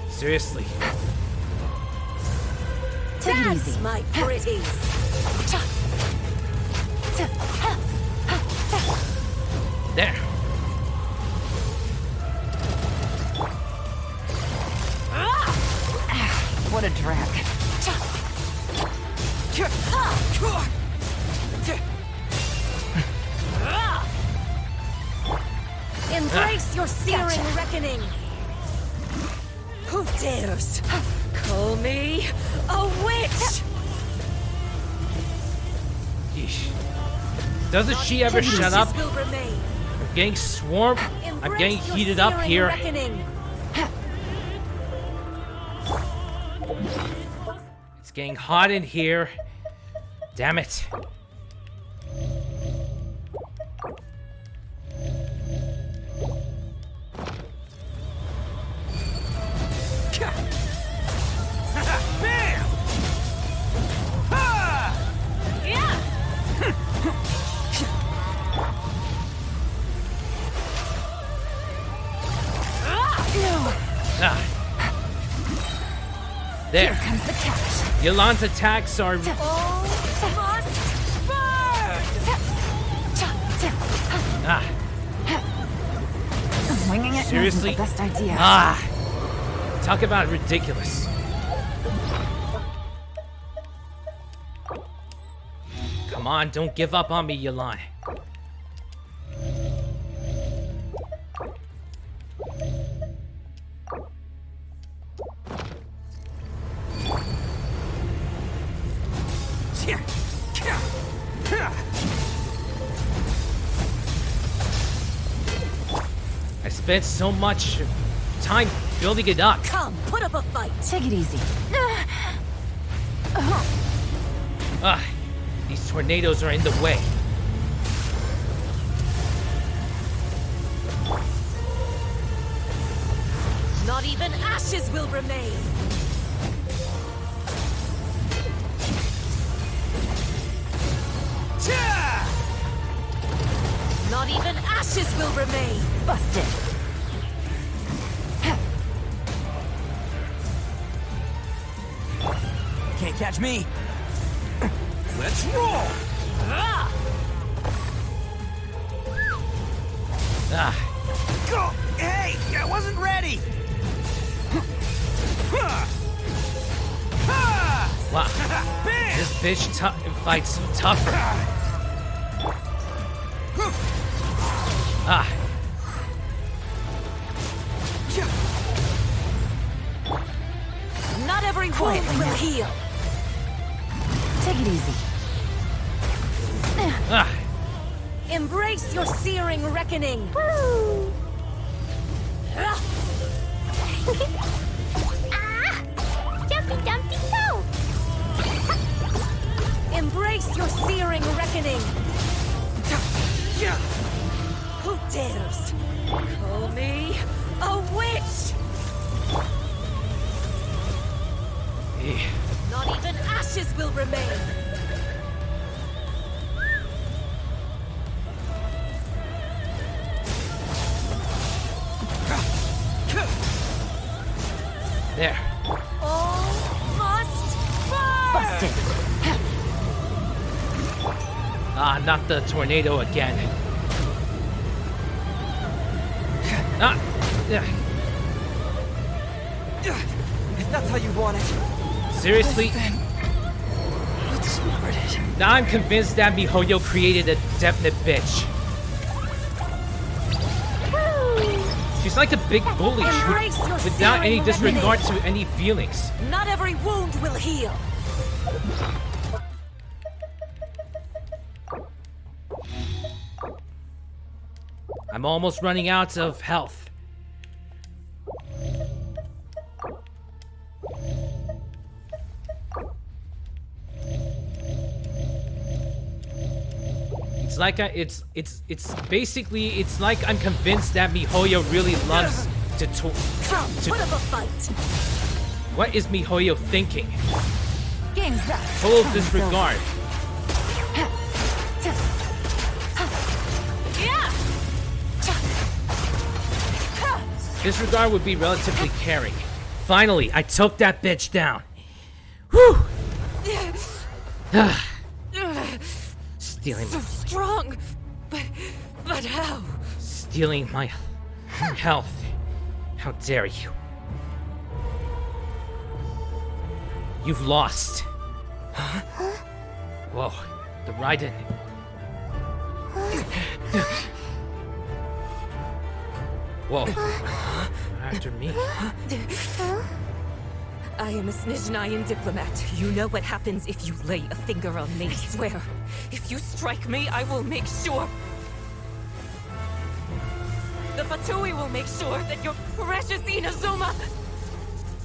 Seriously. Take it Dance, easy. my pretties. There. What a drag. Embrace your searing reckoning! Who dares call me a witch? Yeesh. Doesn't she ever shut up? I'm getting swarmed. I'm getting heated up here. It's getting hot in here. Damn it. Bam! Ha! Yeah! Ah. There. Here comes the catch. Yolan's attacks are. Ah. Winging it Seriously? isn't the best idea. Ah. Talk about ridiculous. Come on, don't give up on me, Yolan. I spent so much time building it up. Come, put up a fight. Take it easy. Ah, these tornadoes are in the way. Not even ashes will remain. Not even ashes will remain. Busted. Can't catch me. Let's roll. Ah. Go! Hey, I wasn't ready. Wow. This bitch fights tougher. Ah. Not every wound will heal. Take it easy. Ah. Embrace your searing reckoning. Ah! Jumpy Dumpty go! Embrace your searing reckoning. Who dares call me a witch? Not even ashes will remain. There. All must burn! Busted. Ah, not the tornado again. Ah. Yeah. If that's how you want it. Seriously? Outsmarted. Now I'm convinced that MiHoYo created a definite bitch. She's like a big bully without any disregard to any feelings. Not every wound will heal. I'm almost running out of health. It's like it's basically it's like I'm convinced that MiHoYo really loves to Put up a fight. What is MiHoYo thinking? Game's up. Total disregard. Disregard would be relatively caring. Finally, I took that bitch down. Whew! Stealing So strong, but how? Stealing my health. How dare you? You've lost. Whoa, the Raiden. Whoa. After me. I am a Snezhnayan diplomat. You know what happens if you lay a finger on me. I swear, if you strike me, I will make sure... The Fatui will make sure that your precious Inazuma...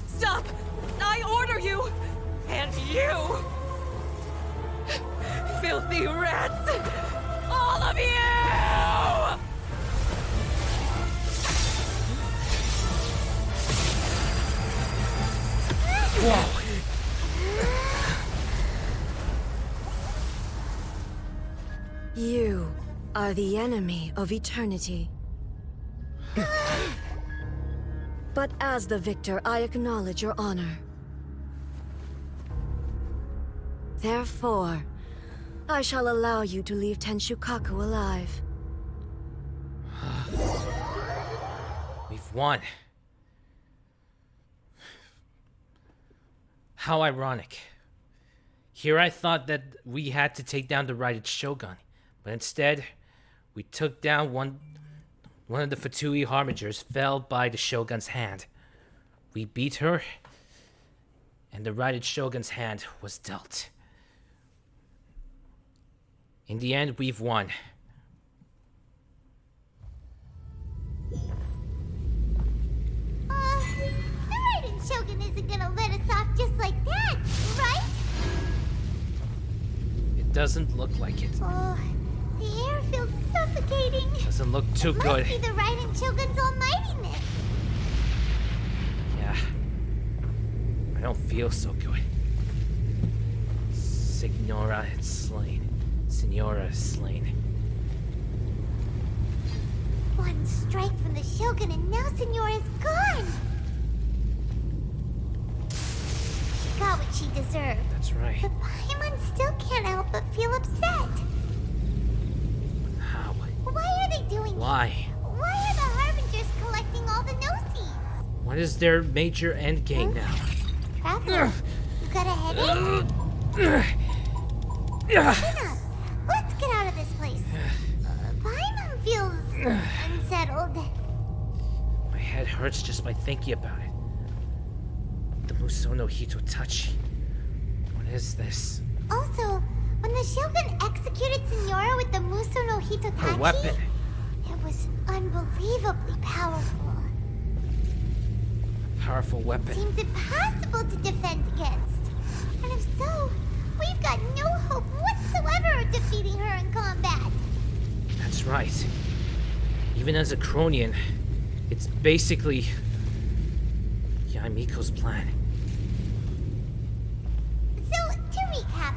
Stop! I order you! And you! Filthy rats! All of you! Whoa! You are the enemy of eternity. But as the victor, I acknowledge your honor. Therefore, I shall allow you to leave Tenshukaku alive. We've won. How ironic. Here I thought that we had to take down the Raided Shogun, but instead, we took down one of the Fatui Harbingers fell by the Shogun's hand. We beat her, and the Raided Shogun's hand was dealt. In the end, we've won. The Raiden Shogun isn't gonna let us off just like that, right? It doesn't look like it. Oh, the air feels suffocating. Doesn't look too It good. must be the Raiden Shogun's almightiness. Yeah. I don't feel so good. Signora is slain. Signora is slain. One strike from the Shogun and now Signora's gone. She got what she deserved. That's right. But Paimon still can't help but feel upset. How? Why are they doing Why? it? Why are the Harbingers collecting all the no-seeds? What is their major end game now? Traveler, you got a headache? Enough. Let's get out of this place. Paimon feels unsettled. My head hurts just by thinking about it. The Musou no Hitotachi. What is this? Also, when the Shogun executed Signora with the Musou no Hitotachi, Her weapon. It was unbelievably powerful. Powerful weapon. Seems impossible to defend against. And if so, we've got no hope whatsoever of defeating her in combat. That's right. Even as a Cronian, it's basically Yaimiko's plan. So, to recap,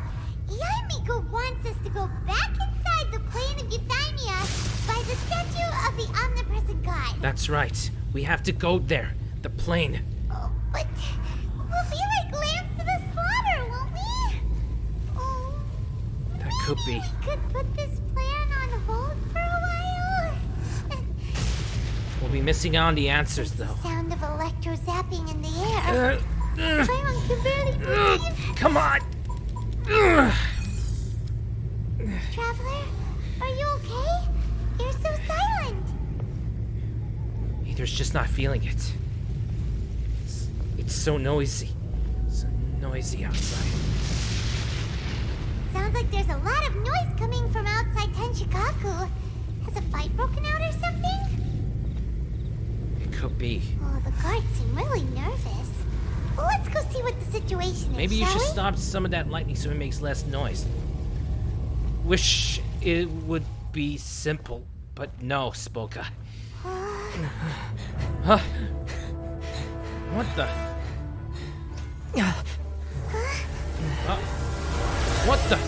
Yaimiko wants us to go back inside the plane of Euthymia by the statue of the omnipresent god. That's right. We have to go there. The plane. Oh, but we'll be like lambs to the slaughter, won't we? Oh, That could be. we could put this plan on hold for a while. We'll be missing out on the answers, though. Sound of electro zapping in the air. Paimon can barely breathe. Come on! Traveler, are you okay? You're so silent. Either's just not feeling it. It's so noisy. So noisy outside. Sounds like there's a lot of noise coming from outside Tenshukaku. Has a fight broken out or something? It could be. Oh, the guards seem really nervous. Well, let's go see what the situation is, Maybe you shall should we? stop some of that lightning so it makes less noise. Wish it would be simple, but no, Spoka. Huh? What the? What the?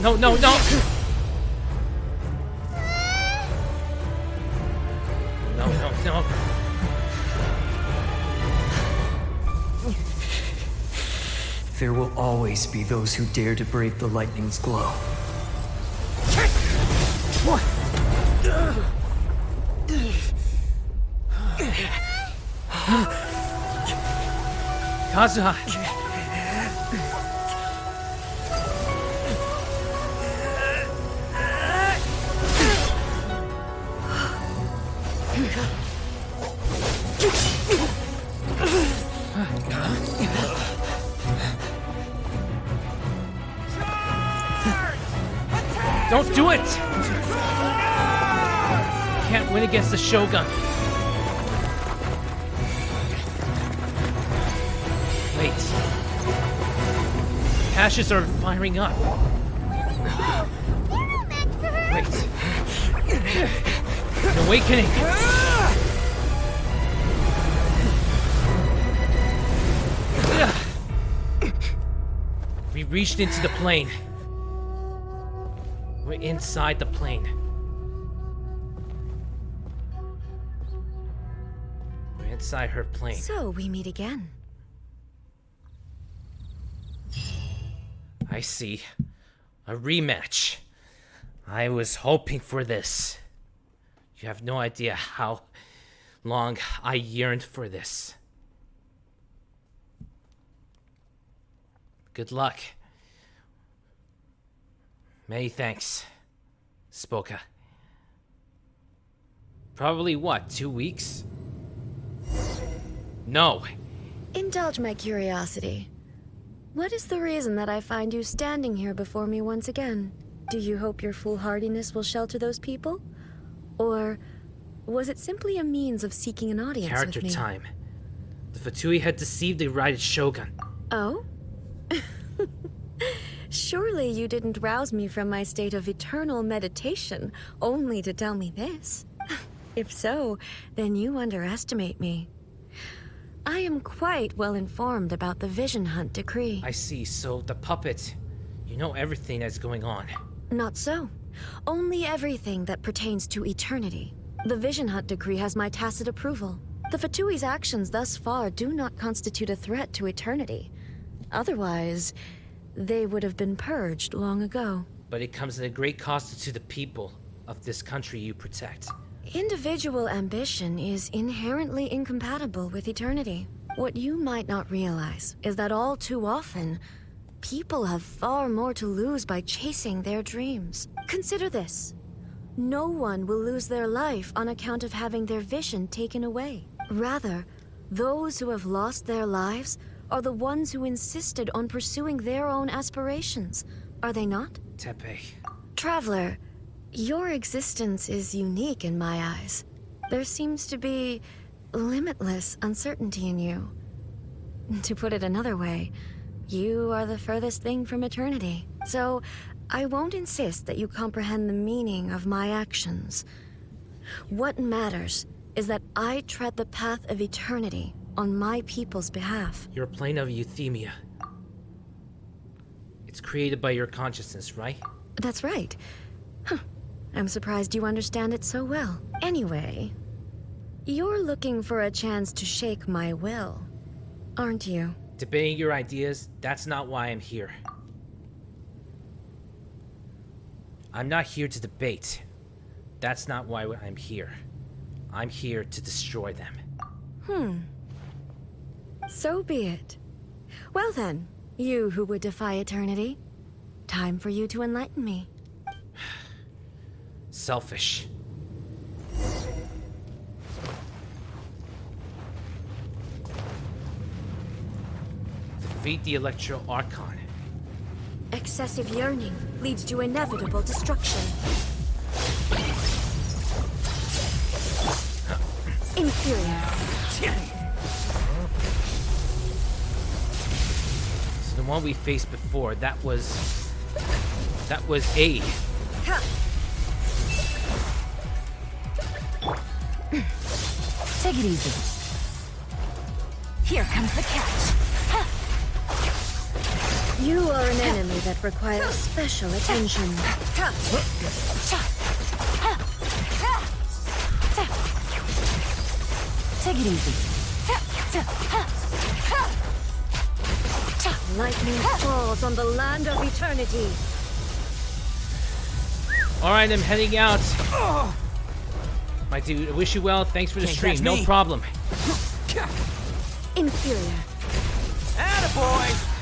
No, no, no, no! No, no, no. There will always be those who dare to brave the lightning's glow. Kazuha! Don't do it! Can't win against the Shogun. Wait. Ashes are firing up. Wait. An awakening. We reached into the plane. We're inside the plane. We're inside her plane. So we meet again. I see. A rematch. I was hoping for this. You have no idea how long I yearned for this. Good luck. Many thanks, Spoka. Probably what, 2 weeks? No. Indulge my curiosity. What is the reason that I find you standing here before me once again? Do you hope your foolhardiness will shelter those people? Or was it simply a means of seeking an audience Character with me? time. The Fatui had deceived the Righted Shogun. Oh? Surely you didn't rouse me from my state of eternal meditation only to tell me this. If so, then you underestimate me. I am quite well informed about the Vision Hunt decree. I see, so the puppet. You know everything that's going on. Not so. Only everything that pertains to eternity. The Vision Hunt decree has my tacit approval. The Fatui's actions thus far do not constitute a threat to eternity. Otherwise, they would have been purged long ago. But it comes at a great cost to the people of this country you protect. Individual ambition is inherently incompatible with eternity. What you might not realize is that all too often, people have far more to lose by chasing their dreams. Consider this. No one will lose their life on account of having their vision taken away. Rather, those who have lost their lives are the ones who insisted on pursuing their own aspirations, are they not? Tepe. Traveler, your existence is unique in my eyes. There seems to be limitless uncertainty in you. To put it another way, you are the furthest thing from eternity. So, I won't insist that you comprehend the meaning of my actions. What matters is that I tread the path of eternity on my people's behalf. You're a plane of euthymia. It's created by your consciousness, right? That's right. Huh. I'm surprised you understand it so well. Anyway, you're looking for a chance to shake my will, aren't you? Debating your ideas, that's not why I'm here. I'm not here to debate. That's not why I'm here. I'm here to destroy them. So be it. Well then, you who would defy eternity, time for you to enlighten me. Selfish. Defeat the Electro Archon. Excessive yearning leads to inevitable destruction. Inferior. So the one we faced before, that was A. Take it easy. Here comes the catch. You are an enemy that requires special attention. Take it easy. Lightning falls on the land of eternity. Alright, I'm heading out. My dude, I wish you well. Thanks for the Can't stream. catch No me. problem. Inferior. Attaboy!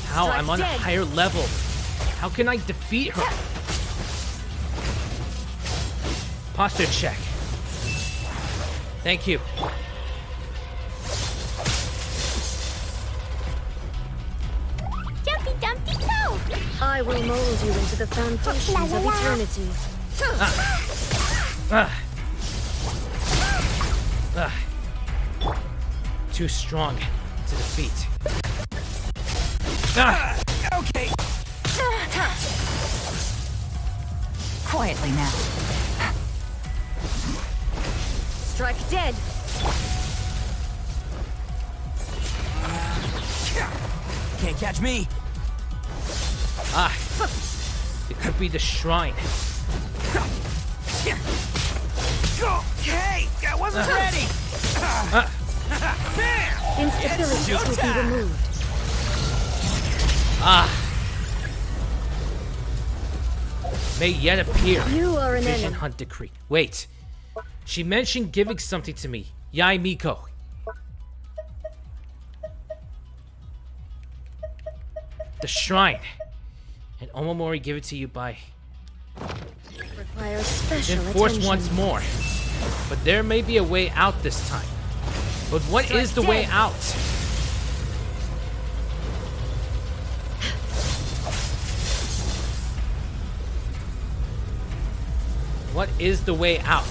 How? I'm on a dead. higher level. How can I defeat her? Posture check. Thank you. I will mold you into the foundations of eternity. Too strong to defeat. Okay. Quietly now. Strike dead. Can't catch me. It could be the shrine. Hey, I wasn't ready. Instabilities will be removed. May yet appear. You are an Vision enemy. Hunt Decree. Wait. She mentioned giving something to me. Yai Miko. The shrine. And Omamori give it to you by... Requires special Enforce attention. once more. But there may be a way out this time. But what is the way out? What is the way out?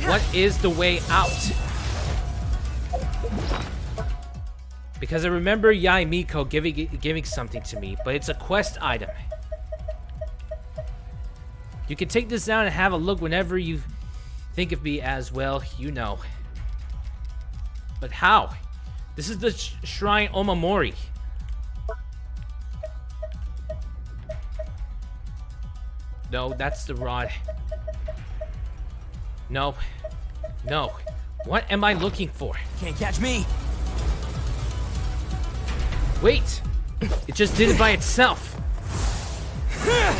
What is the way out? Because I remember Yai Miko giving something to me, but it's a quest item. You can take this down and have a look whenever you think of me as well, you know. But how? This is the Shrine Omamori. No, that's the rod. No. No. What am I looking for? Can't catch me. Wait! It just did it by itself.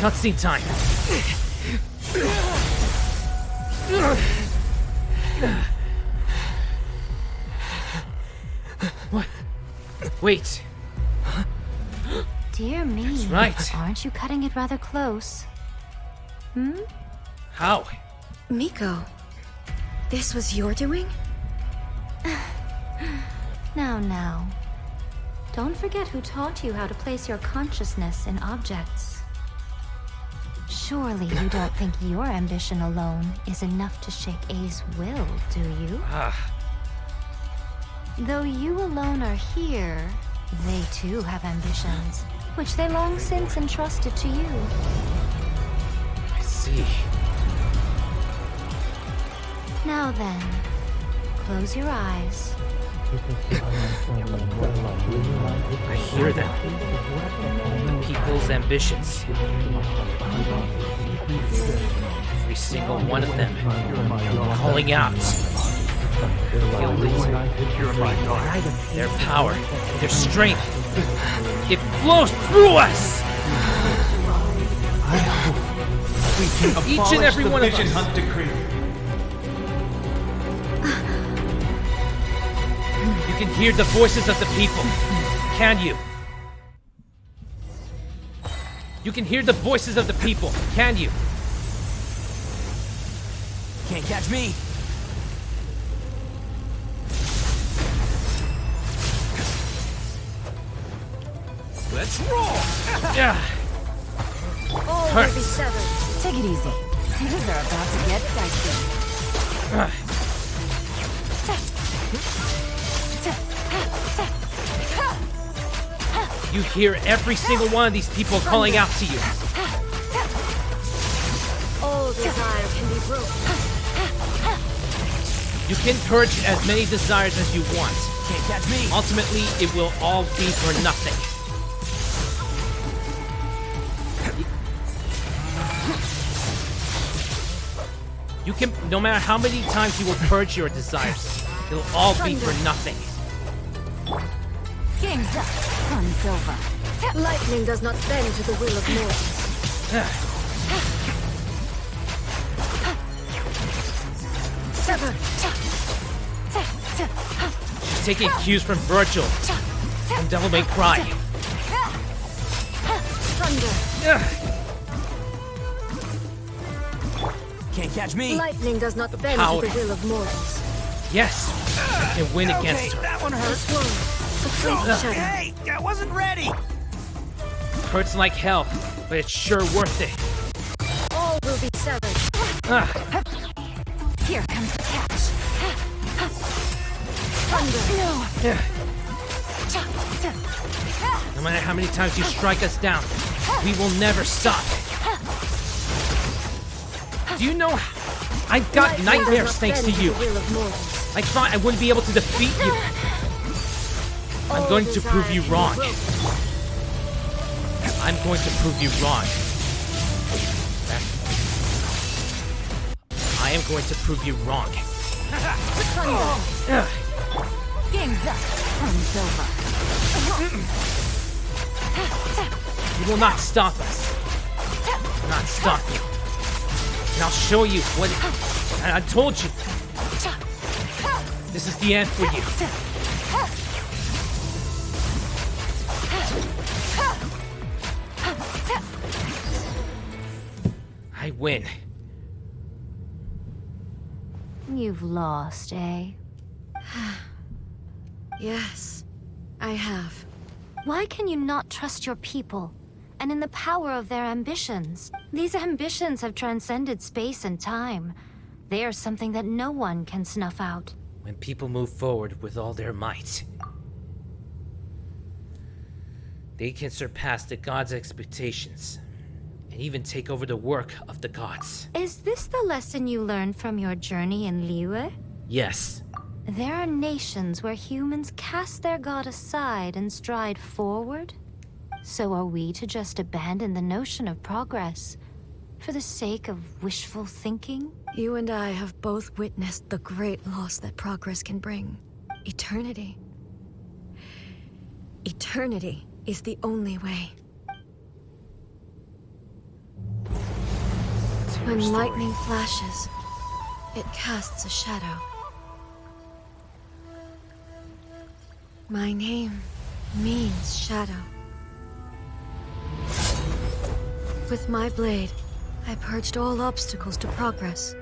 Cutscene time. What? Wait. Dear me. That's right. Aren't you cutting it rather close? Hmm? How? Miko, this was your doing? Now. Don't forget who taught you how to place your consciousness in objects. Surely you don't think your ambition alone is enough to shake A's will, do you? Though you alone are here, they too have ambitions, which they long since entrusted to you. I see. Now then, close your eyes. I hear them. The people's ambitions. Every single one of them calling out. Feel it. Their power, their strength. It flows through us. Each and every one of us. Hunt Decree. You can hear the voices of the people, can you? You can hear the voices of the people, can you? Can't catch me. Let's roll. Yeah. All will be severed. Take it easy. Things are about to get dicey. You hear every single one of these people calling out to you. All desire can be broken. You can purge as many desires as you want. Can't catch me. Ultimately, it will all be for nothing. You can, no matter how many times you will purge your desires, it'll all be for nothing. Game's up. Fun's over. Lightning does not bend to the will of mortals. Sever. She's taking cues from Virgil, from Devil May Cry. Thunder. Can't catch me. Lightning does not bend power. to the will of mortals. Yes! I can win against her. That one hurt. Hey, I wasn't ready. Hurts like hell, but it's sure worth it. All will be severed. Here comes the catch. No matter how many times you strike us down, we will never stop. Do you know I've got nightmares thanks to you. I thought I wouldn't be able to defeat you. I'm going to prove you wrong. I'm going to prove you wrong. I am going to prove you wrong. Game's up. Fun's over. You will not stop us. Not stop you. And I'll show you what I told you. This is the end for you. I win. You've lost, eh? Yes, I have. Why can you not trust your people, and in the power of their ambitions? These ambitions have transcended space and time. They are something that no one can snuff out. When people move forward with all their might, they can surpass the gods' expectations, and even take over the work of the gods. Is this the lesson you learned from your journey in Liyue? Yes. There are nations where humans cast their god aside and stride forward. So are we to just abandon the notion of progress for the sake of wishful thinking? You and I have both witnessed the great loss that progress can bring. Eternity. Eternity is the only way. When lightning flashes, it casts a shadow. My name means shadow. With my blade, I purged all obstacles to progress.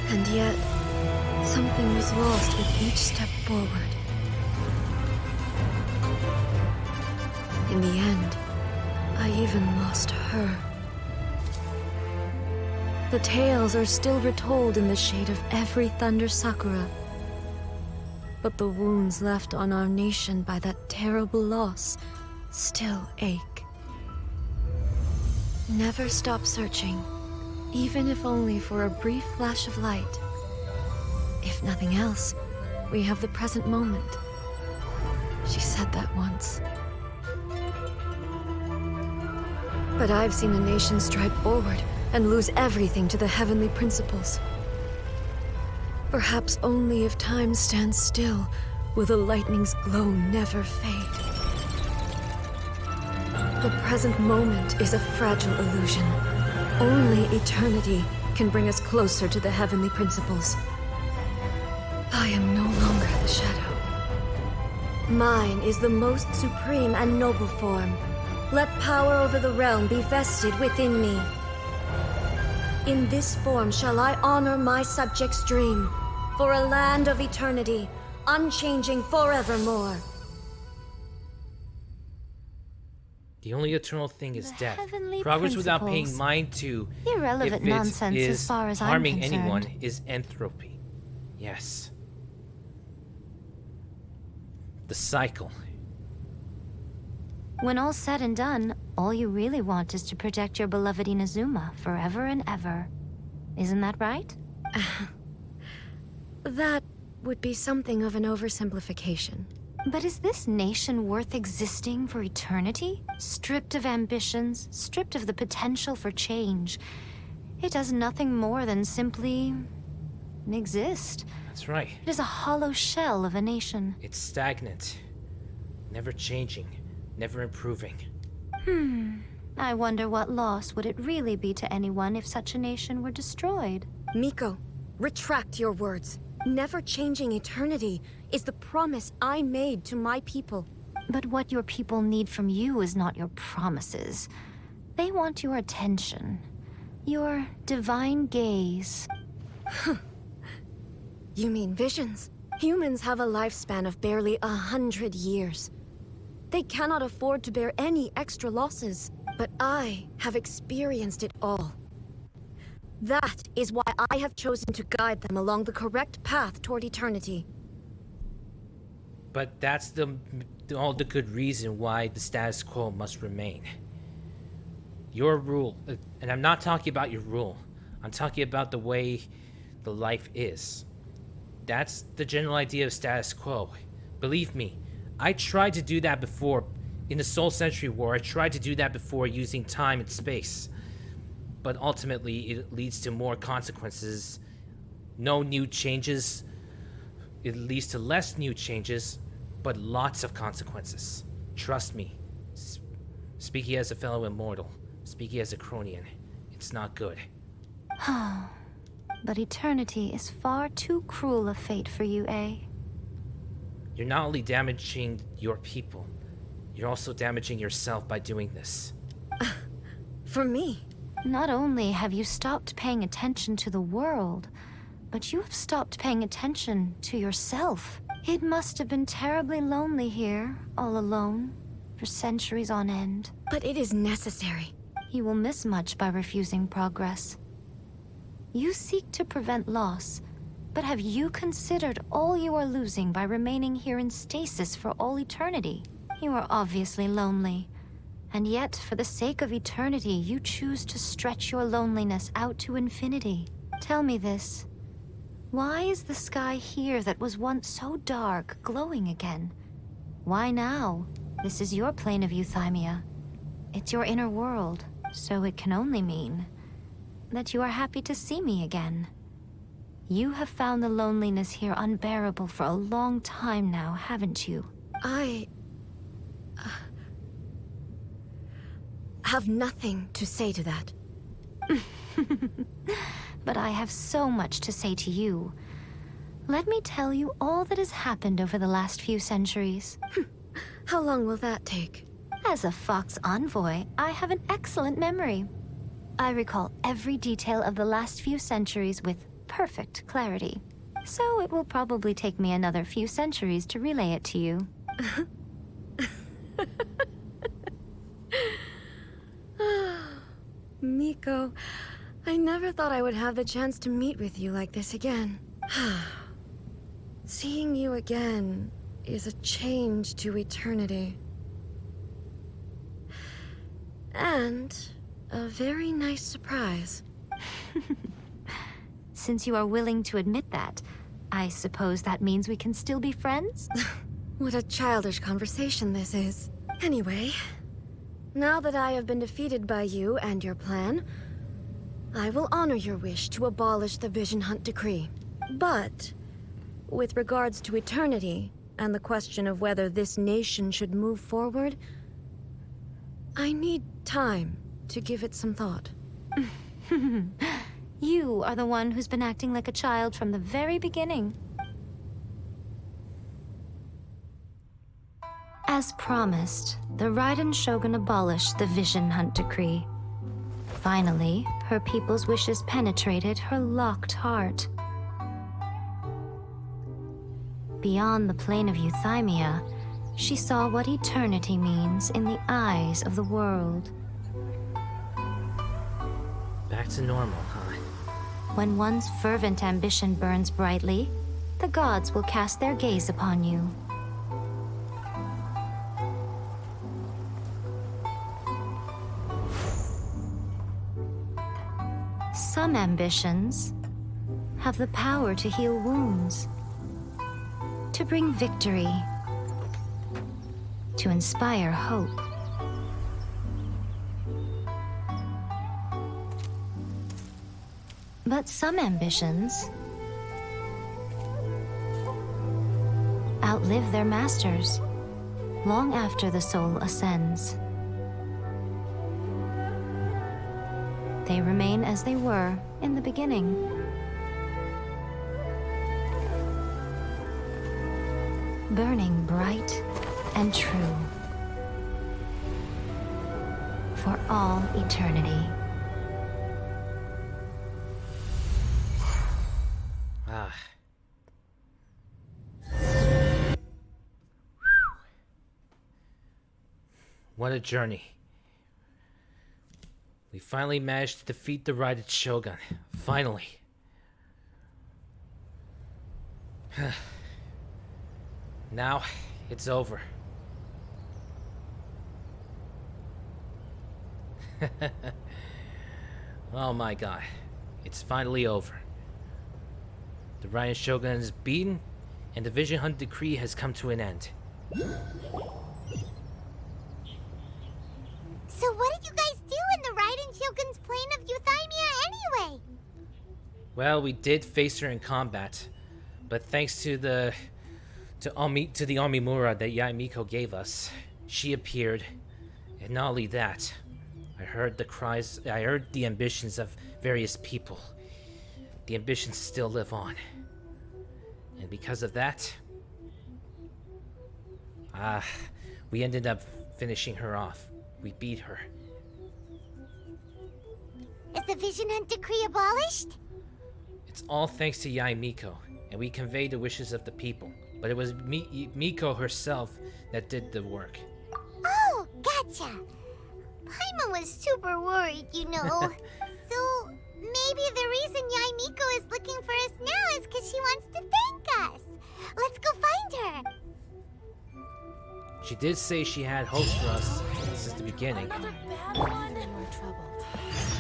And yet, something was lost with each step forward. In the end, I even lost her. The tales are still retold in the shade of every Thunder Sakura. But the wounds left on our nation by that terrible loss still ache. Never stop searching, even if only for a brief flash of light. If nothing else, we have the present moment. She said that once. But I've seen a nation stride forward and lose everything to the heavenly principles. Perhaps only if time stands still will the lightning's glow never fade. The present moment is a fragile illusion. Only eternity can bring us closer to the heavenly principles. I am no longer the shadow. Mine is the most supreme and noble form. Let power over the realm be vested within me. In this form shall I honor my subjects' dream, for a land of eternity, unchanging forevermore. The only eternal thing is The death. heavenly Progress without paying principles. mind to Irrelevant if it nonsense is as far as I'm harming concerned. anyone is entropy. Yes. The cycle. When all's said and done, all you really want is to protect your beloved Inazuma forever and ever. Isn't that right? That would be something of an oversimplification. But is this nation worth existing for eternity? Stripped of ambitions, stripped of the potential for change. It does nothing more than simply exist. That's right. It is a hollow shell of a nation. It's stagnant. Never changing. Never improving. I wonder what loss would it really be to anyone if such a nation were destroyed? Miko, retract your words. Never changing eternity is the promise I made to my people. But what your people need from you is not your promises. They want your attention. Your divine gaze. You mean visions? Humans have a lifespan of barely 100 years. They cannot afford to bear any extra losses. But I have experienced it all. That is why I have chosen to guide them along the correct path toward eternity. But that's all the good reason why the status quo must remain. Your rule, and I'm not talking about your rule. I'm talking about the way the life is. That's the general idea of status quo. Believe me, I tried to do that before. In the Soul Century War, I tried to do that before using time and space. But ultimately, it leads to more consequences. No new changes. It leads to less new changes, but lots of consequences. Trust me. Speaking as a fellow immortal, speaking as a Cronian, it's not good. But eternity is far too cruel a fate for you, eh? You're not only damaging your people, you're also damaging yourself by doing this. For me? Not only have you stopped paying attention to the world, but you have stopped paying attention to yourself. It must have been terribly lonely here, all alone, for centuries on end. But it is necessary. You will miss much by refusing progress. You seek to prevent loss, but have you considered all you are losing by remaining here in stasis for all eternity? You are obviously lonely, and yet for the sake of eternity, you choose to stretch your loneliness out to infinity. Tell me this. Why is the sky here that was once so dark glowing again? Why now? This is your plane of euthymia. It's your inner world, so it can only mean that you are happy to see me again. You have found the loneliness here unbearable for a long time now, haven't you? I have nothing to say to that. But I have so much to say to you. Let me tell you all that has happened over the last few centuries. How long will that take? As a Fox envoy, I have an excellent memory. I recall every detail of the last few centuries with perfect clarity. So it will probably take me another few centuries to relay it to you. Miko, I never thought I would have the chance to meet with you like this again. Seeing you again is a change to eternity. And a very nice surprise. Since you are willing to admit that, I suppose that means we can still be friends? What a childish conversation this is. Anyway, now that I have been defeated by you and your plan, I will honor your wish to abolish the Vision Hunt Decree. But, with regards to eternity, and the question of whether this nation should move forward, I need time to give it some thought. You are the one who's been acting like a child from the very beginning. As promised, the Raiden Shogun abolished the Vision Hunt Decree. Finally, her people's wishes penetrated her locked heart. Beyond the plane of euthymia, she saw what eternity means in the eyes of the world. Back to normal, huh? When one's fervent ambition burns brightly, the gods will cast their gaze upon you. Some ambitions have the power to heal wounds, to bring victory, to inspire hope. But some ambitions outlive their masters long after the soul ascends. They remain as they were in the beginning. Burning bright and true. For all eternity. Ah. What a journey. We finally managed to defeat the Raided Shogun. Finally. Now, it's over. Oh my god. It's finally over. The Raided Shogun is beaten, and the Vision Hunt decree has come to an end. So what did you guys do in the Raiden Shogun's plane of Euthymia anyway? Well, we did face her in combat, but thanks to the Omimura that Yaimiko gave us, she appeared, and not only that, I heard the ambitions of various people. The ambitions still live on, and because of that, we ended up finishing her off. We beat her. Is the Vision Hunt decree abolished? It's all thanks to Yaimiko, and we conveyed the wishes of the people. But it was Miko herself that did the work. Oh, gotcha. Paimon was super worried, you know. So maybe the reason Yaimiko is looking for us now is because she wants to thank us. Let's go find her. She did say she had hopes for us since the beginning. Another bad one? We're troubled.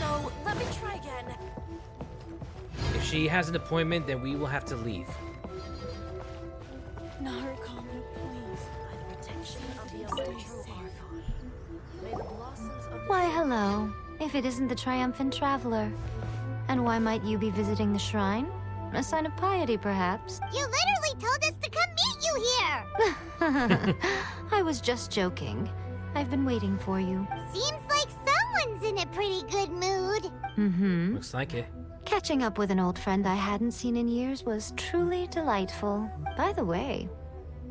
No, let me try again. If she has an appointment, then we will have to leave. Narukami, please. By the protection of the true Archon. May the blossoms of the Why, hello. If it isn't the triumphant traveler. And why might you be visiting the shrine? A sign of piety, perhaps? You literally told us to come meet you here! I was just joking. I've been waiting for you. Seems like someone's in a pretty good mood. Mm-hmm. Looks like it. Catching up with an old friend I hadn't seen in years was truly delightful. By the way,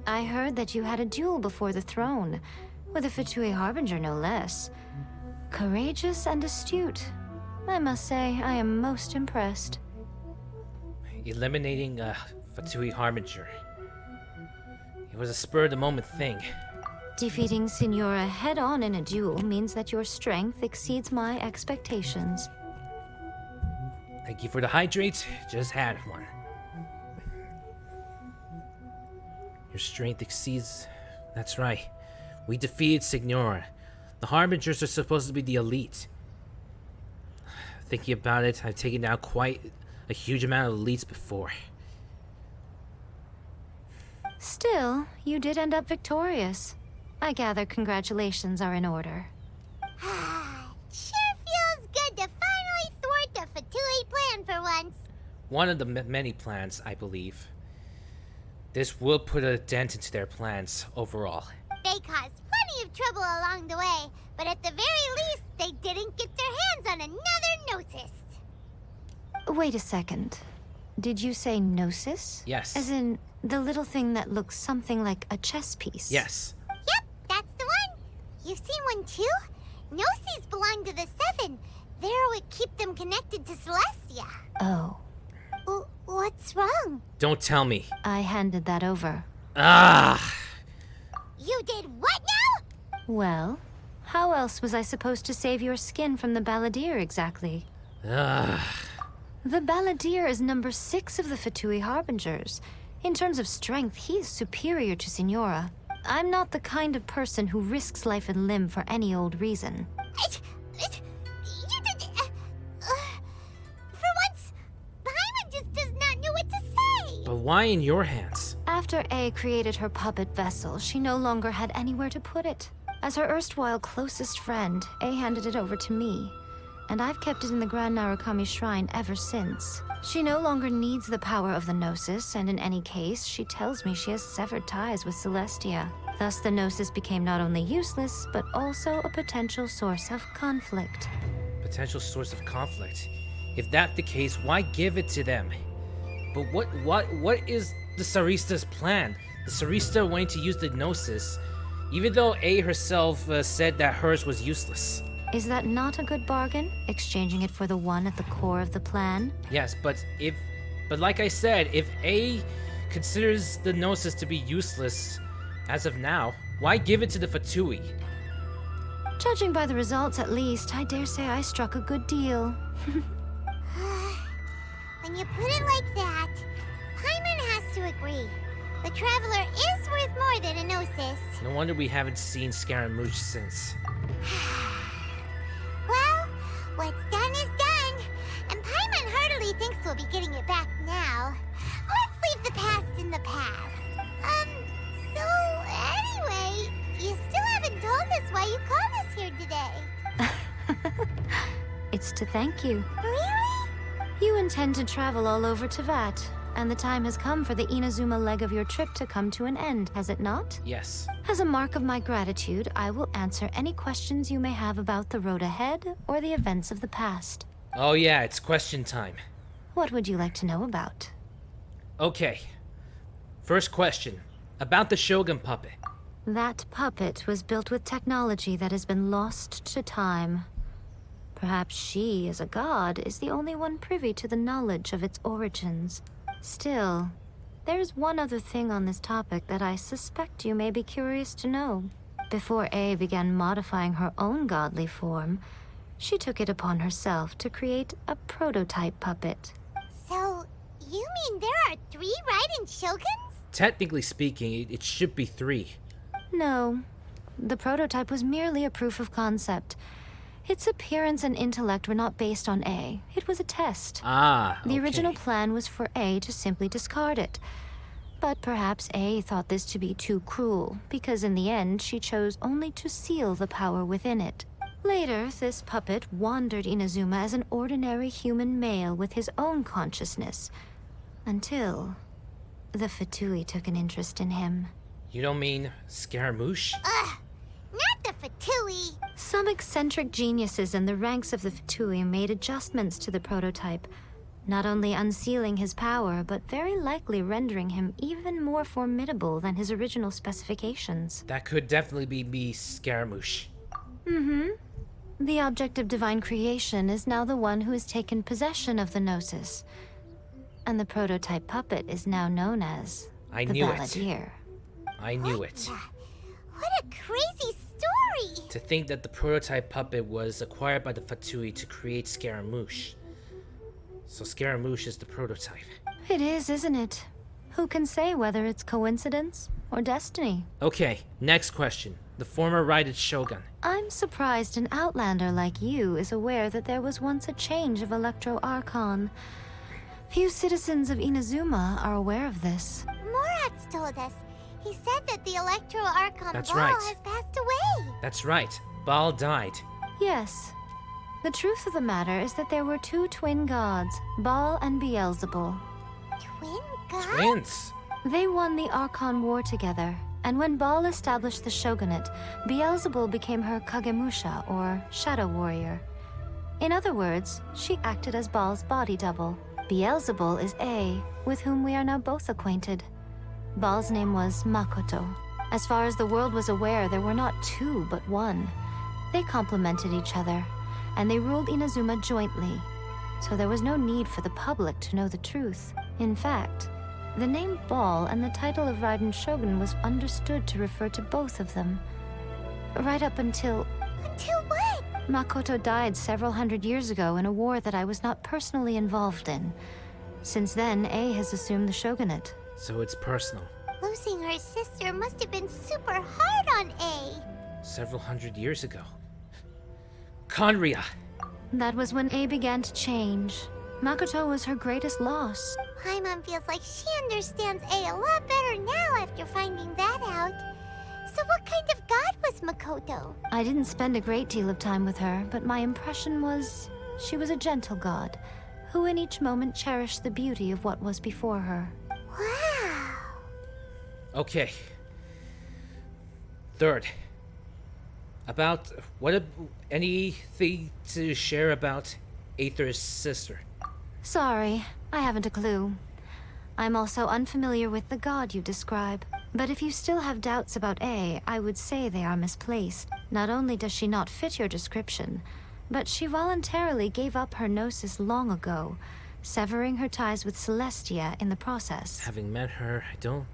I heard that you had a duel before the throne, with a Fatui Harbinger no less. Courageous and astute. I must say, I am most impressed. Eliminating Fatui Harbinger. It was a spur-of-the-moment thing. Defeating Signora head-on in a duel means that your strength exceeds my expectations. Thank you for the hydrate. Just had one. Your strength exceeds... That's right. We defeated Signora. The Harbingers are supposed to be the elite. Thinking about it, I've taken down quite a huge amount of elites before. Still, you did end up victorious. I gather congratulations are in order. Sure feels good to finally thwart the Fatui plan for once. One of the many plans, I believe. This will put a dent into their plans overall. They caused plenty of trouble along the way, but at the very least, they didn't get their hands on another Gnosis. Wait a second. Did you say Gnosis? Yes. As in, the little thing that looks something like a chess piece? Yes. Yep, that's the one. You've seen one too? Gnosis belong to the Seven. They're what keep them connected to Celestia. Oh. What's wrong? Don't tell me. I handed that over. Ah! You did what now? Well, how else was I supposed to save your skin from the Balladeer exactly? Ah. The Balladeer is number 6 of the Fatui Harbingers. In terms of strength, he is superior to Signora. I'm not the kind of person who risks life and limb for any old reason. You did... for once, Paimon just does not know what to say. But why in your hands? After A created her puppet vessel, she no longer had anywhere to put it. As her erstwhile closest friend, A handed it over to me, and I've kept it in the Grand Narukami Shrine ever since. She no longer needs the power of the Gnosis, and in any case, she tells me she has severed ties with Celestia. Thus, the Gnosis became not only useless, but also a potential source of conflict. Potential source of conflict. If that's the case, why give it to them? But what is the Sarista's plan? The Sarista wanting to use the Gnosis Even though A herself said that hers was useless. Is that not a good bargain? Exchanging it for the one at the core of the plan? Yes, but like I said, if A considers the Gnosis to be useless as of now, why give it to the Fatui? Judging by the results, at least, I dare say I struck a good deal. When you put it like that, Paimon has to agree. The Traveler is worth more than a Gnosis. No wonder we haven't seen Scaramouche since. Well, what's done is done, and Paimon heartily thinks we'll be getting it back now. Let's leave the past in the past. So anyway, you still haven't told us why you called us here today. It's to thank you. Really? You intend to travel all over Teyvat, and the time has come for the Inazuma leg of your trip to come to an end, has it not? Yes. As a mark of my gratitude, I will answer any questions you may have about the road ahead or the events of the past. Oh yeah, it's question time. What would you like to know about? Okay. First question. About the Shogun puppet. That puppet was built with technology that has been lost to time. Perhaps she, as a god, is the only one privy to the knowledge of its origins. Still, there's one other thing on this topic that I suspect you may be curious to know. Before A began modifying her own godly form, she took it upon herself to create a prototype puppet. So, you mean there are 3 Raiden Shoguns? Technically speaking, it should be 3. No. The prototype was merely a proof of concept. Its appearance and intellect were not based on A. It was a test. Ah, okay. The original plan was for A to simply discard it. But perhaps A thought this to be too cruel, because in the end she chose only to seal the power within it. Later, this puppet wandered Inazuma as an ordinary human male with his own consciousness. Until the Fatui took an interest in him. You don't mean Scaramouche? Ugh! Not the Fatui! Some eccentric geniuses in the ranks of the Fatui made adjustments to the prototype, not only unsealing his power, but very likely rendering him even more formidable than his original specifications. That could definitely be me, Scaramouche. Mm-hmm. The object of divine creation is now the one who has taken possession of the Gnosis. And the prototype puppet is now known as I the knew it. Balladeer. I knew it. What a crazy story! To think that the prototype puppet was acquired by the Fatui to create Scaramouche. So Scaramouche is the prototype. It is, isn't it? Who can say whether it's coincidence or destiny? Okay, next question. The former Raiden Shogun. I'm surprised an outlander like you is aware that there was once a change of Electro Archon. Few citizens of Inazuma are aware of this. Morat's told us. He said that the Electro Archon That's Ball right. has passed away. That's right. Baal died. Yes. The truth of the matter is that there were 2 twin gods, Baal and Beelzebul. Twin gods? Twins. They won the Archon War together, and when Baal established the shogunate, Beelzebul became her Kagemusha, or shadow warrior. In other words, she acted as Baal's body double. Beelzebul is A, with whom we are now both acquainted. Baal's name was Makoto. As far as the world was aware, there were not 2, but 1. They complemented each other, and they ruled Inazuma jointly, so there was no need for the public to know the truth. In fact, the name Baal and the title of Raiden Shogun was understood to refer to both of them. Right up until... Until what? Makoto died several hundred years ago in a war that I was not personally involved in. Since then, A has assumed the shogunate. So it's personal. Losing her sister must have been super hard on A. Several hundred years ago. Conria! That was when A began to change. Makoto was her greatest loss. Paimon feels like she understands A a lot better now after finding that out. So what kind of god was Makoto? I didn't spend a great deal of time with her, but my impression was she was a gentle god, who in each moment cherished the beauty of what was before her. Wow. Okay. Third. About anything to share about Aether's sister? Sorry, I haven't a clue. I'm also unfamiliar with the god you describe. But if you still have doubts about A, I would say they are misplaced. Not only does she not fit your description, but she voluntarily gave up her gnosis long ago, severing her ties with Celestia in the process. Having met her, I don't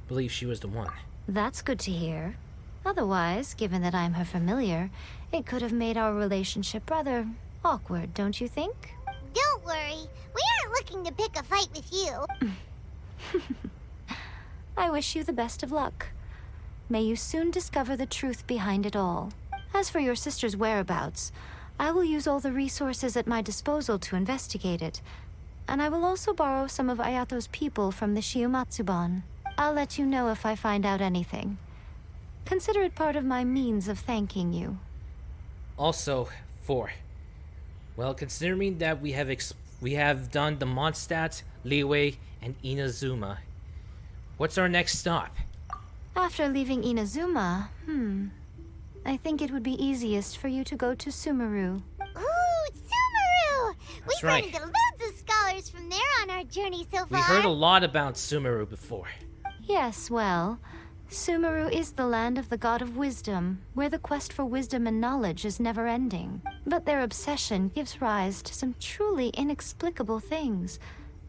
believe she was the one. That's good to hear. Otherwise, given that I'm her familiar, it could have made our relationship rather awkward, don't you think? Don't worry. We aren't looking to pick a fight with you. I wish you the best of luck. May you soon discover the truth behind it all. As for your sister's whereabouts, I will use all the resources at my disposal to investigate it. And I will also borrow some of Ayato's people from the Shiumatsuban. I'll let you know if I find out anything. Consider it part of my means of thanking you. Also, 4. Well, considering that we have done the Mondstadt, Liyue, and Inazuma, what's our next stop? After leaving Inazuma, I think it would be easiest for you to go to Sumeru. Ooh, Sumeru! That's We've run right. into loads of scholars from there on our journey so far. We heard a lot about Sumeru before. Yes, well, Sumeru is the land of the god of wisdom, where the quest for wisdom and knowledge is never-ending. But their obsession gives rise to some truly inexplicable things.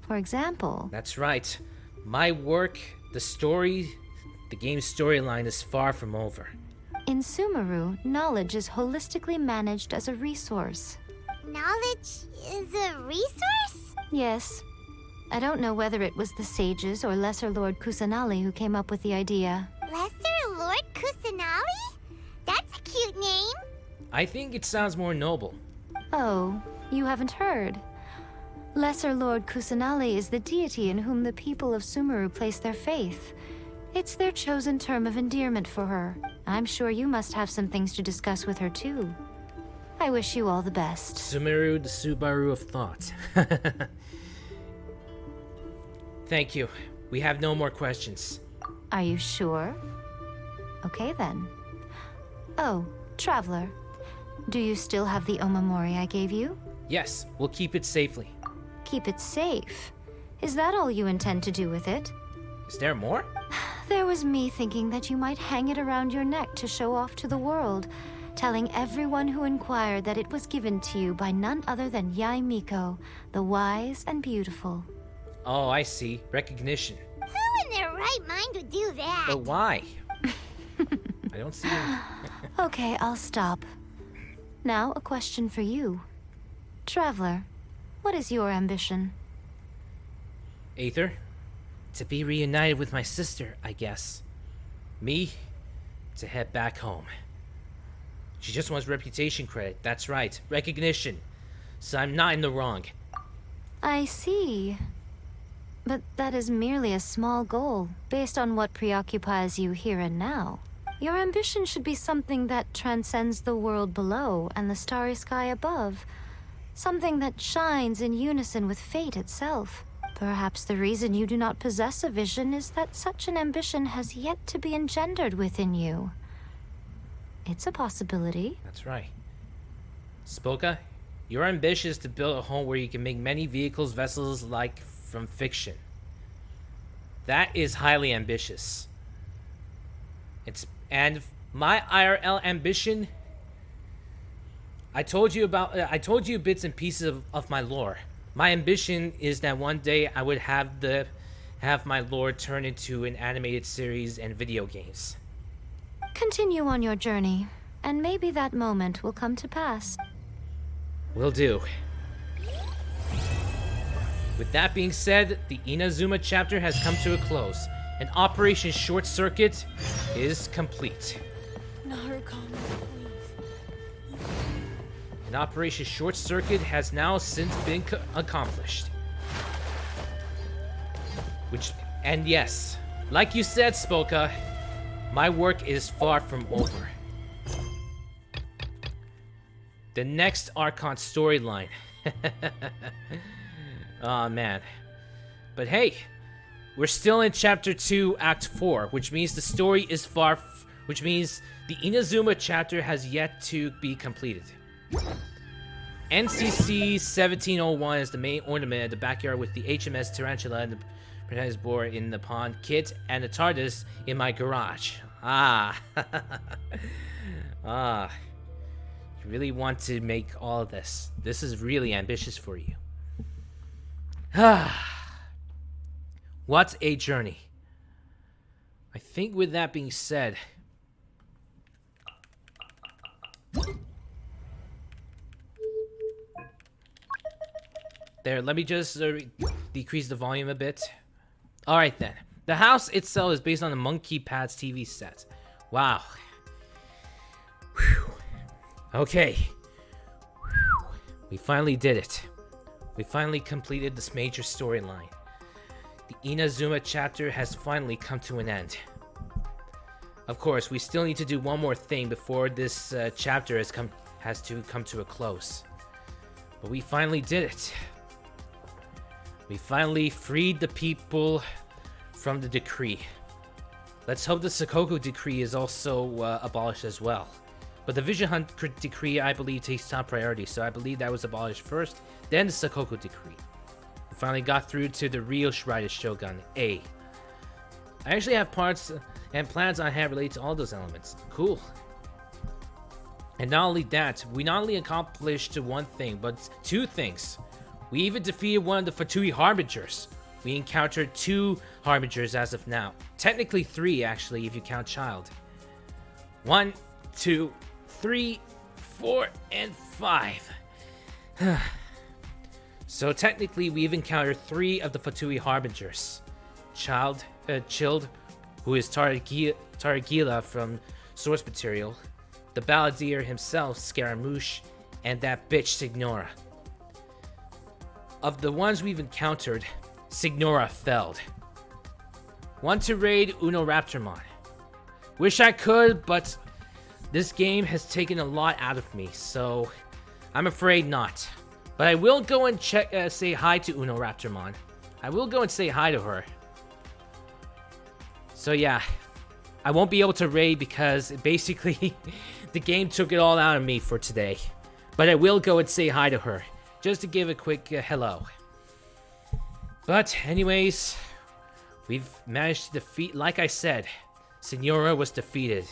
For example... That's right. My work, the game's storyline is far from over. In Sumeru, knowledge is holistically managed as a resource. Knowledge is a resource? Yes. I don't know whether it was the sages or Lesser Lord Kusanali who came up with the idea. Lesser Lord Kusanali? That's a cute name. I think it sounds more noble. Oh, you haven't heard. Lesser Lord Kusanali is the deity in whom the people of Sumeru place their faith. It's their chosen term of endearment for her. I'm sure you must have some things to discuss with her too. I wish you all the best. Sumeru, the Subaru of thought. Thank you. We have no more questions. Are you sure? Okay then. Oh, Traveler. Do you still have the Omamori I gave you? Yes, we'll keep it safely. Keep it safe. Is that all you intend to do with it? Is there more? There was me thinking that you might hang it around your neck to show off to the world, telling everyone who inquired that it was given to you by none other than Yae Miko, the wise and beautiful. Oh, I see. Recognition. Who in their right mind would do that? But why? I don't see it. Okay, I'll stop. Now, a question for you. Traveler, what is your ambition? Aether? To be reunited with my sister, I guess. Me? To head back home. She just wants reputation credit. That's right. Recognition. So I'm not in the wrong. I see. But that is merely a small goal, based on what preoccupies you here and now. Your ambition should be something that transcends the world below and the starry sky above. Something that shines in unison with fate itself. Perhaps the reason you do not possess a vision is that such an ambition has yet to be engendered within you. It's a possibility. That's right. Spoka, you're ambitious to build a home where you can make many vessels like from fiction. That is highly ambitious. And my IRL ambition, I told you bits and pieces of my lore. My ambition is that one day I would have my lore turn into an animated series and video games. Continue on your journey, and maybe that moment will come to pass. Will do. With that being said, the Inazuma chapter has come to a close, and Operation Short Circuit is complete. Narukami, please. And Operation Short Circuit has now since been accomplished. And yes, like you said, Spoka, my work is far from over. The next Archon storyline. Oh man. But hey, we're still in Chapter 2, Act 4, which means the story is which means the Inazuma chapter has yet to be completed. NCC 1701 is the main ornament at the backyard with the HMS Tarantula and the Boar in the pond, Kit and the TARDIS in my garage. Ah. Ah. You really want to make all of this. This is really ambitious for you. Ah. What a journey. I think with that being said... There, let me just decrease the volume a bit. Alright then. The house itself is based on the Monkey Pads TV set. Wow. Whew. Okay. Whew. We finally did it. We finally completed this major storyline. The Inazuma chapter has finally come to an end. Of course, we still need to do one more thing before this chapter has to come to a close. But we finally did it. We finally freed the people from the decree. Let's hope the Sakoku decree is also abolished as well. But the Vision Hunt decree, I believe, takes top priority, so I believe that was abolished first, then the Sakoku decree. We finally got through to the real Shiraiya Shogun, A. I actually have parts and plans on hand related to all those elements. Cool. And not only that, we not only accomplished one thing, but two things. We even defeated one of the Fatui Harbingers. We encountered 2 Harbingers as of now. Technically 3, actually, if you count Child. 1, 2, 3, 4, and 5. So technically, we've encountered 3 of the Fatui Harbingers. Chilled, who is Taragila from source material, the Balladeer himself, Scaramouche, and that bitch Signora. Of the ones we've encountered, Signora failed. Want to raid Untitled? Wish I could, but this game has taken a lot out of me, so I'm afraid not. But I will go and say hi to Untitled. I will go and say hi to her. So yeah, I won't be able to raid because basically the game took it all out of me for today. But I will go and say hi to her, just to give a quick hello. But anyways, we've managed to defeat, like I said, Signora was defeated.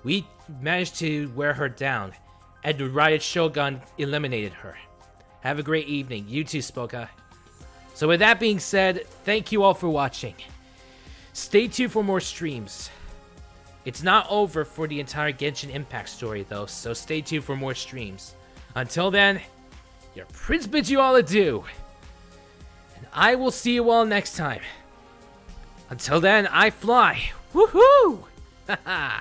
We managed to wear her down, and the Riot Shogun eliminated her. Have a great evening. You too, Spoka. So with that being said, thank you all for watching. Stay tuned for more streams. It's not over for the entire Genshin Impact story though, so stay tuned for more streams. Until then, your Prince bids you all adieu. And I will see you all next time. Until then, I fly. Woohoo! Haha!